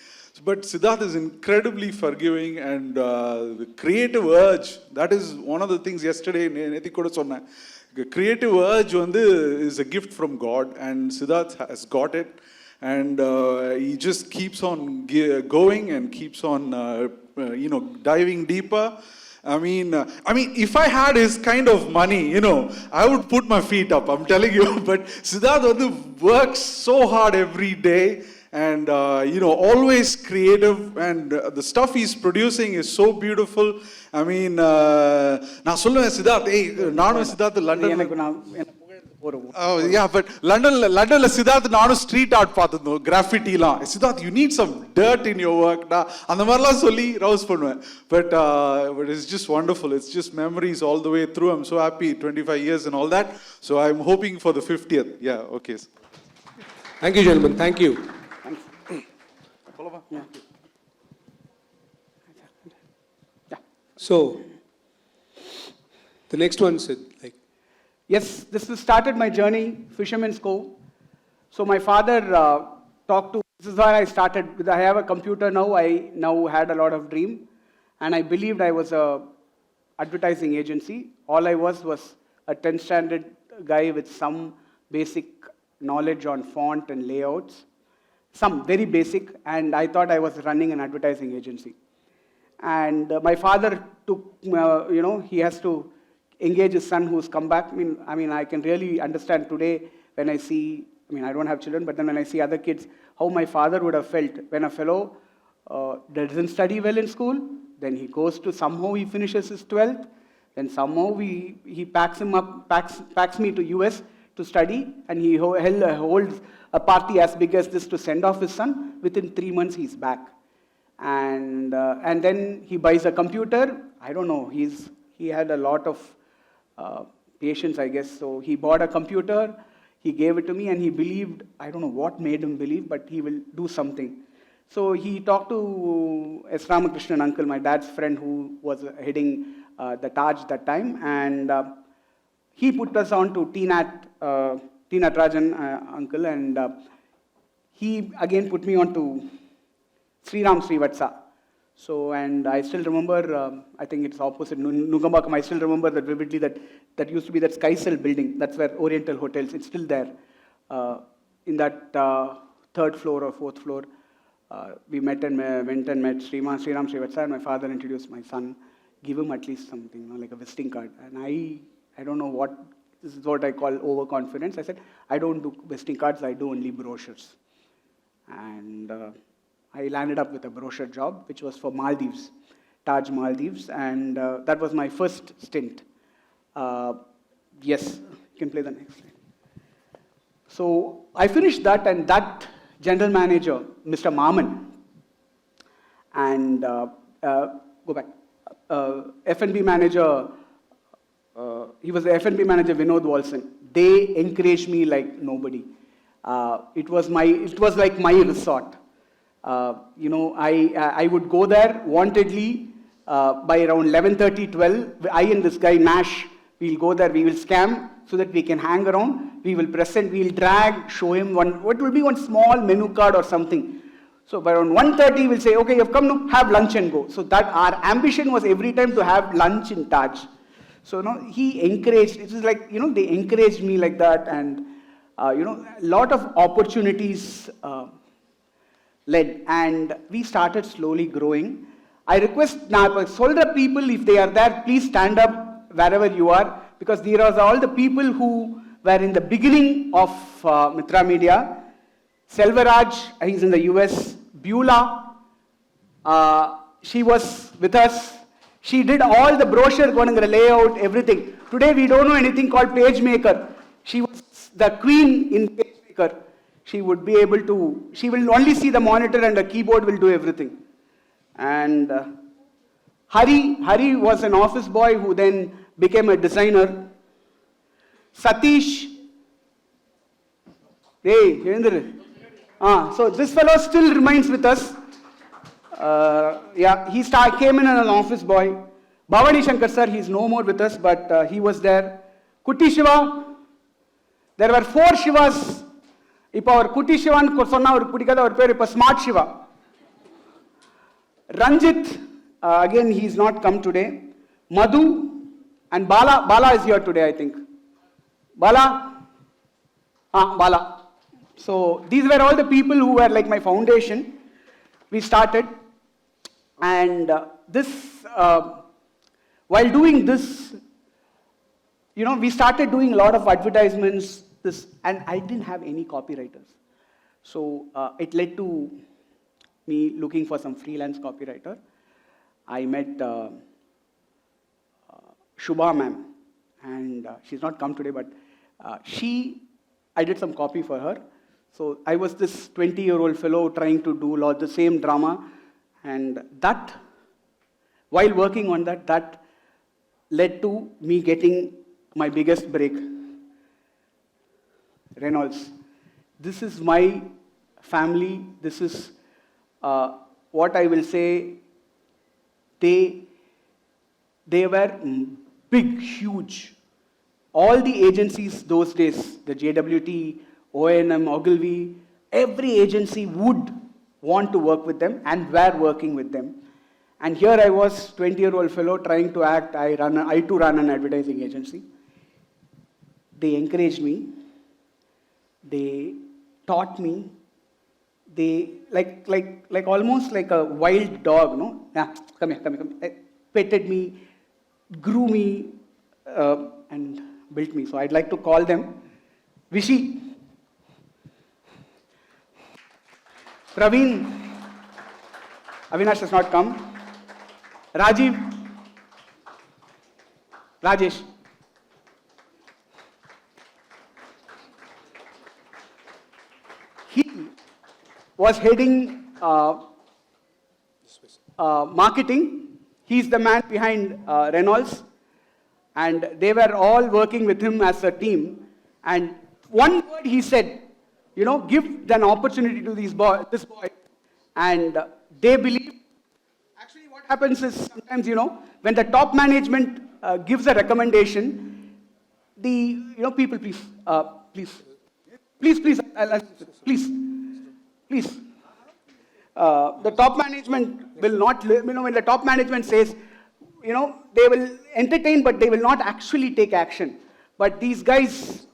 But Siddharth is incredibly forgiving, and the creative urge, that is one of the things yesterday, நேத்தி கூட சொன்னேன், the creative urge is a gift from God, and Siddharth has got it, and he just keeps on going and keeps on you know, diving deeper. I mean, if I had his kind of money, you know, I would put my feet up, I'm telling you. But Siddharth works so hard every day, and you know, always creative, and the stuff he's producing is so beautiful. I mean, நான் சொல்லுவேன் Siddharth, நானும் Siddharth London, oh yeah, but லண்டன்ல Siddharth நானும் street art பார்த்திருந்தோம், கிராஃபிட்டிலாம். Siddharth, you need some dirt in your work, அந்த மாதிரிலாம் சொல்லி Rouse பண்ணுவேன். But it's just wonderful. It's just memories all the way through. I'm so happy, 25 years and all that. So I'm hoping for the 50th. Yeah, okay. Thank you, gentlemen. Thank you. So, the next one, Sid, like. Yes, this started my journey, Fisherman's Cove. So my father talked to, this is where I started. I have a computer now, I now had a lot of dream, and I believed I was a advertising agency. All I was a 10th standard guy with some basic knowledge on font and layouts, some very basic, and I thought I was running an advertising agency. And my father took, you know, he has to engage his son who's come back. I mean, I can really understand today when I see, I mean, I don't have children, but then when I see other kids, how my father would have felt when a fellow doesn't study well in school, then he goes to, somehow he finishes his 12th, then somehow he packs him up, packs me to US to study, and he holds a party as big as this to send off his son. Within 3 months, he's back. And then he buys a computer. I don't know, he had a lot of patience, I guess. So he bought a computer, he gave it to me, and he believed, I don't know what made him believe, but he will do something. So he talked to S. Ramakrishnan uncle, my dad's friend, who was heading the Taj that time, and he put us on to T. Natarajan uncle, and he again put me on to Sriram Srivatsa. So, and I still remember, I think it's opposite Nugambakam, I still remember that vividly, that used to be that Skyscell building, that's where Oriental Hotels, it's still there. In that 3rd floor or 4th floor, we went and met Sriram Srivatsa, and my father introduced my son, give him at least something, you know, like a visiting card. And I don't know what, this is what I call overconfidence. I said, I don't do visiting cards, I do only brochures. And I landed up with a brochure job, which was for Maldives, Taj Maldives, and that was my first stint. Yes, you can play the next slide. So I finished that, and that general manager, Mr. Maman, and go back, F&B manager, he was the F&B manager, Vinod Walson. They encouraged me like nobody. It was like my resort. I would go there wantedly by around 11:30, 12. I and this guy Nash, we'll go there. We will scam so that we can hang around. We will present. We'll drag, show him what will be one small menu card or something. So by around 1:30, we'll say, okay, you've come to have lunch and go. So that our ambition was every time to have lunch in Taj. So he encouraged. It was like they encouraged me like that, and a lot of opportunities led, and we started slowly growing. I request now, soldier people, if they are there, please stand up wherever you are, because these are all the people who were in the beginning of Mitrra Media. Selvaraj, he's in the US. Beulah, she was with us. She did all the brochure, layout, everything. Today we don't know anything called PageMaker. She was the queen in PageMaker. She would be able to, she will only see the monitor and the keyboard will do everything. And Hari was an office boy who then became a designer. Satish, hey, so this fellow still remains with us. He came in as an office boy. Bhavani Shankar sir, he's no more with us, but he was there. Kutti Shiva, there were 4 Shivas. Now our Kutti Shivan our Smart Shiva. Ranjit, again he's not come today. Madhu and Bala. Bala is here today, I think. Bala. Bala. So these were all the people who were like my foundation. We started, and while doing this, we started doing a lot of advertisements. And I didn't have any copywriters, so it led to me looking for some freelance copywriter. I met Shubha ma'am, and she's not come today, but I did some copy for her. So I was this 20-year-old fellow trying to do a lot the same drama, and that, while working on that led to me getting my biggest break. Reynolds. This is my family. This is what I will say. They were big, huge. All the agencies those days, the JWT, O&M, Ogilvy, every agency would want to work with them and were working with them. And here I was, 20-year-old fellow trying to act. I too run an advertising agency. They encouraged me. They taught me. They like almost like a wild dog, no? Yeah, come here. Petted me, grew me, and built me. So I'd like to call them Vishy, Praveen. Avinash has not come. Rajiv, Rajesh. He was heading marketing. He's the man behind Reynolds. And they were all working with him as a team. And one word he said, give an opportunity to this boy. And they believe. Actually, what happens is sometimes, when the top management gives a recommendation, people, please. The top management will not, when the top management says, they will entertain, but they will not actually take action. But these guys,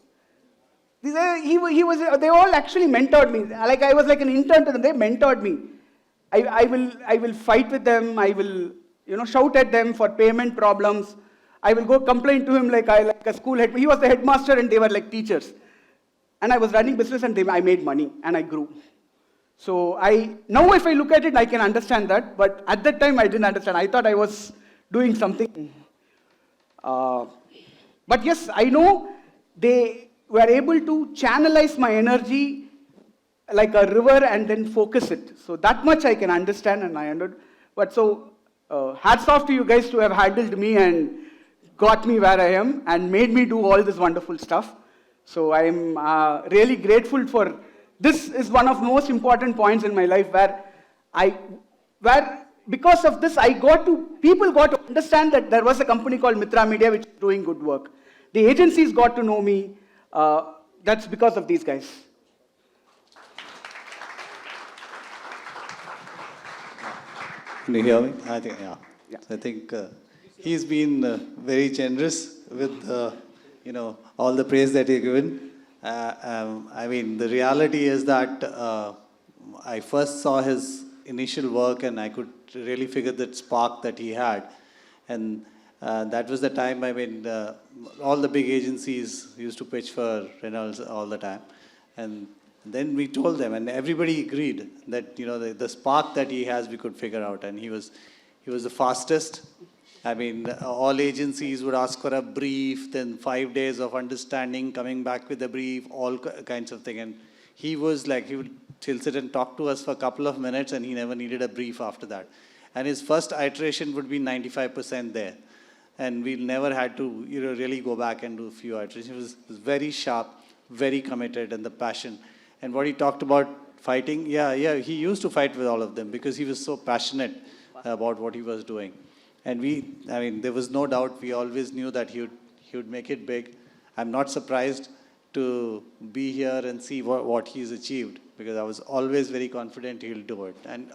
they all actually mentored me. Like I was like an intern to them. They mentored me. I will fight with them. I will, shout at them for payment problems. I will go complain to him like a school head. He was the headmaster and they were like teachers. And I was running business and I made money and I grew. So now if I look at it, I can understand that. But at that time, I didn't understand. I thought I was doing something But yes, I know they were able to channelize my energy like a river and then focus it. So that much I can understand, and I understood. But so, hats off to you guys to have handled me and got me where I am and made me do all this wonderful stuff. So I'm really grateful for, this is one of the most important points in my life where because of this, people got to understand that there was a company called Mitrra Media which is doing good work. The agencies got to know me. That's because of these guys. Can you hear me? I think, yeah. I think he's been very generous with, all the praise that he's given. I mean, the reality is that I first saw his initial work and I could really figure that spark that he had. And that was the time, I mean, all the big agencies used to pitch for Reynolds all the time. And then we told them, and everybody agreed that, the spark that he has, we could figure out. And he was the fastest. I mean, all agencies would ask for a brief, then 5 days of understanding, coming back with a brief, all kinds of things. And he was like, he'll sit and talk to us for a couple of minutes, and he never needed a brief after that. And his first iteration would be 95% there. And we never had to really go back and do a few iterations. He was very sharp, very committed, and the passion. And what he talked about fighting, he used to fight with all of them because he was so passionate about what he was doing. And there was no doubt, we always knew that he would make it big. I'm not surprised to be here and see what he's achieved, because I was always very confident he'll do it. And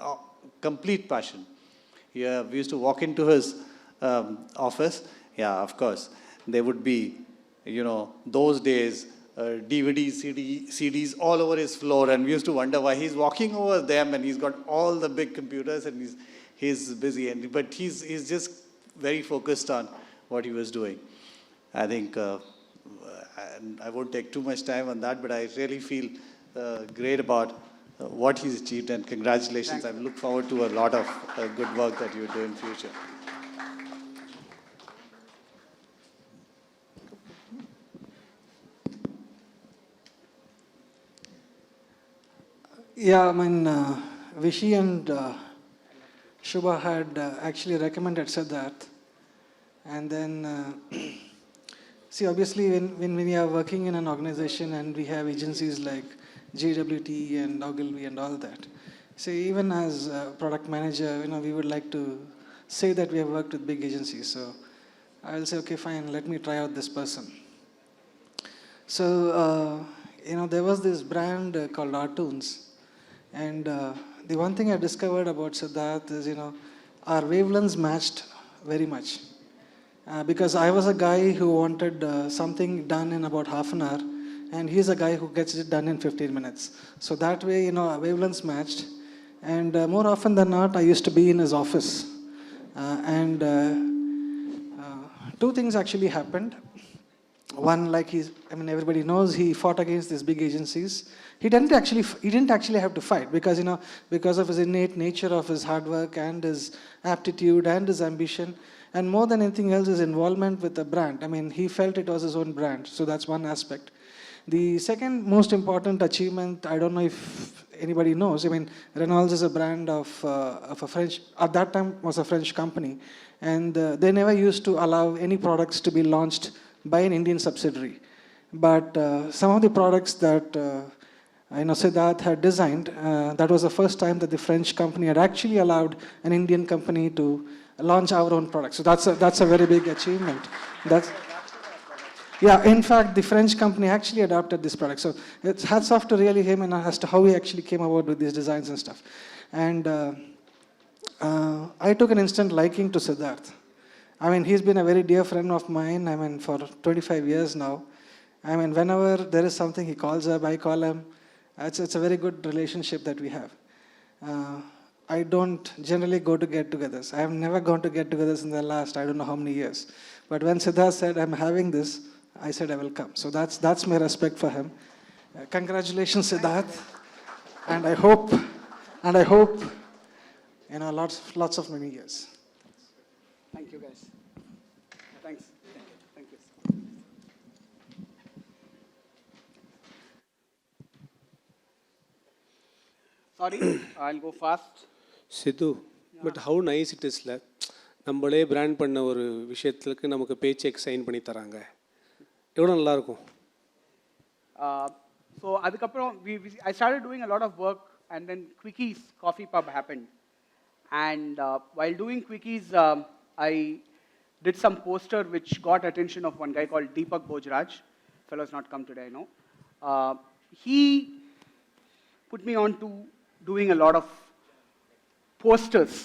complete passion. We used to walk into his office. Yeah, of course. There would be, those days, DVDs, CDs all over his floor, and we used to wonder why he's walking over them and he's got all the big computers and he's busy. But he's just very focused on what he was doing. I think I won't take too much time on that, but I really feel great about what he's achieved, and congratulations. I look forward to a lot of good work that you do in future. Yeah, I mean, Vishy and Shubha had actually recommended Siddharth. And then, see, obviously, when we are working in an organization and we have agencies like JWT and Ogilvy and all that, see, even as a product manager, we would like to say that we have worked with big agencies. So I'll say, okay, fine, let me try out this person. So, there was this brand called Artoons. And the one thing I discovered about Siddharth is, our wavelengths matched very much. Because I was a guy who wanted something done in about half an hour, and he's a guy who gets it done in 15 minutes. So that way, our wavelengths matched. And more often than not, I used to be in his office. Two things actually happened. One, everybody knows he fought against these big agencies. He didn't actually have to fight because, because of his innate nature of his hard work and his aptitude and his ambition, and more than anything else, his involvement with the brand. He felt it was his own brand. So that's one aspect. The second most important achievement, I don't know if anybody knows, Reynolds is a brand of a French, at that time was a French company, and they never used to allow any products to be launched by an Indian subsidiary. But some of the products that Siddharth had designed, that was the first time that the French company had actually allowed an Indian company to launch our own products. So that's a very big achievement. In fact, the French company actually adopted this product. So it's hats off to really him and as to how he actually came about with these designs and stuff. And I took an instant liking to Siddharth. He's been a very dear friend of mine, for 25 years now. Whenever there is something, he calls up, I call him. It's a very good relationship that we have. I don't generally go to get-togethers. I have never gone to get-togethers in the last, I don't know how many years. But when Siddharth said, I'm having this, I said, I will come. So that's my respect for him. Congratulations, Siddharth. And I hope, lots of many years. Thank you, guys. Thanks. Thank you. Sorry, I'll go fast. Sidhu but how nice it இஸ்ல நம்மளே brand பண்ண ஒரு விஷயத்துக்கு நமக்கு pay check sign பண்ணி தராங்க எவ்வளோ நல்லாயிருக்கும். So அதுக்கப்புறம் I started doing a lot of work, and then Quickies Coffee Pub happened. And while doing Quickies, I did some poster which got attention of one guy called Deepak Bojraj. Fellow's not come today, I know. He put me on to doing a lot of posters.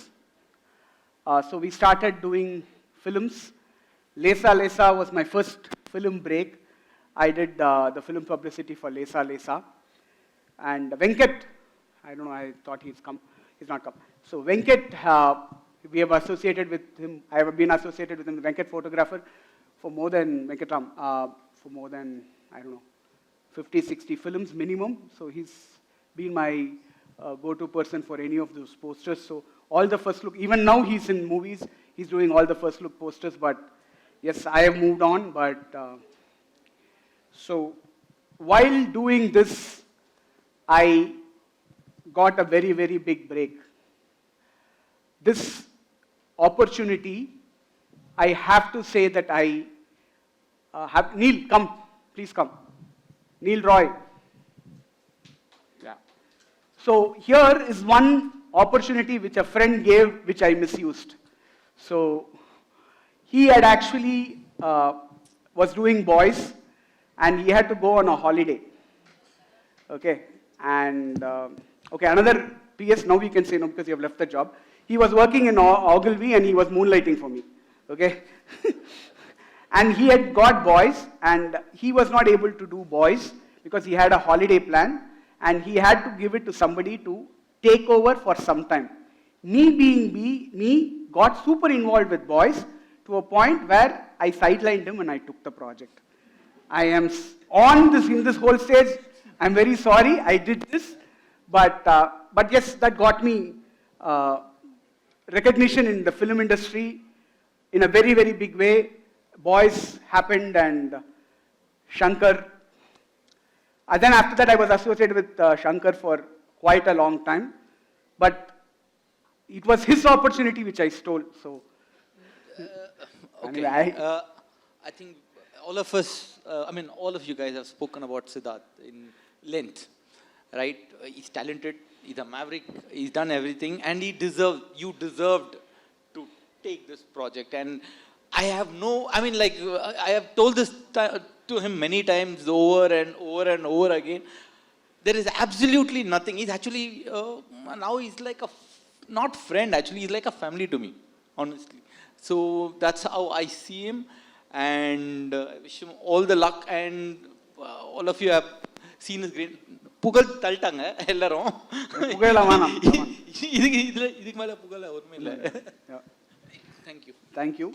So we started doing films. Lesa Lesa was my first film break. I did the film publicity for Lesa Lesa. And Venkat, I don't know, I thought he's come. He's not come. So Venkat, we have associated with him. I have been associated with him, the Venkat photographer, for more than, Venkatram, for more than, I don't know, 50, 60 films minimum. So he's been my go-to person for any of those posters. So all the first look, even now he's in movies, he's doing all the first look posters, but yes, I have moved on, but so while doing this, I got a very, very big break. This opportunity, I have to say that I have, Neil, come, please come. Neil Roy. Yeah. So here is one opportunity which a friend gave, which I misused. So he had actually was doing boys, and he had to go on a holiday. Okay, and okay, another PS, now we can say no because you have left the job. He was working in Ogilvy and he was moonlighting for me. Okay, and he had got boys, and he was not able to do boys because he had a holiday plan, and he had to give it to somebody to take over for some time. Me being me, got super involved with boys to a point where I sidelined him and I took the project. I am on this, in this whole stage. I'm very sorry I did this, but yes, that got me recognition in the film industry in a very, very big way. Boys happened, and Shankar. And then after that, I was associated with Shankar for quite a long time, but it was his opportunity which I stole. So, okay. anyway, I think all of us, all of you guys have spoken about Siddharth in length, right? He's talented, he's a maverick, he's done everything, and you deserved to take this project. And I have I have told this to him many times over and over and over again. There is absolutely nothing. He's actually, now he's like not friend, actually, he's like a family to me, honestly. So that's how I see him. And I wish him all the luck, and all of you have seen his great புகழ் தள்ளிட்டாங்க எல்லாரும் இதுக்கு மேல புகழ ஒருமே இல்லை. Thank you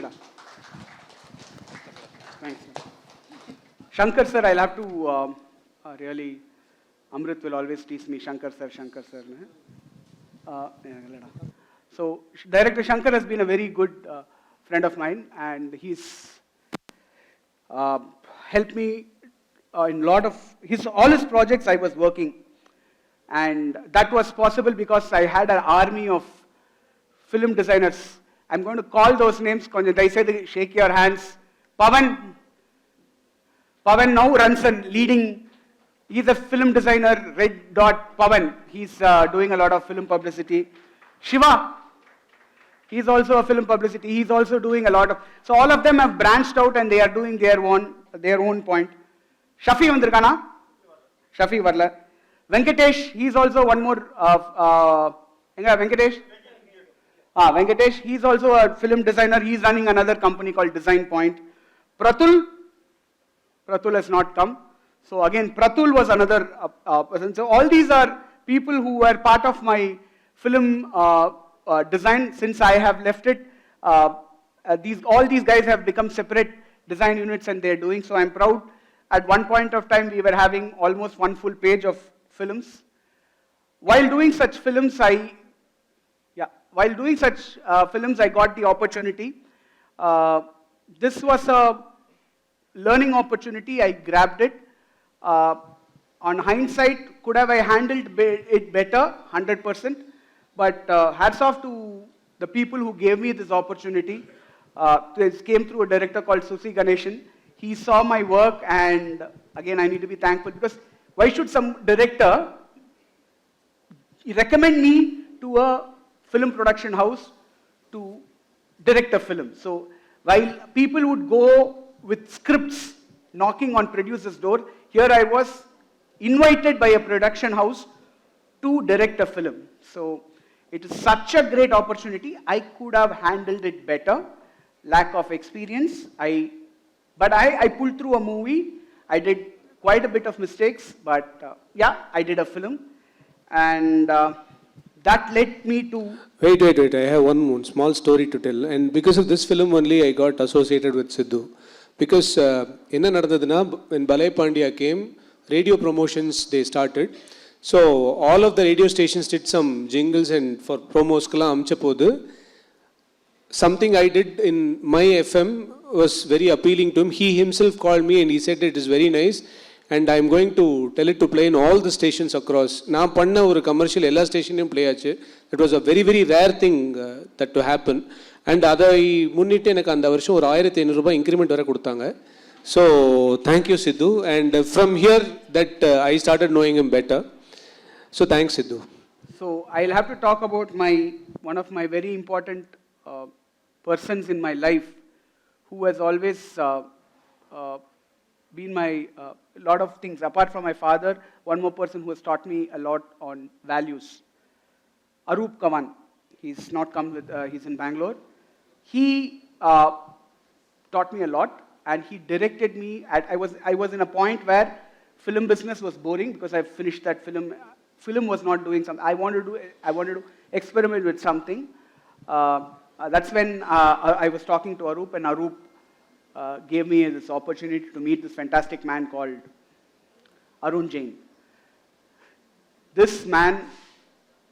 da. Thanks. Shankar sir, I'll have to really, Amrit will always tease me, Shankar sir. So Director Shankar has been a very good friend of mine, and he's helped me in lot of all his projects I was working, and that was possible because I had an army of film designers. I'm going to call those names. They say shake your hands. Pavan now runs and leading. He's a film designer. Red Dot Pavan. He's doing a lot of film publicity. Shiva. He's also a film publicity. He's also doing a lot of. So all of them have branched out and they are doing their own point. Shafi vandirkana. Shafi varla. Venkatesh. He's also one more. Venkatesh. Venkatesh. He's also a film designer. He's running another company called Design Point. Pratul has not come. So again, Pratul was another person. So all these are people who were part of my film design since I have left it. All these guys have become separate design units and they're doing. So I'm proud. At one point of time, we were having almost one full page of films. While doing such films, I got the opportunity this was a learning opportunity. I grabbed it. On hindsight, could have I handled it better? 100%. But hats off to the people who gave me this opportunity. This came through a director called Susi Ganeshan. He saw my work, and again, I need to be thankful, because why should some director recommend me to a film production house to direct a film? So while people would go with scripts knocking on producers' door, here I was invited by a production house to direct a film. So it is such a great opportunity. I could have handled it better. Lack of experience. But I pulled through a movie. I did quite a bit of mistakes, but yeah, I did a film. And that led me to... Wait. I have one small story to tell. And because of this film only, I got associated with Sidhu. Because enna nadadaduna, when Balai Pandya came, radio promotions, they started. So all of the radio stations did some jingles and for promos kala amchapodu. Something I did in my FM was very appealing to him. He himself called me and he said it is very nice and I am going to tell it to play in all the stations across. Na panna or commercial ella station play ache. It was a very rare thing that to happen. And adai munnite enak andha varsham or 1500 rupees increment vara kodutanga. So thank you Sidhu, and from here that I started knowing him better. So thanks Sidhu. So I'll have to talk about one of my very important persons in my life who has always been my lot of things. Apart from my father, one more person who has taught me a lot on values. Arup Kavan. He's not come with, he's in Bangalore. He taught me a lot. And he directed me. I was in a point where film business was boring because I finished that film. Film was not doing something. I wanted to experiment with something. That's when I was talking to Arup, and Arup gave me this opportunity to meet this fantastic man called Arun Jain. This man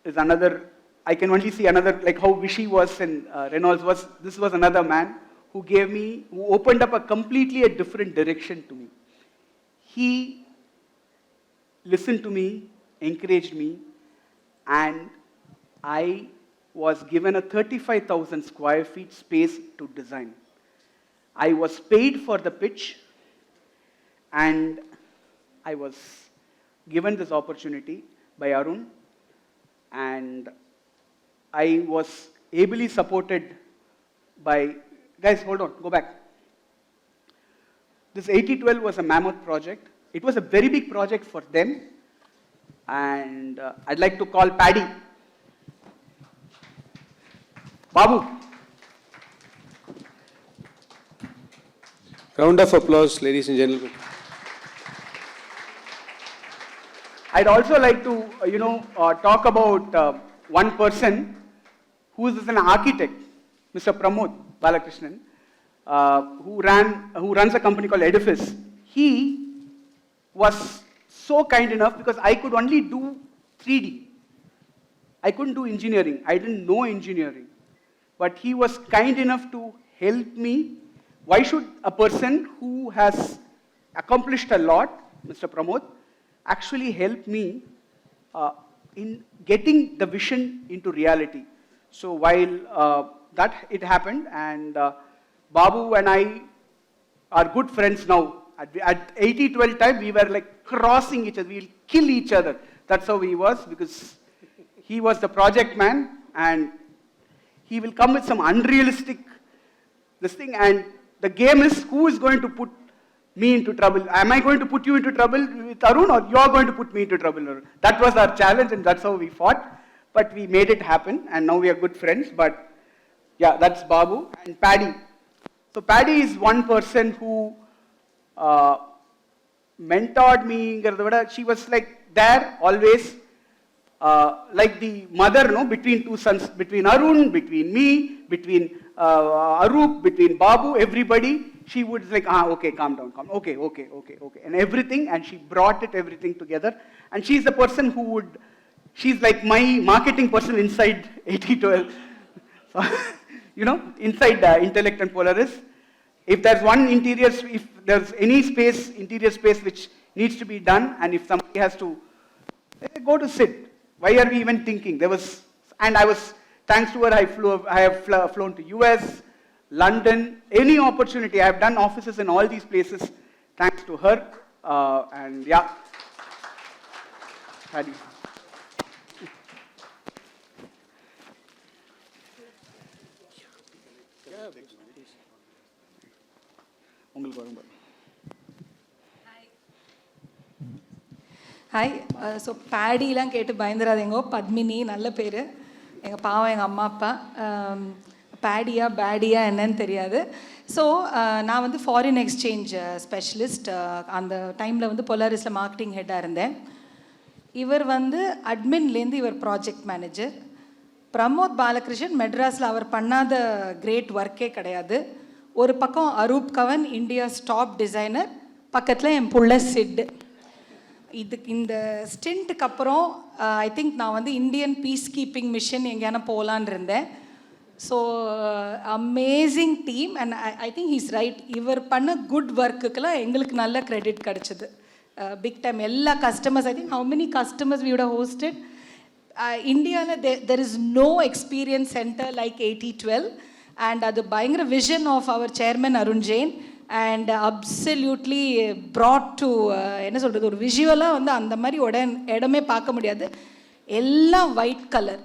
is another. I can only see another, like how Vishy was and Reynolds was. This was another man who opened up a completely different direction to me. He listened to me, encouraged me, and I was given a 35,000 square feet space to design. I was paid for the pitch, and I was given this opportunity by Arun, and I was ably supported by... Guys, hold on, go back. This 8012 was a mammoth project. It was a very big project for them. And I'd like to call Paddy. Babu. Round of applause, ladies and gentlemen. I'd also like to, talk about one person who is an architect, Mr. Pramod Balakrishnan, who runs a company called Edifice. He was so kind enough because I could only do 3D. I couldn't do engineering. I didn't know engineering. But he was kind enough to help me. Why should a person who has accomplished a lot, Mr. Pramod, actually help me in getting the vision into reality? So while that it happened, and Babu and I are good friends now. At 80-12 time, we were like crossing each other. We'll kill each other. That's how he was, because he was the project man, and he will come with some unrealistic this thing. And the game is, who is going to put me into trouble? Am I going to put you into trouble with Arun, or you are going to put me into trouble, Arun? That was our challenge, and that's how we fought. But we made it happen, and now we are good friends. But yeah, that's Babu. And Paddy. So Paddy is one person who mentored me. She was like there always, like the mother, between two sons, between Arun, between me, between Arup, between Babu, everybody. She would like, okay, calm down, okay, and everything. And she brought everything together. And she's the person who would, she's like my marketing person inside 8012. So, inside Intellect and Polaris. If there's one interior, if there's any space, interior space which needs to be done, and if somebody has to go to Sid, why are we even thinking? Thanks to her, I have flown to US, London, any opportunity. I have done offices in all these places, thanks to her, and yeah. Hadi. Hi so பேடிலாம் கேட்டு பயந்துடாதீங்கோ. பத்மினி நல்ல பேர். எங்கள் பாவம் எங்கள் அம்மா அப்பா. பேடியா பேடியா என்னன்னு தெரியாது. ஸோ நான் வந்து ஃபாரின் எக்ஸ்சேஞ்ச் ஸ்பெஷலிஸ்ட். அந்த டைமில் வந்து பொலாரிஸில் மார்க்கெட்டிங் ஹெட்டாக இருந்தேன். இவர் வந்து அட்மின்லேருந்து இவர் ப்ராஜெக்ட் மேனேஜர். பிரமோத் பாலகிருஷ்ணன் மெட்ராஸில் அவர் பண்ணாத கிரேட் ஒர்க்கே கிடையாது. ஒரு பக்கம் அரூப் கவன் இந்தியாஸ் டாப் டிசைனர், பக்கத்தில் என் புள்ள சிட். இந்த ஸ்டிண்ட்டுக்கு அப்புறம் ஐ திங்க் நான் வந்து இந்தியன் பீஸ் கீப்பிங் மிஷன் எங்கேயான போகலான் இருந்தேன். So amazing team and I think he's right. இவர் பண்ண குட் ஒர்க்குக்கெல்லாம் எங்களுக்கு நல்ல கிரெடிட் கிடச்சிது. பிக் டைம் எல்லா customers, I think how many customers we would have hosted. இந்தியாவில் there is no experience centre like 8012 and அது பயங்கர vision of our chairman Arun Jain and absolutely proud to என்ன சொல்கிறது, ஒரு விஷுவலாக வந்து அந்த மாதிரி இடமே பார்க்க முடியாது. எல்லாம் ஒயிட் கலர்.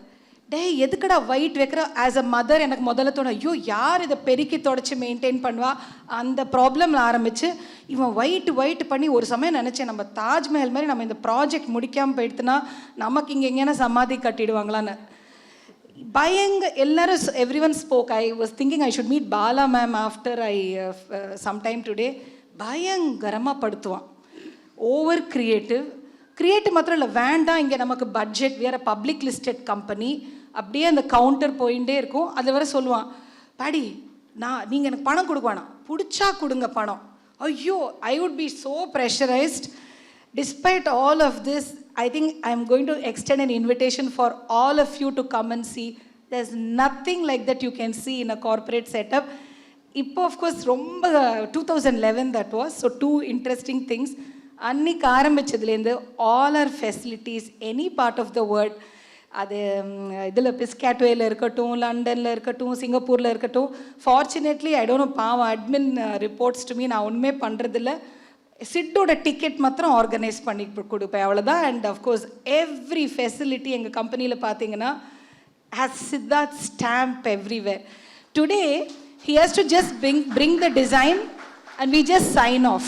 எதுக்கடா ஒயிட் வைக்கிற ஆஸ் அ மதர் எனக்கு முதல்ல தோணும், ஐயோ யார் இதை பெருக்கி தொடச்சி மெயின்டைன் பண்ணுவா, அந்த ப்ராப்ளமில் ஆரம்பித்து இவன் ஒயிட் பண்ணி ஒரு சமயம் நினச்சேன் நம்ம தாஜ்மஹல் மாதிரி நம்ம இந்த ப்ராஜெக்ட் முடிக்காமல் போயிடுத்துனா நமக்கு இங்கே எங்கேனா சமாதி கட்டிடுவாங்களான்னு. எல்லாரும் every one spoke. I was thinking I should meet Bala ma'am after sometime today. பயங்கரமாக படுத்துவான். ஓவர் கிரியேட்டிவ் மாத்திரம் இல்லை, வேண்டாம் இங்கே நமக்கு பட்ஜெட், வேறு பப்ளிக் லிஸ்டட் கம்பெனி, அப்படியே அந்த கவுண்டர் போயிட்டே இருக்கும். அதில் வர சொல்லுவான், பாடி நீங்கள் எனக்கு பணம் கொடுக்க வேணாம், பிடிச்சா கொடுங்க பணம். ஐயோ I would be so pressurised. Despite all of this, I think I'm going to extend an invitation for all of you to come and see. There's nothing like that you can see in a corporate setup. இப்போ of course ரொம்ப 2011 that was, so two interesting things. அன்னைக்கு ஆரம்பிச்சதுலேருந்து all our facilities, any part of the world, அது இதில் பிஸ்கேட்வேயில் இருக்கட்டும், லண்டனில் இருக்கட்டும், சிங்கப்பூரில் இருக்கட்டும், ஃபார்ச்சுனேட்லி ஐ டோன்ட் நோ, பாவம் அட்மின் ரிப்போர்ட்ஸ் டு மீ நான் ஒன்றுமே பண்ணுறதில்ல. சிட்டோட டிக்கெட் மாத்திரம் ஆர்கனைஸ் பண்ணி கொடுப்பேன், அவ்வளோதான். அண்ட் அஃப்கோர்ஸ் எவ்ரி ஃபெசிலிட்டி எங்கள் கம்பெனியில் பார்த்தீங்கன்னா has Siddharth stamp everywhere. Today he has to just bring the design and we just sign off.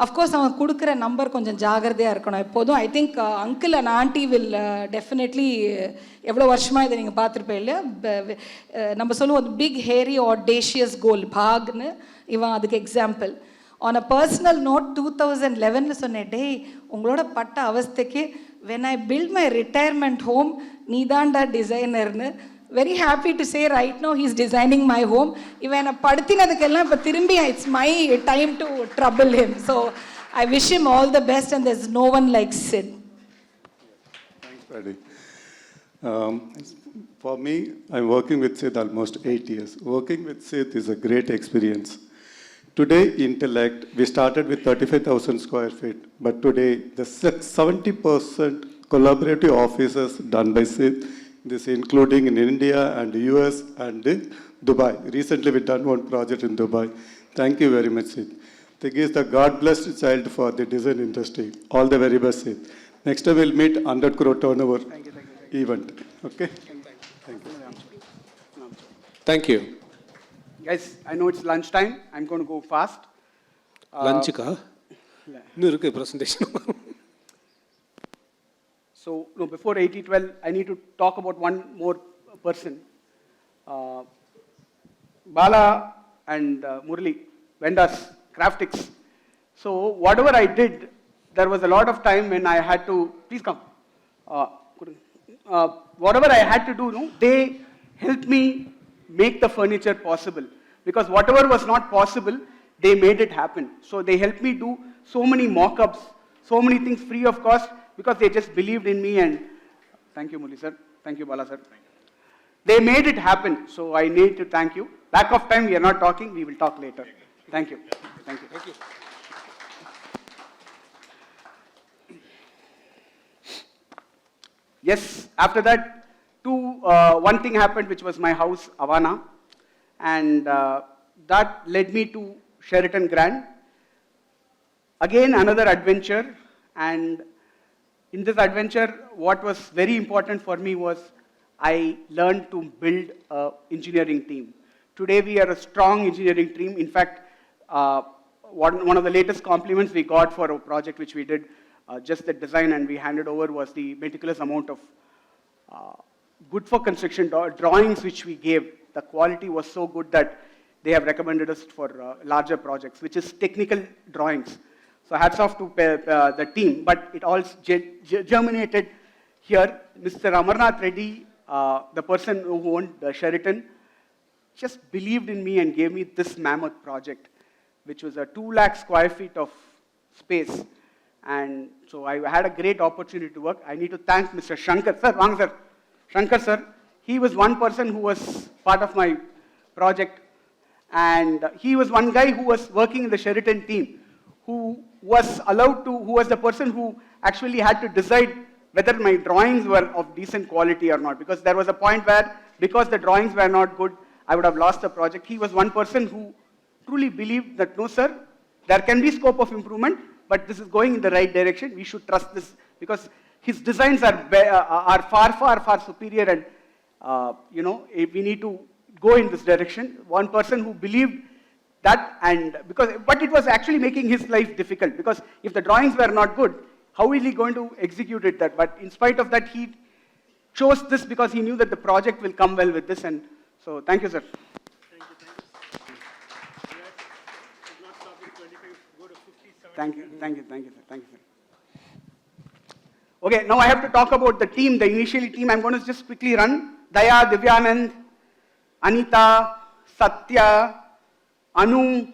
Of course அவன் கொடுக்குற நம்பர் கொஞ்சம் ஜாகிரதையாக இருக்கணும் எப்போதும். I think uncle and aunty will definitely, எவ்வளோ வருஷமாக இதை நீங்கள் பார்த்துருப்பேன் இல்லையா, நம்ம சொல்லுவோம் பிக் ஹேரி ஆடேஷியஸ் கோல் பாக்னு, இவன் அதுக்கு example. On a personal note 2011 சொன்னேன், டேய் உங்களோட பட்ட அவஸ்தைக்கு when I build my retirement home நீதாண்டா டிசைனர்னு. Very happy to say right now he's designing my home. இவன் என்னை படுத்தினதுக்கெல்லாம் இப்போ திரும்பி it's my time to trouble him. So I wish him all the best and there's no one like Sid. Thanks, Paddy. For me, I'm working with Sid almost 8 years. Working with Sid is a great experience. Today, Intellect, we started with 35,000 square feet, but today, the 70% collaborative offices done by Sid, this including in India and US and in Dubai. Recently, we done one project in Dubai. Thank you very much, Sid. Thing is the God-blessed child for the design industry. All the very best, Sid. Next time, we'll meet 100 crore turnover event. Okay? Thank you. Thank you. Guys, I know it's lunchtime. I'm going to go fast. Lunchka? No, okay, presentation. So, no, before 8012, I need to talk about one more person. Bala and Murli, vendors, Craftix. So, whatever I did, there was a lot of time when I had to, please come. Whatever I had to do, no, they helped me make the furniture possible, because whatever was not possible, they made it happen. So they helped me do so many mock-ups, so many things free of cost, because they just believed in me. And thank you, Murli sir. Thank you, Bala sir. They made it happen. So I need to thank you. Lack of time, we are not talking, we will talk later. Thank you. Thank you. Thank you. Yes, after that, one thing happened, which was my house, Havana, and that led me to Sheraton Grand. Again, another adventure, and in this adventure, what was very important for me was I learned to build an engineering team. Today, we are a strong engineering team. In fact, one of the latest compliments we got for a project which we did, just the design and we handed over, was the meticulous amount of good for construction drawings which we gave. The quality was so good that they have recommended us for larger projects, which is technical drawings. So hats off to the team, but it all germinated here. Mr. Amarnath Reddy, the person who owned the Sheraton, just believed in me and gave me this mammoth project, which was a 2 lakh square feet of space. And so I had a great opportunity to work. I need to thank Mr. Shankar. Sir, Wang sir. Shankar sir, he was one person who was part of my project. And he was one guy who was working in the Sheraton team, who was the person who actually had to decide whether my drawings were of decent quality or not. Because there was a point where, because the drawings were not good, I would have lost the project. He was one person who truly believed that, no sir, there can be scope of improvement, but this is going in the right direction. We should trust this, because his designs are far superior, and we need to go in this direction. One person who believed that, but it was actually making his life difficult, because if the drawings were not good, how is he going to execute it? But in spite of that, he chose this because he knew that the project will come well with this. And so, thank you, sir. Thank you, sir. Okay, now I have to talk about the team, the initial team. I'm going to just quickly run. Daya, Divyanand, Anita, Satya, Anu,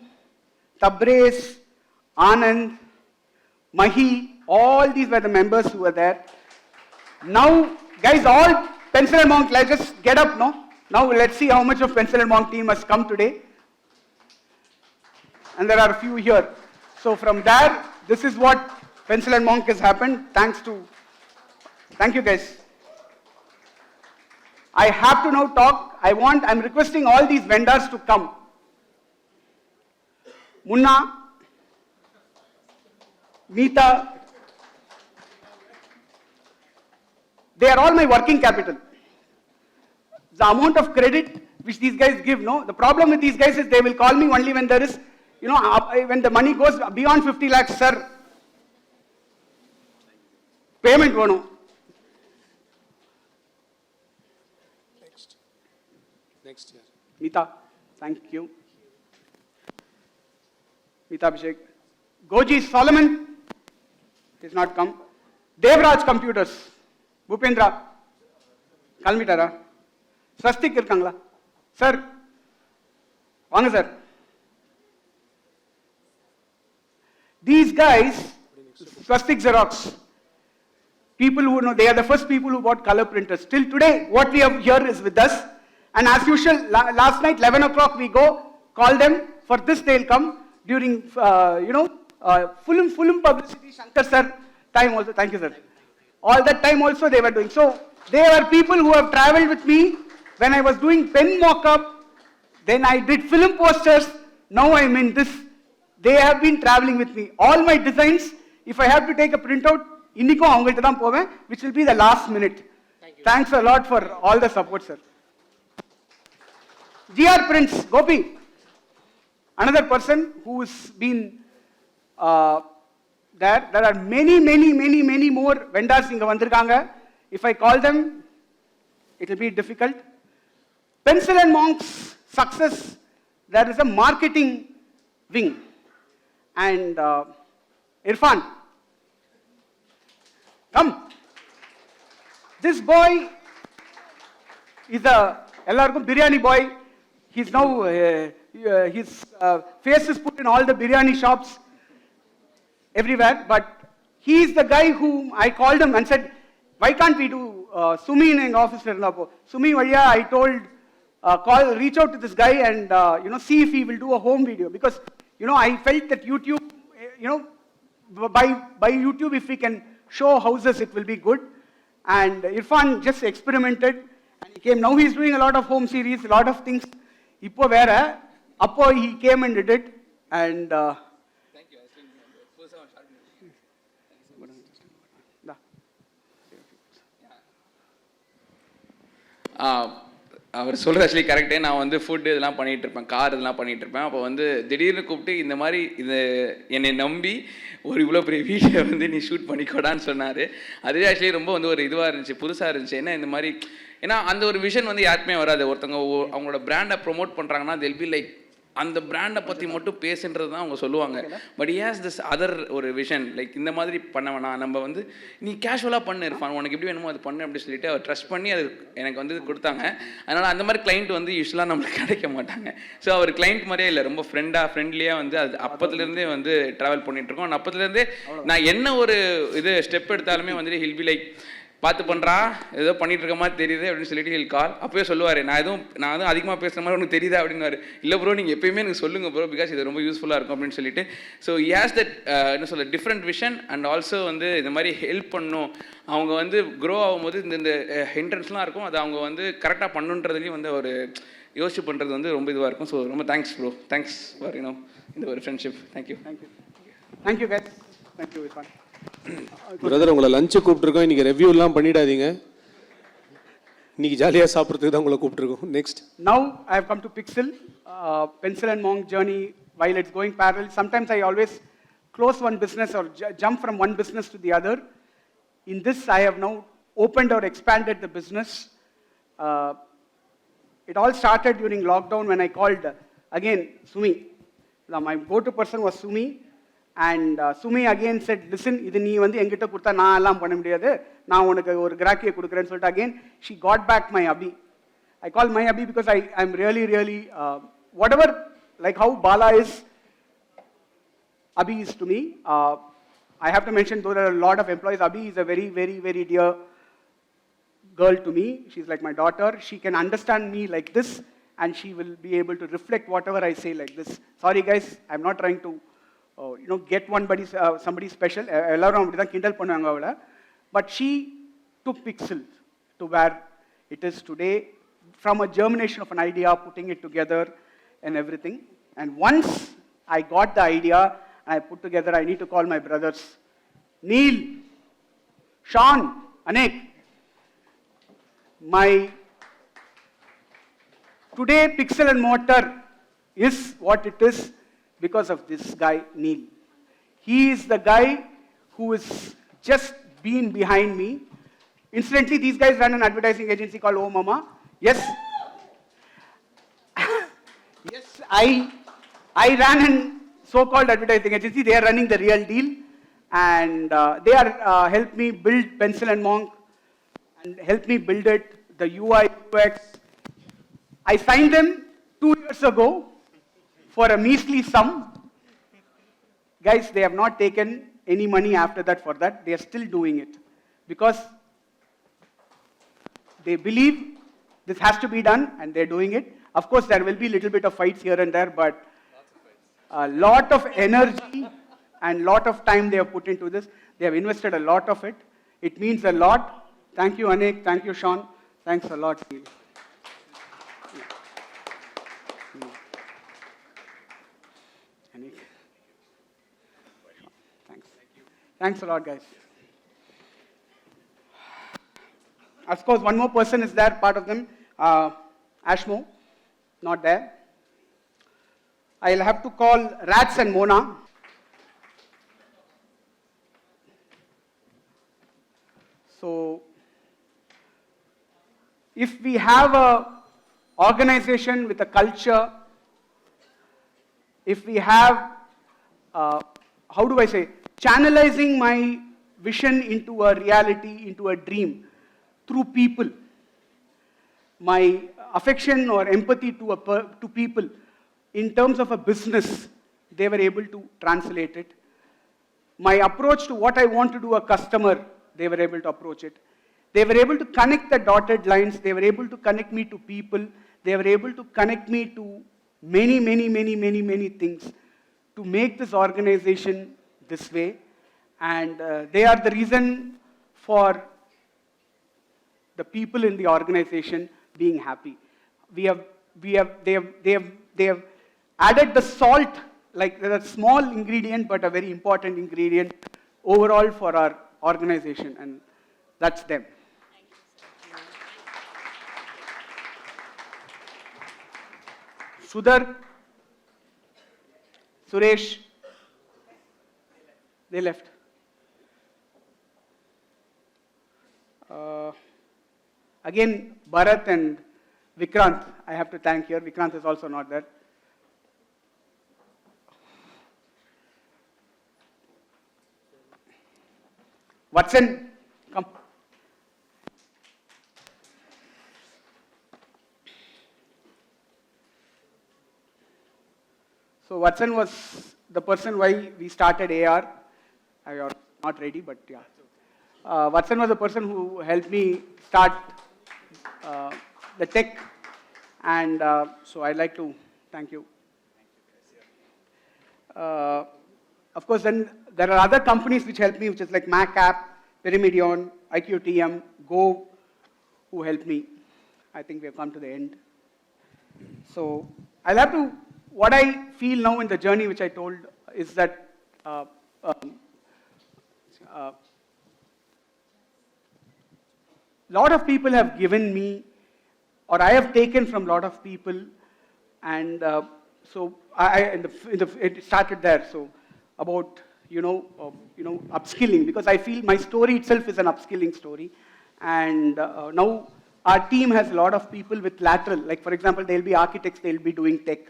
Tabrez, Anand, Mahi, all these were the members who were there. Now, guys, all Pencil and Monk, let's just get up, no? Now let's see how much of Pencil and Monk team has come today. And there are a few here. So from there, this is what Pencil and Monk has happened, thank you guys. I have to now talk. I'm requesting all these vendors to come. Munna, Meeta, they are all my working capital. The amount of credit which these guys give, no? The problem with these guys is they will call me only when there is, when the money goes beyond 50 lakhs, sir. Payment vano. Next year. Meeta, thank you. Meeta Abhishek. Goji Solomon, he's not come. Devraj Computers, Bhupendra, Kalmitara. Swastik Irkangla. Sir, Vanga sir. These guys, Swastik Xerox, people who know, they are the first people who bought color printers. Till today, what we have here is with us. And as usual, last night, 11 o'clock, we go, call them. For this, they'll come during, full publicity, Shankar sir, time also. Thank you, sir. All that time also they were doing. So, they are people who have traveled with me when I was doing pen mock-up. Then I did film posters. Now I'm in this. They have been traveling with me. All my designs, if I have to take a printout, which will be the last minute. Thanks a lot for all the support, sir. GR Prints, Gopi, another person who's been there. There are many more vendors inga vandirukanga. If I call them, it will be difficult. Pencil and Monk's success, there is a marketing wing. And Irfan, come. This boy is a biryani boy. He's now, his face is put in all the biryani shops everywhere. But he is the guy whom I called him and said, why can't we do Sumi in an office? Sumi Vaya, I told reach out to this guy and see if he will do a home video, because I felt that YouTube, by YouTube, if we can show houses, it will be good. And Irfan just experimented and he came. Now he's doing a lot of home series, a lot of things. Ippo vera, appo he came and did it. And thank you. அவர் சொல்கிறது actually கரெக்டே. நான் வந்து food இதெல்லாம் பண்ணிகிட்டு இருப்பேன், car இதெல்லாம் பண்ணிகிட்டு இருப்பேன். அப்போ வந்து திடீர்னு கூப்பிட்டு இந்த மாதிரி இது என்னை நம்பி ஒரு இவ்வளோ பெரிய வீடியோ வந்து நீ ஷூட் பண்ணிக்கோடான்னு சொன்னார். அதுவே ஆக்சுவலி ரொம்ப வந்து ஒரு இதுவாக இருந்துச்சு, புதுசாக இருந்துச்சு. ஏன்னா இந்த மாதிரி ஏன்னா அந்த ஒரு விஷன் வந்து யாருக்குமே வராது. ஒருத்தவங்க அவங்களோட பிராண்டை ப்ரொமோட் பண்ணுறாங்கன்னா தெல் பி லைக் அந்த பிராண்டை பற்றி மட்டும் பேசுன்றது தான் அவங்க சொல்லுவாங்க. பட் ஹேஸ் திஸ் அதர் ஒரு விஷன், லைக் இந்த மாதிரி பண்ண வேணாம், நம்ம வந்து நீ கேஷுவலாக பண்ணு இருப்பான், உனக்கு எப்படி வேணுமோ அது பண்ணு அப்படின்னு சொல்லிட்டு அவர் ட்ரஸ்ட் பண்ணி அது எனக்கு வந்து கொடுத்தாங்க. அதனால் அந்த மாதிரி கிளைண்ட் வந்து யூஸ்வலாக நம்மளுக்கு கிடைக்க மாட்டாங்க. ஸோ அவர் கிளைண்ட் மாதிரியே இல்லை, ரொம்ப ஃப்ரெண்ட்லியாக வந்து அது அப்பத்துலேருந்தே வந்து ட்ராவல் பண்ணிகிட்ருக்கோம். அப்பத்துலேருந்தே நான் என்ன ஒரு இது ஸ்டெப் எடுத்தாலுமே வந்துட்டு ஹில் பி லைக் பார்த்து பண்ணுறா, ஏதோ பண்ணிட்டு இருக்க மாதிரி தெரியுது அப்படின்னு சொல்லிட்டு ஹில் கால். அப்போயே சொல்லுவார், நான் எதுவும் அதிகமாக பேசுகிற மாதிரி உனக்கு தெரியுதா அப்படின்னாரு. இல்லை ப்ரோ, நீங்கள் எப்பயுமே எனக்கு சொல்லுங்கள் ப்ரோ, பிகாஸ் இது ரொம்ப யூஸ்ஃபுல்லாக இருக்கும் அப்படின்னு சொல்லிட்டு. ஸோ ஹேஸ் தட் என்ன சொல்ல டிஃப்ரெண்ட் விஷன் அண்ட் ஆல்சோ வந்து இந்த மாதிரி ஹெல்ப் பண்ணும். அவங்க வந்து க்ரோ ஆகும்போது இந்த ஹிண்ட்ரன்ஸ்லாம் இருக்கும், அது அவங்க வந்து கரெக்டாக பண்ணுன்றதுலேயும் வந்து ஒரு யோசிச்சு பண்ணுறது வந்து ரொம்ப இதுவாக இருக்கும். ஸோ ரொம்ப தேங்க்ஸ் ப்ரோ, தேங்க்ஸ் ஃபார் இந்த ஒரு ஃப்ரெண்ட்ஷிப். Thank you. Thank you guys. Thank you Irfan. Brother, உங்களை லஞ்சு கூப்பிட்டுருக்கோம், இன்றைக்கி ரெவ்யூலாம் பண்ணிடாதீங்க, இன்னைக்கு ஜாலியாக சாப்பிட்றதுக்கு தான் உங்களை கூப்பிட்டுருக்கோம். Next Now I have come to Pixel, Pencil and Monk journey. While it's going parallel, sometimes I always close one business or jump from one business to the other. In this, I have now opened or expanded the business. It all started during lockdown when I called again Sumi. My go-to person was Sumi. And Sumi again said, listen, இது நீ வந்து என்கிட்ட கொடுத்தா நான் எல்லாம் பண்ண முடியாது, நான் உனக்கு ஒரு கிராக்கியை கொடுக்குறேன்னு சொல்லிட்டு again she got back my Abhi. I call my Abhi because I'm really whatever, like how Bala is, Abhi is to me. I have to mention, though there are a lot of employees, Abhi is a very dear girl to me. She's like my daughter. She can understand me like this and she will be able to reflect whatever I say like this. Sorry guys, I'm not trying to get somebody special. எல்லாரும் அப்படி தான் கிண்டல் பண்ணுவாங்க அவளை. But she took Pixel to where it is today, from a germination of an idea, putting it together and everything. And once I got the idea and I put together, I need to call my brothers, Neil, Sean, Anek. Today Pixel and Mortar is what it is because of this guy, Neil. He is the guy who has just been behind me. Incidentally, these guys run an advertising agency called Oh Mama. Yes. Yes, I ran an so-called advertising agency. They are running the real deal. And they are helped me build Pencil and Monk and helped me build it, the UI, UX. I signed them 2 years ago for a measly sum. Guys, they have not taken any money after that for that. They are still doing it because they believe this has to be done and they're doing it. Of course, there will be a little bit of fights here and there, but a lot of energy and lot of time they have put into this. They have invested a lot of it. It means a lot. Thank you, Anek. Thank you, Sean. Thanks a lot. Thanks a lot, guys. Of course, one more person is there, part of them, Ashmo, not there. I'll have to call Rats and Mona. So, if we have a organization with a culture, if we have, how do I say, channelizing my vision into a reality, into a dream, through people. My affection or empathy to people, in terms of a business, they were able to translate it. My approach to what I want to do a customer, they were able to approach it. They were able to connect the dotted lines. They were able to connect me to people. they were able to connect me to many things to make this organization this way. And they are the reason for the people in the organization being happy. They have added the salt, like a small ingredient, but a very important ingredient overall for our organization, and that's them. Sudhar, Suresh, they left. Again, Bharat and Vikrant, I have to thank here. Vikrant is also not there. Watson, come. So Watson was the person why we started AR. You're not ready, but yeah. Watson was the person who helped me start the tech, and so I'd like to thank you. Of course, then there are other companies which helped me, which is like Mac App, Pyramidion, IQTM, Go, who helped me. I think we have come to the end. So I'll have to, what I feel now in the journey which I told is that lot of people have given me, or I have taken from a lot of people, and so it started there. So about upskilling, because I feel my story itself is an upskilling story, and now our team has a lot of people with lateral. Like for example, they'll be architects, they'll be doing tech.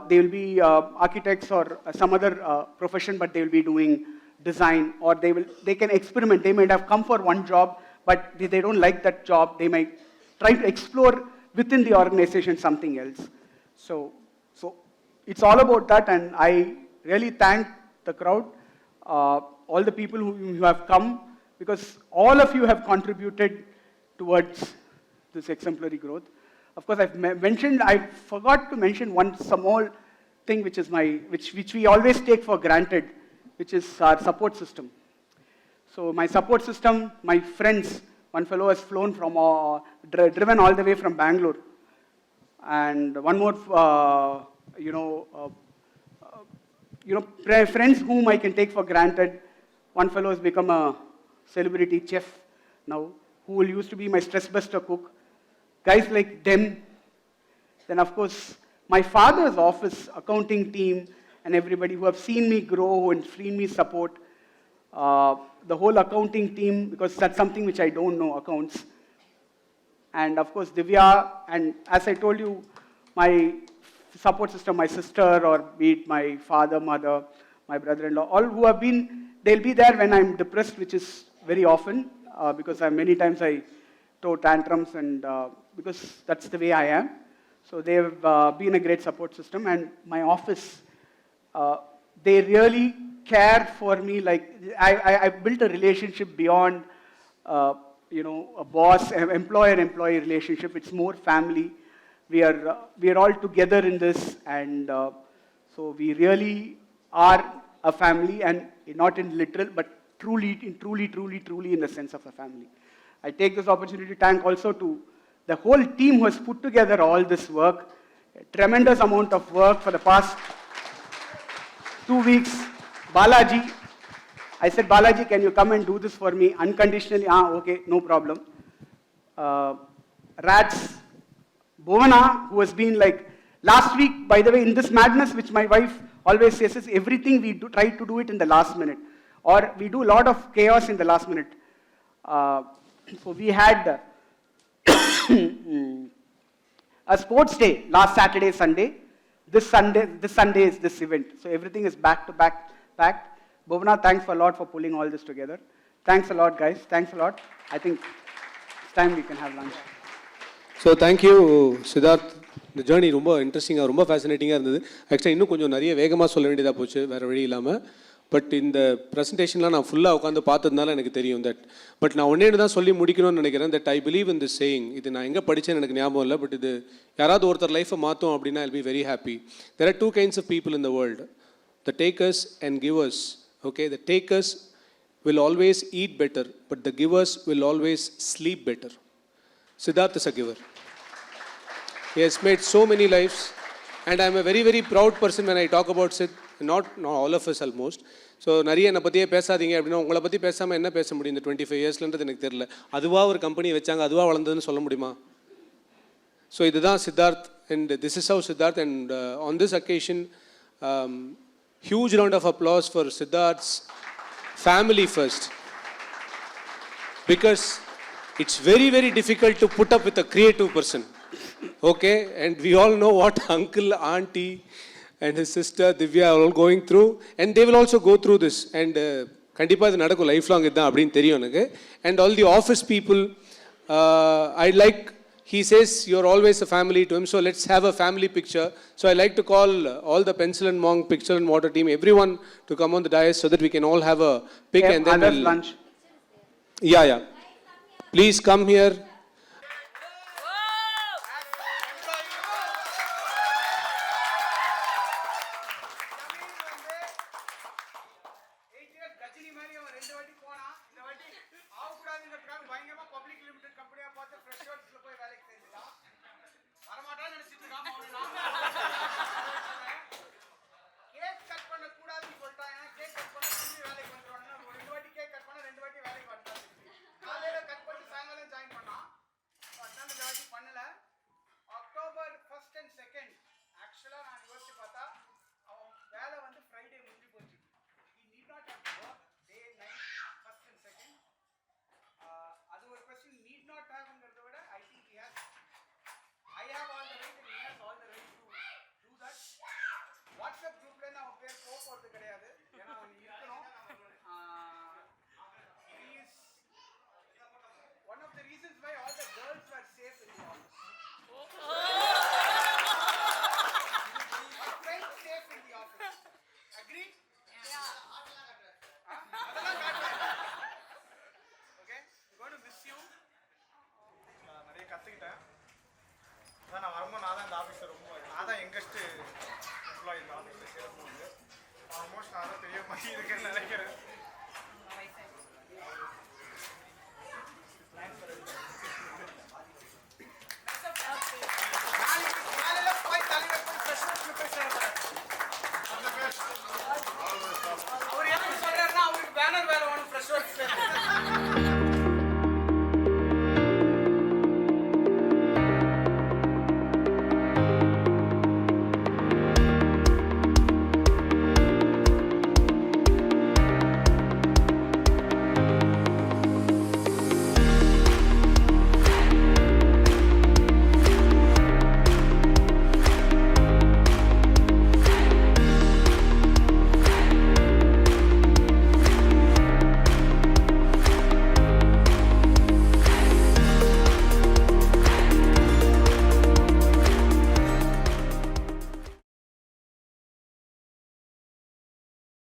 They will be architects or some other profession, but they will be doing design, or they can experiment. They might have come for one job, but they don't like that job. They might try to explore within the organization something else. So it's all about that, and I really thank the crowd, all the people who have come, because all of you have contributed towards this exemplary growth. Of course, I forgot to mention one small thing which we always take for granted, which is our support system. So my support system, my friends, one fellow has flown from, driven all the way from Bangalore. And one more, friends whom I can take for granted. One fellow has become a celebrity chef now, who used to be my stress buster cook. Guys like them. Then of course, my father's office, accounting team, and everybody who have seen me grow and seen me support. The whole accounting team, because that's something which I don't know, accounts. And of course, Divya, and as I told you, my support system, my sister, or be it my father, mother, my brother-in-law, all who have been, they'll be there when I'm depressed, which is very often, because many times I throw tantrums, and because that's the way I am. So they've been a great support system, and my office, they really care for me. Like I built a relationship beyond, a boss, employer-employee relationship. It's more family. We are all together in this, and so we really are a family, and not in literal, but truly in the sense of a family. I take this opportunity to thank also to the whole team who has put together all this work. A tremendous amount of work for the past 2 weeks. Balaji, I said, Balaji, can you come and do this for me unconditionally? Okay, no problem. Rats, Bhovana, who has been like, last week, by the way, in this madness, which my wife always says, is everything we do, try to do it in the last minute. Or we do a lot of chaos in the last minute. So we had a sports day last Saturday, Sunday. This Sunday is this event. So everything is back to back packed. Bhovana, thanks a lot for pulling all this together. Thanks a lot, guys. Thanks a lot. I think it's time we can have lunch. So thank you, Siddharth. The journey ரொம்ப இன்ட்ரெஸ்டிங்காக ரொம்ப ஃபேசினேட்டிங்காக இருந்தது. ஆக்சுவலாக இன்னும் கொஞ்சம் நிறைய வேகமாக சொல்ல வேண்டியதாக போச்சு, வேறு வழி இல்லாமல். பட் இந்த ப்ரெசன்டேஷன்லாம் நான் ஃபுல்லாக உட்காந்து பார்த்ததுனால எனக்கு தெரியும் தட். பட் நான் ஒன்றே தான் சொல்லி முடிக்கணும்னு நினைக்கிறேன், that I believe in this saying. இது நான் எங்கே படித்தேன்னு எனக்கு ஞாபகம் இல்லை, பட் இது யாராவது ஒருத்தர் லைஃப்பை மாற்றும் அப்படின்னா I'll be very happy. There are two kinds of people in the world, the takers and givers. Okay, the takers will always eat better, but the givers will always sleep better. Siddharth is a giver. He has made so many lives, and I am a very, very proud person when I talk about Sid. Not all of us almost. So நிறைய என்னை பற்றியே பேசாதீங்க அப்படின்னா உங்களை பற்றி பேசாமல் என்ன பேச முடியும் இந்த 25 இயர்ஸ்லன்றது எனக்கு தெரியல. அதுவாக ஒரு கம்பெனி வச்சாங்க, அதுவாக வளர்ந்ததுன்னு சொல்ல முடியுமா? ஸோ இதுதான் Siddharth, and this is have Siddharth. And on this occasion, huge round of applause for Siddharth's family first, because it's very, very difficult to put up with a creative person. Okay, and we all know what uncle, auntie and his sister Divya are all going through, and they will also go through this, and கண்டிப்பாக இது நடக்கும் life long இதுதான் அப்படின்னு தெரியும் எனக்கு. And all the office people, I like, he says you're always a family to him, so let's have a family picture. So I like to call all the Pencil and Monk Pixel and Water team, everyone to come on the dais so that we can all have a pic, and then we'll lunch. Yeah. Please come here. கற்றுக்கிட்டேன். அதான் நான் வரும்போது நான் தான் இந்த ஆஃபீஸில் நான் தான் யங்கஸ்ட்டு எம்ப்ளாயி இந்த ஆஃபீஸில் சேரும்போது. ஆல்மோஸ்ட் நான் தான் பெரிய மாதிரி இருக்குன்னு நினைக்கிறேன். அவர் என்ன சொல்றாருன்னா அவருக்கு பேனர் வேலை வேணும் ஃப்ரெஷ் ஒர்க்ஸ்.